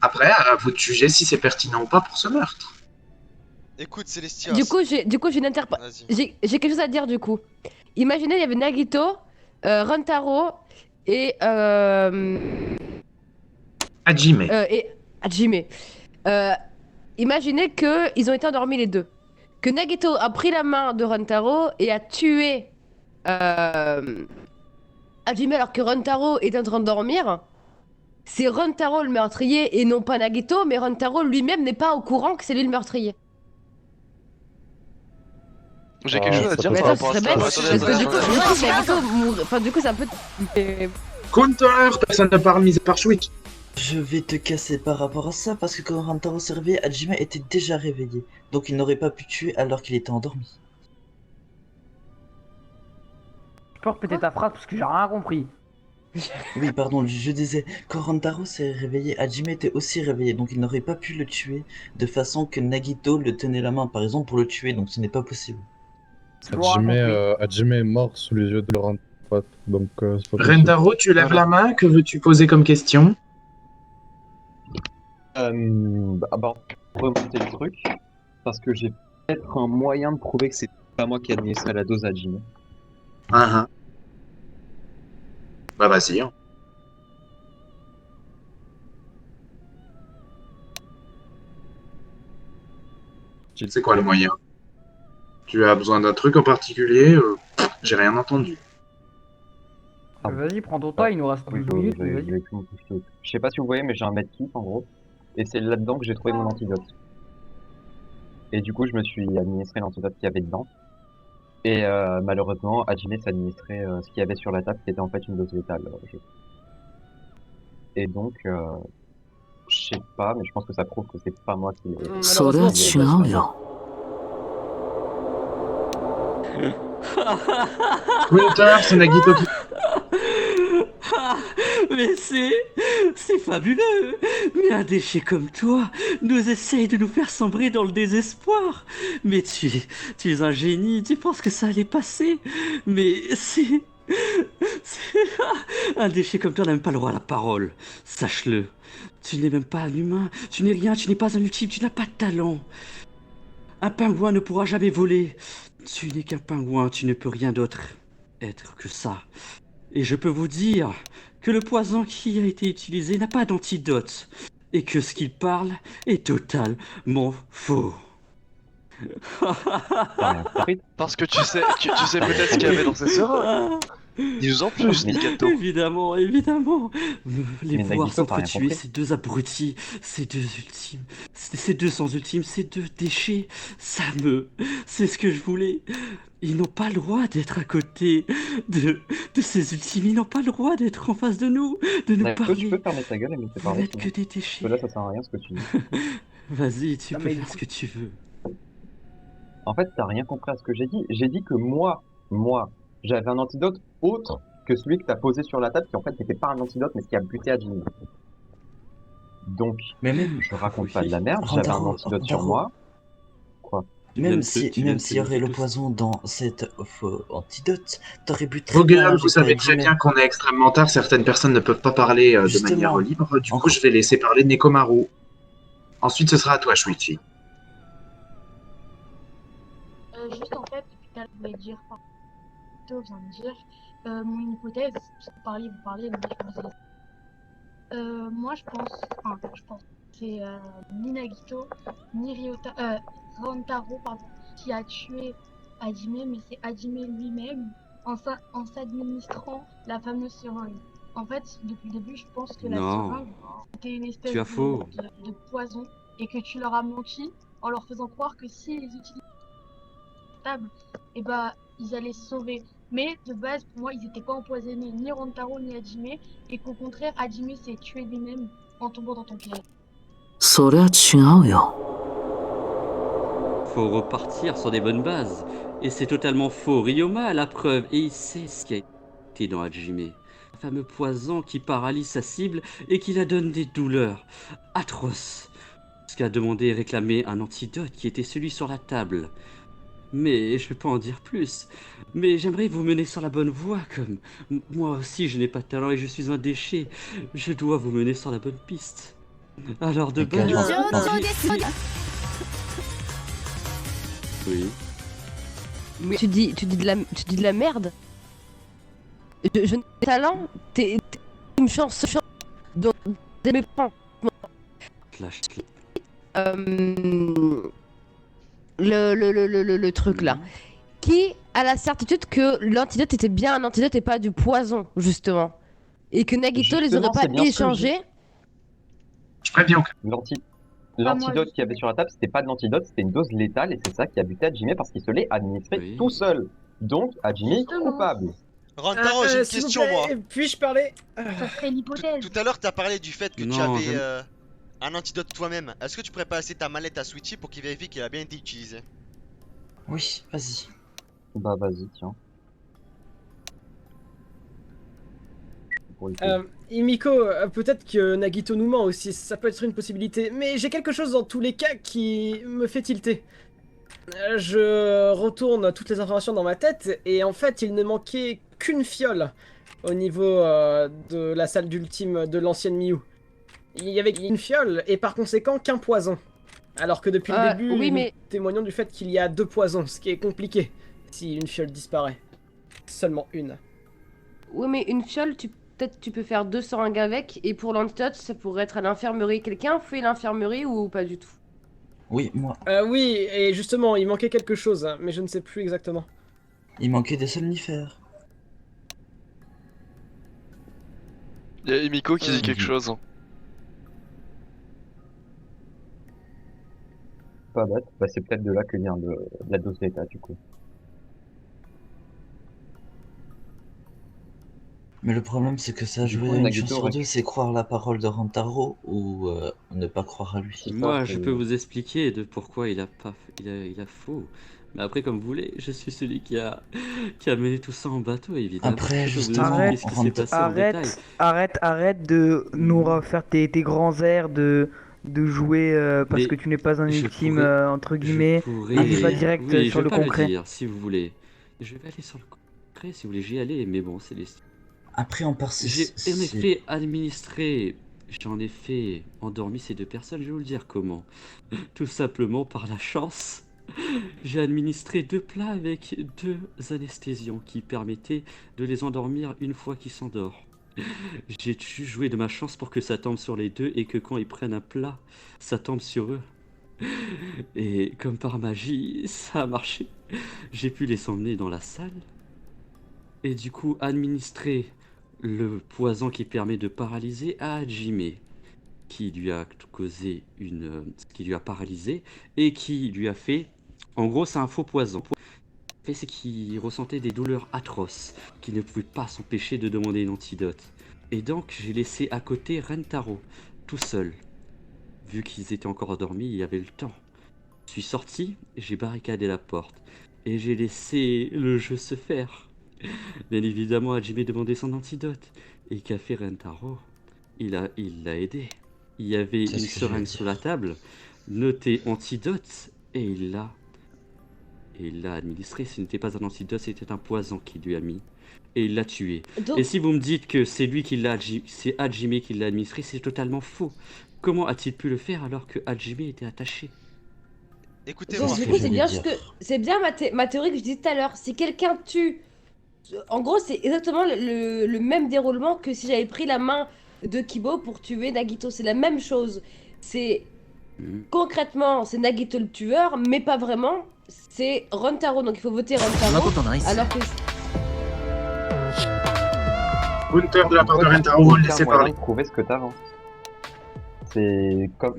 Après, à vous de juger si c'est pertinent ou pas pour ce meurtre. Écoute, Célestia. Du coup, j'ai une j'ai quelque chose à dire du coup. Imaginez, il y avait Nagito, Rantaro et Hajime. Hajime. Imaginez que ils ont été endormis les deux. Que Nagito a pris la main de Rantaro et a tué Hajime alors que Rantaro est en train de dormir. C'est Rantaro le meurtrier et non pas Nagito, mais Rantaro lui-même n'est pas au courant que c'est lui le meurtrier. J'ai quelque chose à dire Mais par attends, rapport ce à serait ça. bête, parce que du coup, Nagito mourrait- enfin du coup c'est un peu... Counter, personne ne parle mis à part Switch. Je vais te casser par rapport à ça, parce que quand Rantaro s'est réveillé, Hajime était déjà réveillé. Donc il n'aurait pas pu tuer alors qu'il était endormi. Tu peux répéter ta phrase parce que j'ai rien compris. Oui, pardon, je disais, quand Rantaro s'est réveillé, Hajime était aussi réveillé, donc il n'aurait pas pu le tuer de façon que Nagito le tenait la main, par exemple, pour le tuer, donc ce n'est pas possible. Hajime est mort sous les yeux de Laurent Pote, donc c'est pas possible. Rentaro, tu lèves la main, que veux-tu poser comme question? Bah, remonter le truc, parce que j'ai peut-être un moyen de prouver que c'est pas moi qui ai administré la dose à Jimmy. Ah ah. Bah vas-y. Hein. C'est quoi le moyen? Tu as besoin d'un truc en particulier? J'ai rien entendu. Vas-y, prends ton temps, il nous reste 12 minutes, mais vas-y. Je sais pas si vous voyez, mais j'ai un medkit en gros, et c'est là-dedans que j'ai trouvé mon antidote. Et du coup, je me suis administré l'antidote qu'il y avait dedans. Et malheureusement, Hajime s'administrait ce qu'il y avait sur la table, qui était en fait une dose létale. Et donc, je sais pas, mais je pense que ça prouve que c'est pas moi qui l'ai. Winter, c'est Nagito qui... Mais c'est fabuleux. Mais un déchet comme toi nous essaye de nous faire sombrer dans le désespoir. Mais tu es un génie, tu penses que ça allait passer. Mais c'est... Un déchet comme toi n'a même pas le droit à la parole. Sache-le. Tu n'es même pas un humain, tu n'es rien, tu n'es pas un ultime, tu n'as pas de talent. Un pingouin ne pourra jamais voler. Tu n'es qu'un pingouin, tu ne peux rien d'autre être que ça. Et je peux vous dire que le poison qui a été utilisé n'a pas d'antidote. Et que ce qu'il parle est totalement faux. Parce que tu sais peut-être ce qu'il y avait dans ces seringues. Dis-nous en plus, Nagato. Évidemment, évidemment. Les Mais voir Nagito, t'as rien s'entretuer, compris. ces deux abrutis, ces deux ultimes, ces deux sans ultimes, ces deux déchets, ça me... C'est ce que je voulais. Ils n'ont pas le droit d'être à côté de ces ultimes, ils n'ont pas le droit d'être en face de nous Nagito, parler. tu peux fermer ta gueule et me laisser Vous parler. n'êtes que sinon. des Parce déchets. que là, ça sert à rien ce que tu dis. Vas-y, tu Non, peux mais faire du ce que tu veux. En fait, t'as rien compris à ce que j'ai dit. J'ai dit que moi, j'avais un antidote autre que celui que t'as posé sur la table, qui en fait n'était pas un antidote, mais qui a buté Hajime. Donc, Mais même, je raconte pas de la merde, j'avais un antidote sur moi. Quoi? Même s'il y aurait le poison dans cet faux antidote, t'aurais pu très Vos bien gueules, vous injecter savez très Hajime. bien qu'on est extrêmement tard, certaines personnes ne peuvent pas parler de Justement. manière libre, du coup je vais laisser parler Nekomaru. Ensuite ce sera à toi, Shuichi. Juste en fait, depuis tout à l'heure, je voulais dire, Théo vient de dire, mon hypothèse, vous parlez, mais moi je vous ai... moi je pense, c'est ni Nagito, ni Rantaro, pardon, qui a tué Hajime, mais c'est Hajime lui-même en s'administrant la fameuse seringue. En fait, depuis le début, je pense que la Non. seringue, c'était une espèce Tu as faux. de poison et que tu leur as menti en leur faisant croire que s'ils utilisaient la table, et bah, ils allaient se sauver. Mais de base, pour moi, ils n'étaient pas empoisonnés, ni Rantaro ni Hajime, et qu'au contraire, Hajime s'est tué lui-même en tombant dans ton piège. Faut repartir sur des bonnes bases. Et c'est totalement faux. Ryoma a la preuve. Et il sait ce qui a été dans Hajime. Un fameux poison qui paralyse sa cible et qui la donne des douleurs atroces. Jusqu'à demander et réclamer un antidote qui était celui sur la table. Mais je peux pas en dire plus. Mais j'aimerais vous mener sur la bonne voie, comme moi aussi je n'ai pas de talent et je suis un déchet. Je dois vous mener sur la bonne piste. Alors de base... Oui. Mais tu dis de la merde. Je n'ai pas de talent, t'es une chance donc des mes parents. Le truc là. Qui a la certitude que l'antidote était bien un antidote et pas du poison, justement. Et que Nagito les aurait Justement, pas c'est bien ce que je échangés. dis. Je préviens. L'antidote qu'il y avait sur la table, c'était pas de l'antidote, c'était une dose létale et c'est ça qui a buté Hajime parce qu'il se l'est administré tout seul. Donc, Hajime est coupable. Rantaro, j'ai une s'il vous question, plaît, moi. Puis-je parler Ça serait l'hypothèse. Tout à l'heure, t'as parlé du fait que tu Non, avais j'aime- un antidote toi-même. Est-ce que tu pourrais passer ta mallette à Switchy pour qu'il vérifie qu'il a bien été utilisé? Oui, vas-y. Bah, vas-y, tiens. Imiko, peut-être que Nagito nous ment aussi, ça peut être une possibilité, mais j'ai quelque chose dans tous les cas qui me fait tilter. Je retourne toutes les informations dans ma tête, et en fait, il ne manquait qu'une fiole au niveau de la salle d'ultime de l'ancienne Miu. Il y avait une fiole, et par conséquent qu'un poison. Alors que depuis le début, oui, mais- nous témoignons du fait qu'il y a 2 poisons, ce qui est compliqué si une fiole disparaît. Seulement une. Oui, mais une fiole, peut-être tu peux faire 2 seringues avec, et pour l'antidote, ça pourrait être à l'infirmerie. Quelqu'un fait l'infirmerie ou pas du tout? Oui, moi. Oui, et justement, il manquait quelque chose, hein, mais je ne sais plus exactement. Il manquait des somnifères. Il y a Emiko qui dit quelque chose. Pas bête. Bah, c'est peut-être de là que vient la dose d'état, du coup. Mais le problème, c'est que ça a Du joué coup, une Nagito chance sur aurait- deux, c'est croire la parole de Rantaro ou ne pas croire à lui. Moi, je peux vous expliquer de pourquoi il a pas, il a faux. Mais après, comme vous voulez, je suis celui qui a mené tout ça en bateau, évidemment. Après, Je peux vous justement, expliquer ce qui s'est passé en détail. Arrête de nous refaire tes grands airs de jouer parce Mais que tu n'es pas un je ultime pourrais- entre guillemets. pourrais- Et tu vas direct Oui, sur je le vais pas concret. dire, si vous voulez. Je vais aller sur le concret, si vous voulez, j'y aller, mais bon, c'est les... Après, on part... J'ai en effet administré, j'en ai fait endormi ces deux personnes, je vais vous le dire comment. Tout simplement par la chance. J'ai administré 2 plats avec 2 anesthésiants qui permettaient de les endormir une fois qu'ils s'endorment. J'ai dû jouer de ma chance pour que ça tombe sur les deux et que quand ils prennent un plat, ça tombe sur eux. Et comme par magie, ça a marché. J'ai pu les emmener dans la salle et du coup administrer le poison qui permet de paralyser à Hajime, qui lui a causé qui lui a paralysé et qui lui a fait, en gros c'est un faux poison. Le fait c'est qu'il ressentait des douleurs atroces, qu'il ne pouvait pas s'empêcher de demander une antidote. Et donc j'ai laissé à côté Rentaro, tout seul. Vu qu'ils étaient encore endormis, il y avait le temps. Je suis sorti, j'ai barricadé la porte et j'ai laissé le jeu se faire. Bien évidemment, Hajime demandait son antidote. Et qu'a fait Rentaro? Il l'a aidé. Il y avait C'est une ce que seringue j'allais sur la table, noté antidote, et il l'a administré. Ce n'était pas un antidote, c'était un poison qu'il lui a mis. Et il l'a tué. Donc- Et si vous me dites que c'est lui qui l'a, c'est Hajime qui l'a administré, c'est totalement faux. Comment a-t-il pu le faire alors que Hajime était attaché? Écoutez-moi. Donc, du coup, c'est bien ma théorie que je disais tout à l'heure. Si quelqu'un tue. En gros, c'est exactement le même déroulement que si j'avais pris la main de Kibo pour tuer Nagito. C'est la même chose. C'est. Concrètement, c'est Nagito le tueur, mais pas vraiment. C'est Rentaro. Donc il faut voter Rentaro. Alors que. Gunther de la part de Rentaro, laissez parler. Prouver ce que t'avances. C'est comme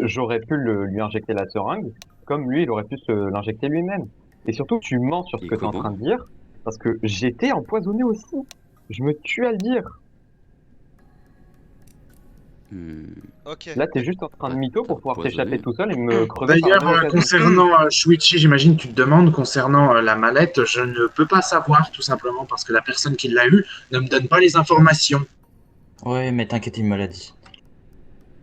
j'aurais pu lui injecter la seringue, comme lui il aurait pu se l'injecter lui-même. Et surtout tu mens sur ce que t'es en train de dire, parce que j'étais empoisonné aussi. Je me tue à le dire. Ok. Là t'es juste en train de mytho pour pouvoir t'échapper tout seul et me crever. D'ailleurs, par la occasion. concernant Shuichi, j'imagine que tu te demandes, concernant la mallette, je ne peux pas savoir, tout simplement parce que la personne qui l'a eu ne me donne pas les informations. Ouais, mais t'inquiète, il me l'a dit.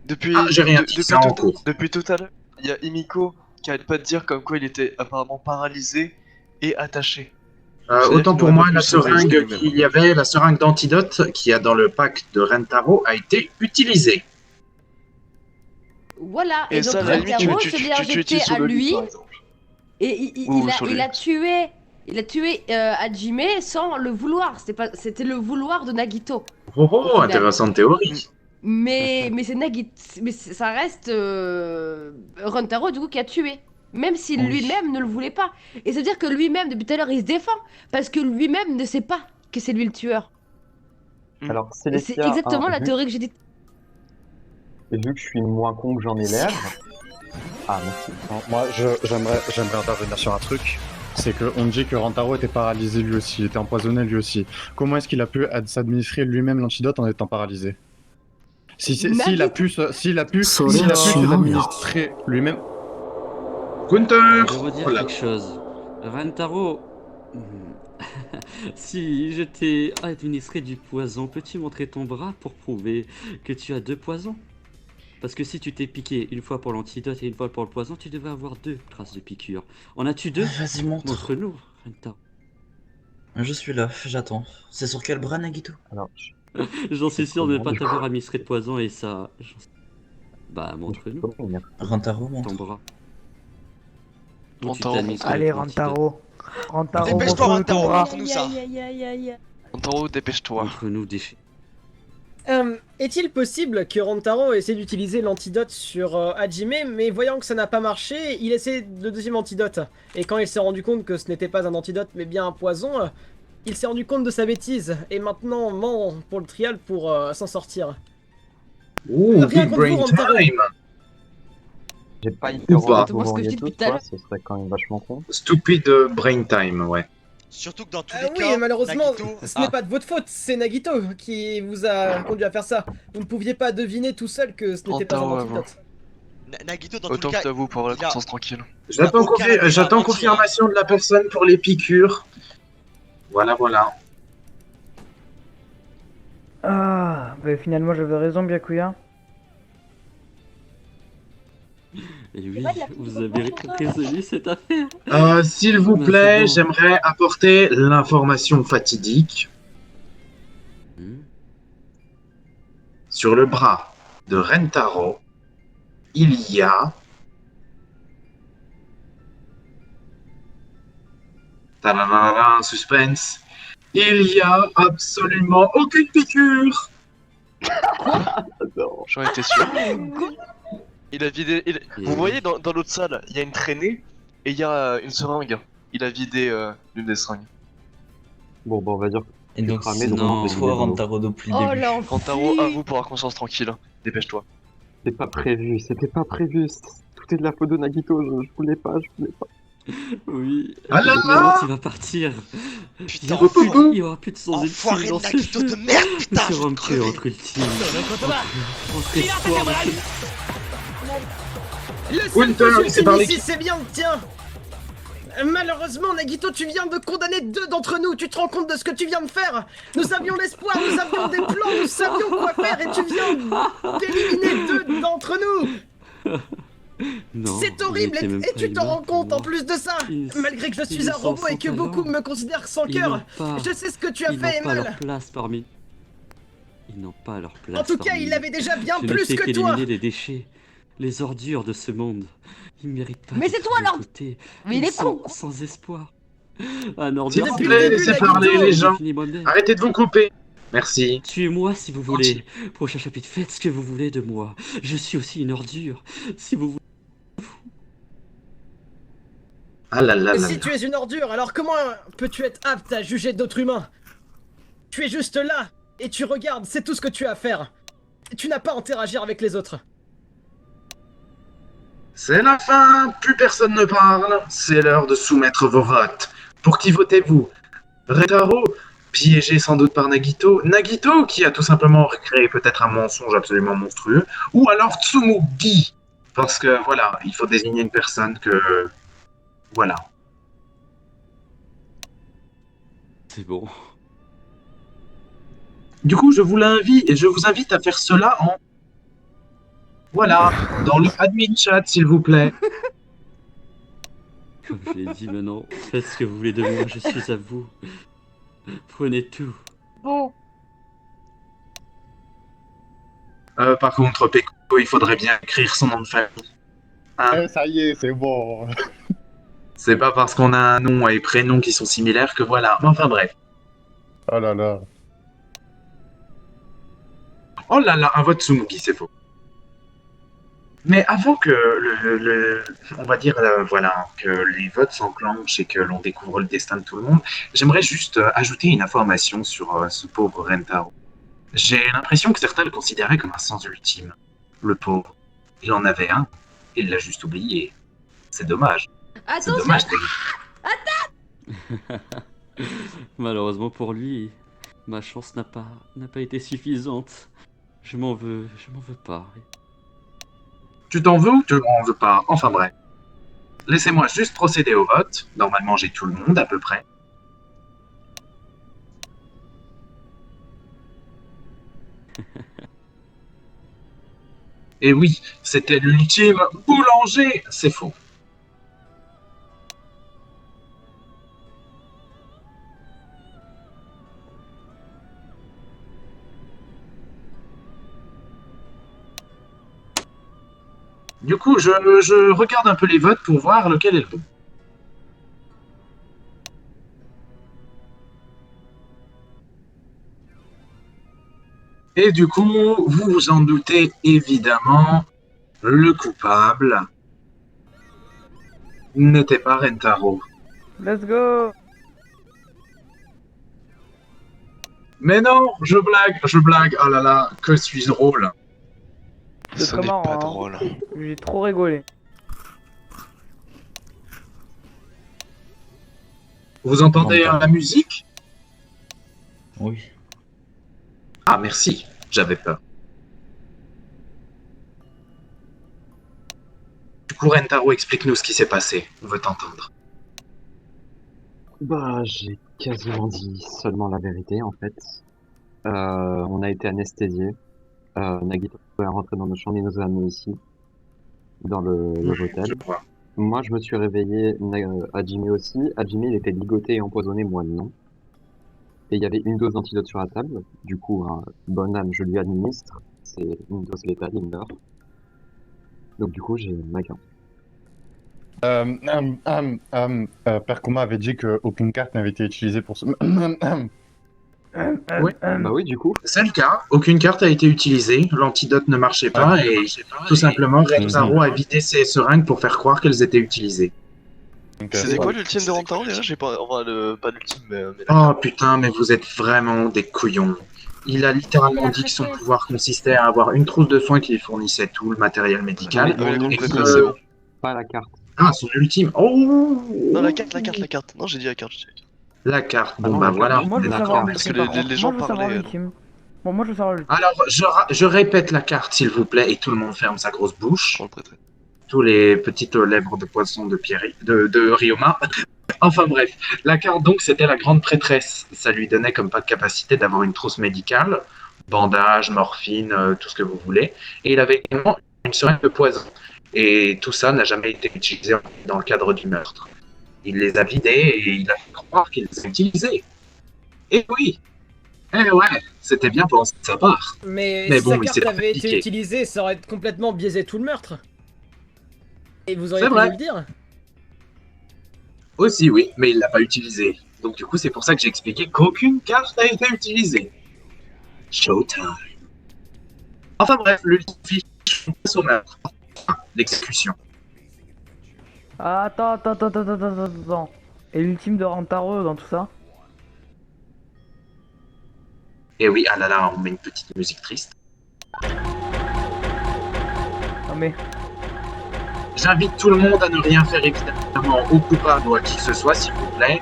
Depuis, j'ai rien dit, c'est en cours. Depuis tout à l'heure, il y a Himiko qui arrête pas de dire comme quoi il était apparemment paralysé et attaché. Autant pour moi, la seringue qu'il y avait, la seringue d'antidote qu'il y a dans le pack de Rentaro a été utilisée. Voilà. Et Et donc ça, à la limite, Rentaro tu se l'est utilises injecté sur à le lit, lui. par exemple. Et Ou sur le il a lit. tué. Il a tué Hajime sans le vouloir. C'était le vouloir de Nagito. Oh, Au final. intéressante théorie. Mais c'est Nagito. Mais ça reste Rentaro du coup qui a tué. Même si lui-même ne le voulait pas. Et ça veut dire que lui-même, depuis tout à l'heure, il se défend. Parce que lui-même ne sait pas que c'est lui le tueur. Alors C'est Célestia, exactement la vu- théorie que j'ai dit. Et vu que je suis moins con que j'en ai l'air. Ah merci. Non, moi, j'aimerais intervenir sur un truc. C'est qu'on dit que Rentaro était paralysé lui aussi, était empoisonné lui aussi. Comment est-ce qu'il a pu s'administrer lui-même l'antidote en étant paralysé? S'il a pu s'administrer lui-même. Gunther! Je vais vous dire quelque chose. Rentaro, si je t'ai administré du poison, peux-tu montrer ton bras pour prouver que tu as 2 poisons? Parce que si tu t'es piqué une fois pour l'antidote et une fois pour le poison, tu devais avoir 2 traces de piqûre. En as-tu 2? Vas-y, montre. Montre-nous, Rentaro. Je suis là, j'attends. C'est sur quel bras, Nagito? Alors, J'en suis sûr de ne pas t'avoir administré de poison et ça... Bah, montre-nous. Rentaro, montre. Ton bras. Où tu Rentaro, t'as administré Allez, l'antidote. Rentaro. Rentaro, Dépêche-toi, montre-nous ton Rentaro, bras. montre-nous ça. Rentaro, dépêche-toi. Montre-nous des... Est-il possible que Rentaro essaie d'utiliser l'antidote sur Hajime, mais voyant que ça n'a pas marché, il essaie le deuxième antidote. Et quand il s'est rendu compte que ce n'était pas un antidote, mais bien un poison, il s'est rendu compte de sa bêtise, et maintenant ment pour le trial pour s'en sortir. Ouh, Rien big contre vous, brain Rentaro. time! J'ai pas Ou interrogé pas. pour tout, ce serait quand même vachement con. Stupid brain time, ouais. Surtout que dans tous Ah les oui, cas, et malheureusement, Nagito- ce n'est pas de votre faute, c'est Nagito qui vous a conduit à faire ça. Vous ne pouviez pas deviner tout seul que ce n'était pas un Rantaro, antidote. Nagito, dans Autant tous les que cas, t'avoues pour avoir la il a- conscience tranquille. J'attends aucun intérêt à mentir, confirmation de la personne pour les piqûres. Voilà, voilà. Ah, bah finalement j'avais raison, Byakuya. Et oui, vous avez résolu cette affaire. S'il vous Mais plaît, c'est bon. j'aimerais apporter l'information fatidique. Sur le bras de Rentaro, il y a... Tadadada, suspense. Il y a absolument aucune piqûre. J'en étais sûr. Il a vidé. Vous voyez dans l'autre salle, il y a une traînée et il y a une seringue. Il a vidé l'une des seringues. Bon, bah, on va dire. Et donc, cramé, sinon, on peut toi, se Rantaro, depuis le Oh début. l'enfant. Rantaro, avoue pour avoir conscience tranquille. Dépêche-toi. C'était pas prévu, c'était pas prévu. Tout est de la faute de Nagito, je voulais pas. Oui. Ah là là Maintenant, il va partir. Putain, Il y aura plus de sans enfoiré ultime de dans ce Nagito jeu. de merde, putain, Nous je vais serons te que crever. entre ultime. Entre espoir. Le seul Winter, que c'est je par ici, l'équipe. c'est bien le tien. Malheureusement, Nagito, tu viens de condamner 2 d'entre nous. Tu te rends compte de ce que tu viens de faire? Nous avions l'espoir, nous avions des plans, nous savions quoi faire et tu viens d'éliminer 2 d'entre nous. Non, C'est horrible il était même et pas tu t'en humain rends compte pour en plus de ça. Ils- Malgré que je suis ils un sont robot et sans que talent. beaucoup me considèrent sans Ils cœur, n'ont pas- je sais ce que tu as Ils fait, n'ont pas leur Emel. place parmi. Ils n'ont pas leur place. En tout cas, parmi il nous. avait déjà bien Je ne plus fais que toi. qu'éliminer les déchets, les ordures de ce monde. Ils méritent pas. Mais d'être c'est toi, de l'ord- côté. Mais il Ils est sont con. sans espoir. Un ordure. S'il vous Depuis plaît, le début, laissez Nagito. parler les gens. Définis moi-même. Arrêtez de vous couper. Merci. Tuez-moi si vous voulez. Prochain chapitre, faites ce que vous voulez de moi. Je suis aussi une ordure. Si vous voulez. Ah là là là Si là. tu es une ordure, alors comment peux-tu être apte à juger d'autres humains? Tu es juste là et tu regardes, c'est tout ce que tu as à faire. Tu n'as pas à interagir avec les autres. C'est la fin, plus personne ne parle. C'est l'heure de soumettre vos votes. Pour qui votez-vous? Rentaro, piégé sans doute par Nagito. Nagito, qui a tout simplement créé peut-être un mensonge absolument monstrueux. Ou alors Tsumugi. Parce que voilà, il faut désigner une personne que... Voilà. C'est bon. Du coup, je vous invite à faire cela en... Voilà, dans le admin chat, s'il vous plaît. Comme je l'ai dit maintenant, faites ce que vous voulez de moi. Je suis à vous. Prenez tout. Bon, Par contre, Peko, il faudrait bien écrire son nom de famille. Hein? Ça y est, c'est bon. C'est pas parce qu'on a un nom et prénom qui sont similaires que voilà. Mais enfin bref. Oh là là. Oh là là, un vote Tsumugi, c'est faux. Mais avant que on va dire voilà que les votes s'enclenchent et que l'on découvre le destin de tout le monde, j'aimerais juste ajouter une information sur ce pauvre Rentaro. J'ai l'impression que certains le considéraient comme un sens ultime. Le pauvre, il en avait un, il l'a juste oublié. C'est dommage. C'est Attention. dommage. Malheureusement pour lui, ma chance n'a pas été suffisante. Je m'en veux pas. Tu t'en veux ou tu m'en veux pas? Enfin bref. Laissez-moi juste procéder au vote. Normalement, j'ai tout le monde à peu près. Et oui, c'était l'ultime boulanger. C'est faux. Du coup, je regarde un peu les votes pour voir lequel est le bon. Et du coup, vous vous en doutez évidemment, le coupable n'était pas Rentaro. Let's go. Mais non, je blague, oh là là, que suis-je drôle. C'est Ce très n'est marrant, pas hein. drôle. J'ai trop rigolé. Vous entendez Rantaro. la musique? Oui. Ah, merci. J'avais peur. Du coup, Rentaro, explique-nous ce qui s'est passé. On veut t'entendre. Bah, j'ai quasiment dit seulement la vérité, en fait. On a été anesthésiés. Nagito est rentré dans nos chambres, il nous a amenés ici, dans le hôtel. Je vois. Moi, je me suis réveillé, Hajime aussi. Hajime, il était ligoté et empoisonné, moi non. Et il y avait une dose d'antidote sur la table. Du coup, bonne âme, je lui administre. C'est une dose létale, il meurt. Donc du coup, j'ai ma carte. Père Kuma avait dit qu'aucune carte n'avait été utilisée pour ce... Oui. Bah oui, du coup. C'est le cas. Aucune carte a été utilisée. L'antidote ne marchait pas et tout simplement, Rentaro a vidé ses seringues pour faire croire qu'elles étaient utilisées. C'était quoi l'ultime de Rentaro déjà? J'ai pas. Enfin, pas l'ultime, mais. Oh putain, mais vous êtes vraiment des couillons. Il a littéralement dit que son pouvoir consistait à avoir une trousse de soins qui lui fournissait tout le matériel médical. Et que... c'est bon. Pas la carte. Ah, son ultime. Oh Non, la carte. Non, j'ai dit la carte. La carte. Bon, non, bah voilà. Moi, je veux D'accord. savoir Parce que l'ultime, par contre. les gens Moi, je veux savoir parlaient. l'ultime. Bon, moi, je veux savoir l'ultime. Alors, je répète la carte, s'il vous plaît, et tout le monde ferme sa grosse bouche. Tous les petites lèvres de poisson de Ryoma. Enfin bref, la carte donc c'était la grande prêtresse. Ça lui donnait comme pas de capacité d'avoir une trousse médicale, bandage, morphine, tout ce que vous voulez. Et il avait également une seringue de poison. Et tout ça n'a jamais été utilisé dans le cadre du meurtre. Il les a vidés et il a fait croire qu'il les a utilisés. Et oui, eh ouais, c'était bien pensé de sa part. Mais si bon, sa il carte s'est avait été appliqué. utilisée, ça aurait complètement biaisé tout le meurtre. Et vous auriez C'est pu vrai. me le dire. Aussi, oui, mais il l'a pas utilisé. Donc du coup, c'est pour ça que j'ai expliqué qu'aucune carte n'a été utilisée. Showtime. Enfin bref, l'ultime fiche, on passe au meurtre. L'exécution. Attends. Et l'ultime de Rantaro dans tout ça? Et oui, ah là là, on met une petite musique triste. Non mais... J'invite tout le monde à ne rien faire évidemment au coupable ou à qui que ce soit, s'il vous plaît.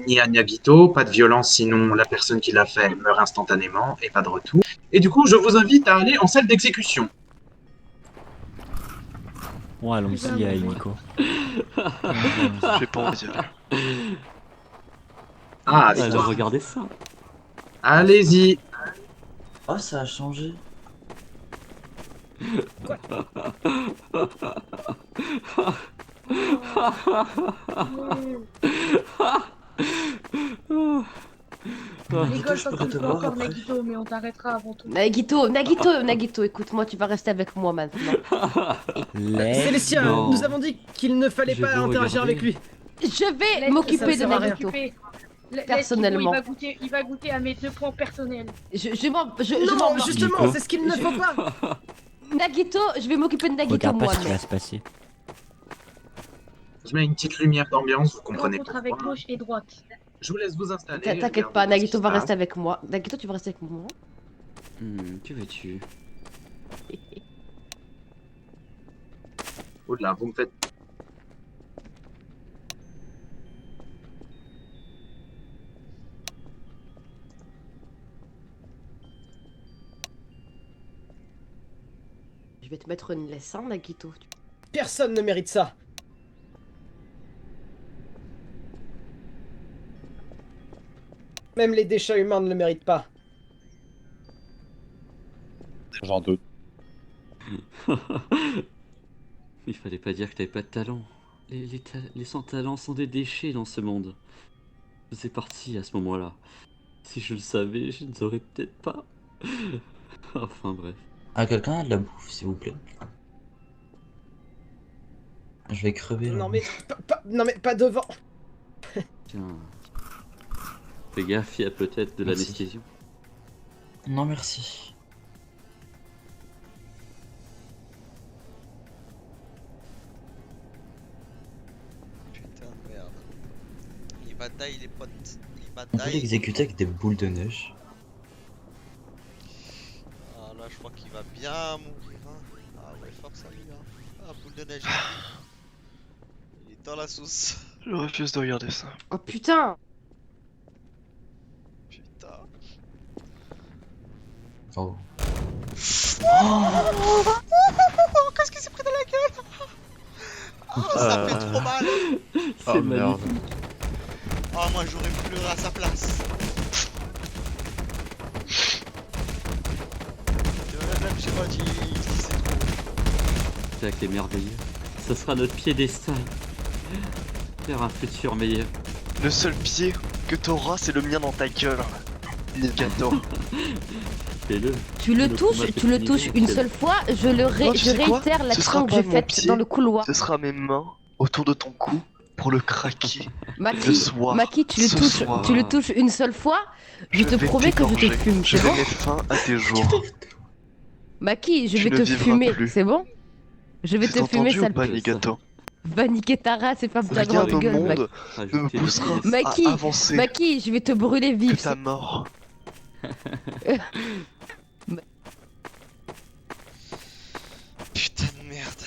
Ni à Nagito, pas de violence, sinon la personne qui l'a fait meurt instantanément et pas de retour. Et du coup, je vous invite à aller en salle d'exécution. Bon, allons-y, Nico. J'ai pas envie. Ah, Alors, regardez ça. allez-y. Oh, ça a changé. Rigole je pas peux que tu te veux voir encore après. Nagito, mais on t'arrêtera avant tout. Nagito, écoute-moi, tu vas rester avec moi maintenant. Célestia, Non. nous avons dit qu'il ne fallait Je pas veux interagir regarder. avec lui. Je vais Laisse- m'occuper ça de sert à rien. Nagito. Laisse Personnellement. Thibaut, il va goûter à mes 2 points personnels. Je m'en Non, vais. justement, Nico. c'est ce qu'il ne faut pas. Nagito, je vais m'occuper de Nagito Regarde pas moi. ce qui va se passer. Je mets une petite lumière d'ambiance, vous comprenez Rencontre avec pourquoi. gauche et droite. Je vous laisse vous installer. T'inquiète regardez pas, ce Nagito qui va se rester passe. avec moi. Nagito, tu vas rester avec moi. Que veux-tu? Oula, vous me faites... Je vais te mettre une laisse, hein, Nagito. Personne ne mérite ça. Même les déchets humains ne le méritent pas. J'en doute. Il fallait pas dire que t'avais pas de talent. Les sans-talents sont des déchets dans ce monde. Je faisais partie à ce moment-là. Si je le savais, je ne saurais peut-être pas. Enfin bref. Ah, quelqu'un a de la bouffe, s'il vous plaît. Je vais crever là. Non mais pas devant. Tiens. Fais gaffe, il y a peut-être de Merci. l'anesthésie. Non, merci. Putain de merde. Il bataille les potes. Il On peut bataille. l'exécuter avec des boules de neige. Ah là, je crois qu'il va bien mourir. Hein. Ah ouais, force à lui. Hein. Ah, boule de neige. Il est dans la sauce. Je refuse de regarder ça. Oh putain. Putain. Oh. Qu'est-ce qu'il s'est pris dans la gueule? Oh, ça fait trop mal. Oh merde. Oh, moi j'aurais pleuré à sa place. Même j'ai pas dit c'est trop. Jack est merveilleux. Ce sera notre piédestal. Vers un futur meilleur. Le seul pied que t'auras, c'est le mien dans ta gueule. Nigato. Fais-le. Tu le touches une seule fois, je réitère Ce l'action sera que pas j'ai mon faite pied, dans le couloir. Ce sera mes mains autour de ton cou pour le craquer. Maki, Le soir, Maki, tu ce soir. le touches une seule fois, je te vais promets que je te t'égorger. fume, Je c'est vais bon? mettre fin à tes jours. Maki, je Tu vais ne te vivras fumer, plus. c'est bon? Je vais T'as te fumer, entendu ou sale pas, pute. Nigato? Va niquer ta race et ferme ta Rien grande au gueule, monde Maki. ne me poussera Maki, à avancer Maki, je vais te brûler que vif. ta mort. Putain de merde.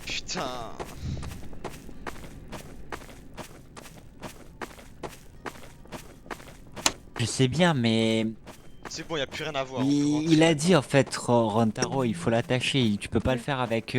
Putain. Je sais bien, mais C'est bon, y a plus rien à voir. il a dit en fait, Rantaro, il faut l'attacher. Tu peux pas le faire avec.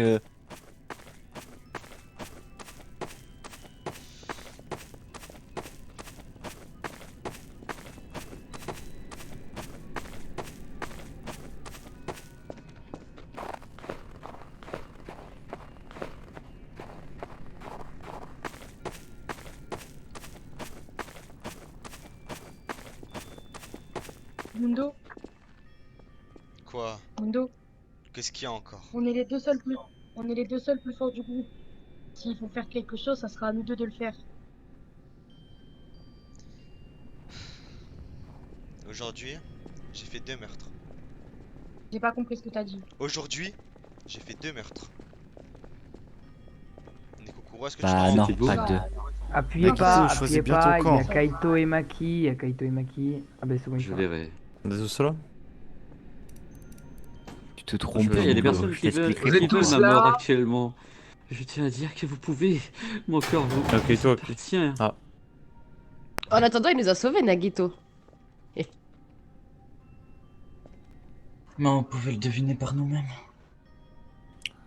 Mundo, Quoi? Mundo, Qu'est-ce qu'il y a encore? on est les deux seuls plus forts du groupe. S'il faut faire quelque chose, ça sera à nous deux de le faire. Aujourd'hui, j'ai fait 2 meurtres. J'ai pas compris ce que t'as dit. Aujourd'hui, j'ai fait 2 meurtres. Nekokuro, est-ce que Bah tu te non, rends compte? pas que deux. Appuyez Nakito, pas, choisis appuyez bien pas, ton il y a camp. Kaito et Maki, il y a Kaito et Maki. Ah bah c'est bon, il Je part. verrai. On est tous là? Tu te trompes. Il y a des Hugo, personnes je qui veulent t'expliquerai plus tard. ma mort actuellement. Je tiens à dire que vous pouvez. Mon cœur vous Ok, toi. appartient. Ah. En attendant, il nous a sauvés, Nagito. Mais on pouvait le deviner par nous-mêmes.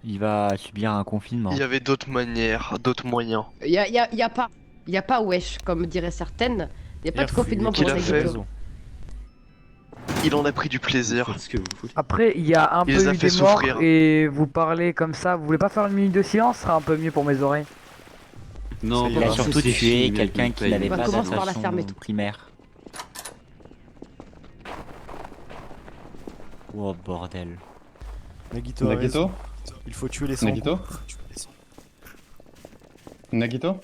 Il va subir un confinement. Il y avait d'autres manières, d'autres moyens. Y a pas wesh, comme diraient certaines. Y a pas de confinement pour qu'il a fait. Nagito. Il en a pris du plaisir. Après, il y a un Il peu les a eu fait des morts souffrir. et vous parlez comme ça. Vous voulez pas faire une minute de silence? Ce sera un peu mieux pour mes oreilles. Non, Il a pas surtout parce que c'est tué fini, quelqu'un mais qui n'avait On va pas commencer par la fermer, d'attache tout. primaire. Oh bordel. Nagito, a Nagito raison. Il faut tuer les sans Nagito Nagito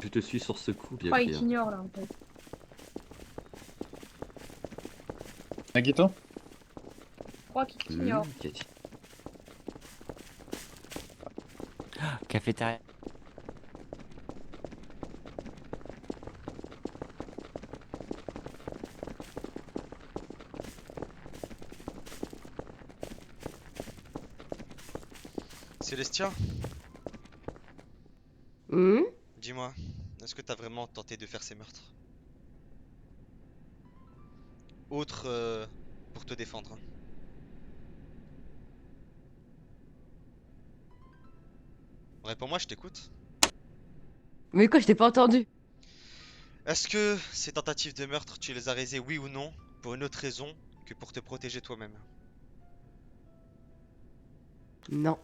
Je te suis sur ce coup, bien Pourquoi il clair. t'ignore là en fait? Nagito Je crois qu'il t'ignore. Cafétéria. Célestia, Hmm. dis-moi, est-ce que t'as vraiment tenté de faire ces meurtres? Autre pour te défendre. Réponds-moi, je t'écoute. Mais quoi, je t'ai pas entendu. Est-ce que ces tentatives de meurtre, tu les as réalisées oui ou non, pour une autre raison que pour te protéger toi-même? Non.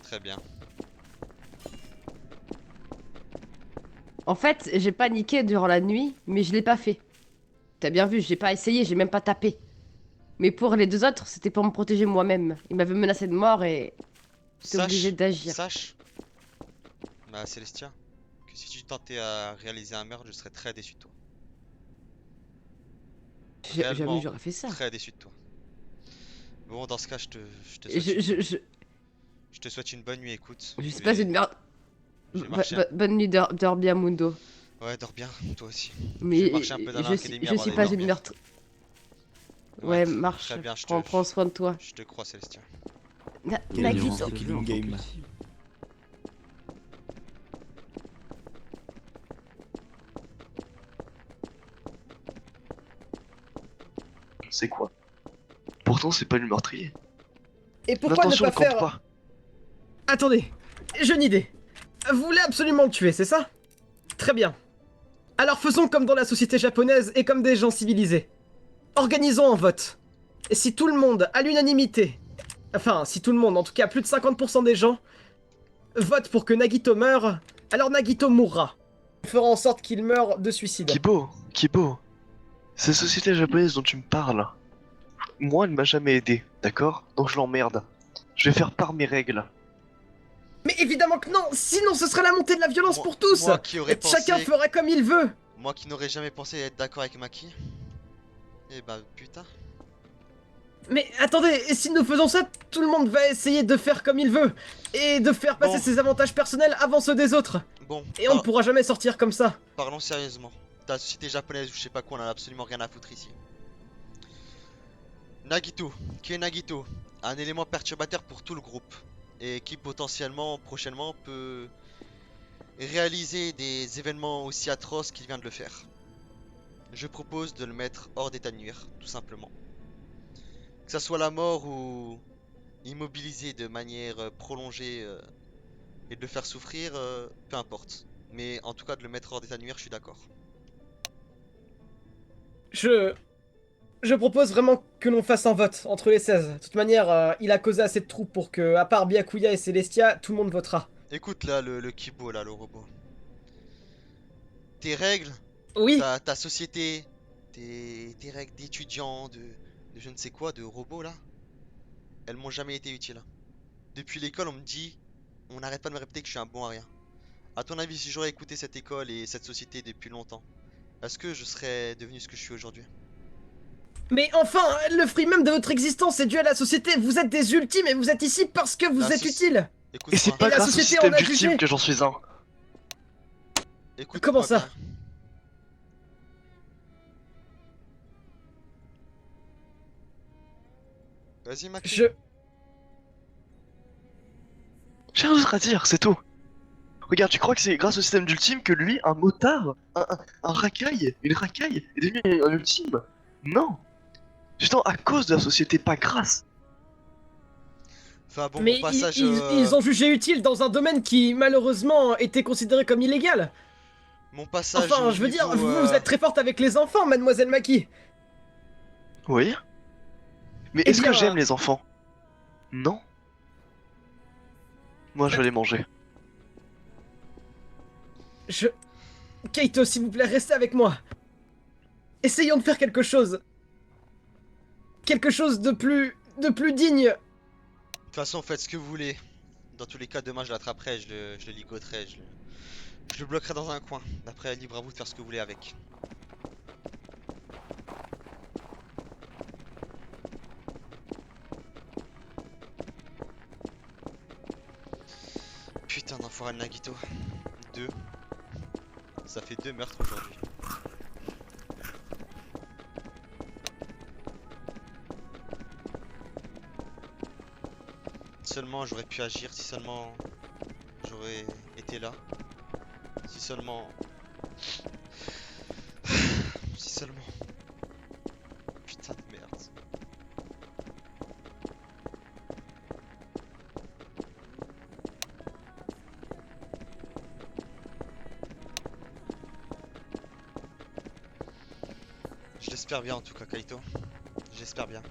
Très bien. En fait, j'ai paniqué durant la nuit, mais je l'ai pas fait. T'as bien vu, j'ai pas essayé, j'ai même pas tapé. Mais pour les deux autres, c'était pour me protéger moi-même. Ils m'avaient menacé de mort et j'étais obligé d'agir. Sache, bah Célestia, que si tu tentais à réaliser un meurtre, je serais très déçu de toi. Jamais Réellement, j'aurais fait ça. Très déçu de toi. Bon, dans ce cas, je te Et souhaite, je te souhaite une bonne nuit, écoute. Je sais pas, c'est une merde. Je vais marcher Bonne nuit, dors bien, Mundo. Ouais, dors bien, toi aussi. Mais je vais marcher un peu dans l'académie je avant suis d'aller pas dormir. une meurtre. Ouais, marche. Très bien, Prends soin de toi. Je te crois, Célestia. Nagito. Killing game. C'est quoi? Pourtant, c'est pas le meurtrier. Et pourquoi ne L'intention pas ne compte faire... pas. Attendez, j'ai une idée. Vous voulez absolument le tuer, c'est ça? Très bien. Alors faisons comme dans la société japonaise et comme des gens civilisés. Organisons un vote. Et si tout le monde, à l'unanimité, enfin, si tout le monde, en tout cas plus de 50% des gens, votent pour que Nagito meure, alors Nagito mourra. On fera en sorte qu'il meure de suicide. Kibo, c'est la société japonaise dont tu me parles. Moi, elle m'a jamais aidé, d'accord? Donc je l'emmerde. Je vais faire part mes règles. Mais évidemment que non, sinon ce serait la montée de la violence pour tous. moi qui aurais Et chacun pensé- fera comme il veut. Moi qui n'aurais jamais pensé être d'accord avec Maki. Eh bah putain. Mais attendez, et si nous faisons ça, tout le monde va essayer de faire comme il veut. Et de faire passer Bon. ses avantages personnels avant ceux des autres. Bon, Et on ne pourra jamais sortir comme ça. parlons sérieusement. Ta société japonaise ou je sais pas quoi, on en a absolument rien à foutre ici. Nagito, qui est Nagito, un élément perturbateur pour tout le groupe. Et qui potentiellement, prochainement, peut réaliser des événements aussi atroces qu'il vient de le faire. Je propose de le mettre hors d'état de nuire, tout simplement. Que ça soit la mort ou immobilisé de manière prolongée et de le faire souffrir, peu importe. Mais en tout cas de le mettre hors d'état de nuire, je suis d'accord. Je propose vraiment que l'on fasse un vote entre les 16. De toute manière, il a causé assez de troupes pour que, à part Byakuya et Celestia, tout le monde votera. Écoute là, le Kibo là, le robot. Tes règles, oui. ta société, tes règles d'étudiants, de je ne sais quoi, de robots là, elles m'ont jamais été utiles. Depuis l'école, on me dit, on n'arrête pas de me répéter que je suis un bon à rien. À ton avis, si j'aurais écouté cette école et cette société depuis longtemps, est-ce que je serais devenu ce que je suis aujourd'hui? Mais enfin, le fruit même de votre existence est dû à la société. Vous êtes des ultimes et vous êtes ici parce que vous êtes utiles. Et c'est pas la grâce au société système en a d'ultime jugé. que j'en suis un. Comment ça? Vas-y, Maki. Je... J'ai rien d'autre à dire, c'est tout. Regarde, tu crois que c'est grâce au système d'ultime que lui, un motard, un racaille, une racaille, est devenu un ultime? Non. Justement à cause de la société, pas grâce. Enfin bon, Mais mon passage, ils ont jugé utile dans un domaine qui, malheureusement, était considéré comme illégal. mon passage Enfin, au je veux dire, niveau, vous êtes très forte avec les enfants, mademoiselle Maki. Oui. Mais Eh est-ce que bien, j'aime les enfants? Non. Moi, je vais les manger. Kaito, s'il vous plaît, restez avec moi. Essayons de faire quelque chose. Quelque chose de plus digne. De toute façon, faites ce que vous voulez. Dans tous les cas, demain je l'attraperai, je le ligoterai, je le bloquerai dans un coin. Après, libre à vous de faire ce que vous voulez avec. Putain d'enfoiré de Nagito. 2. Ça fait 2 meurtres aujourd'hui. Seulement j'aurais pu agir, si seulement j'aurais été là. Si seulement... Si seulement... Putain de merde. Je l'espère bien en tout cas, Kaito. J'espère bien.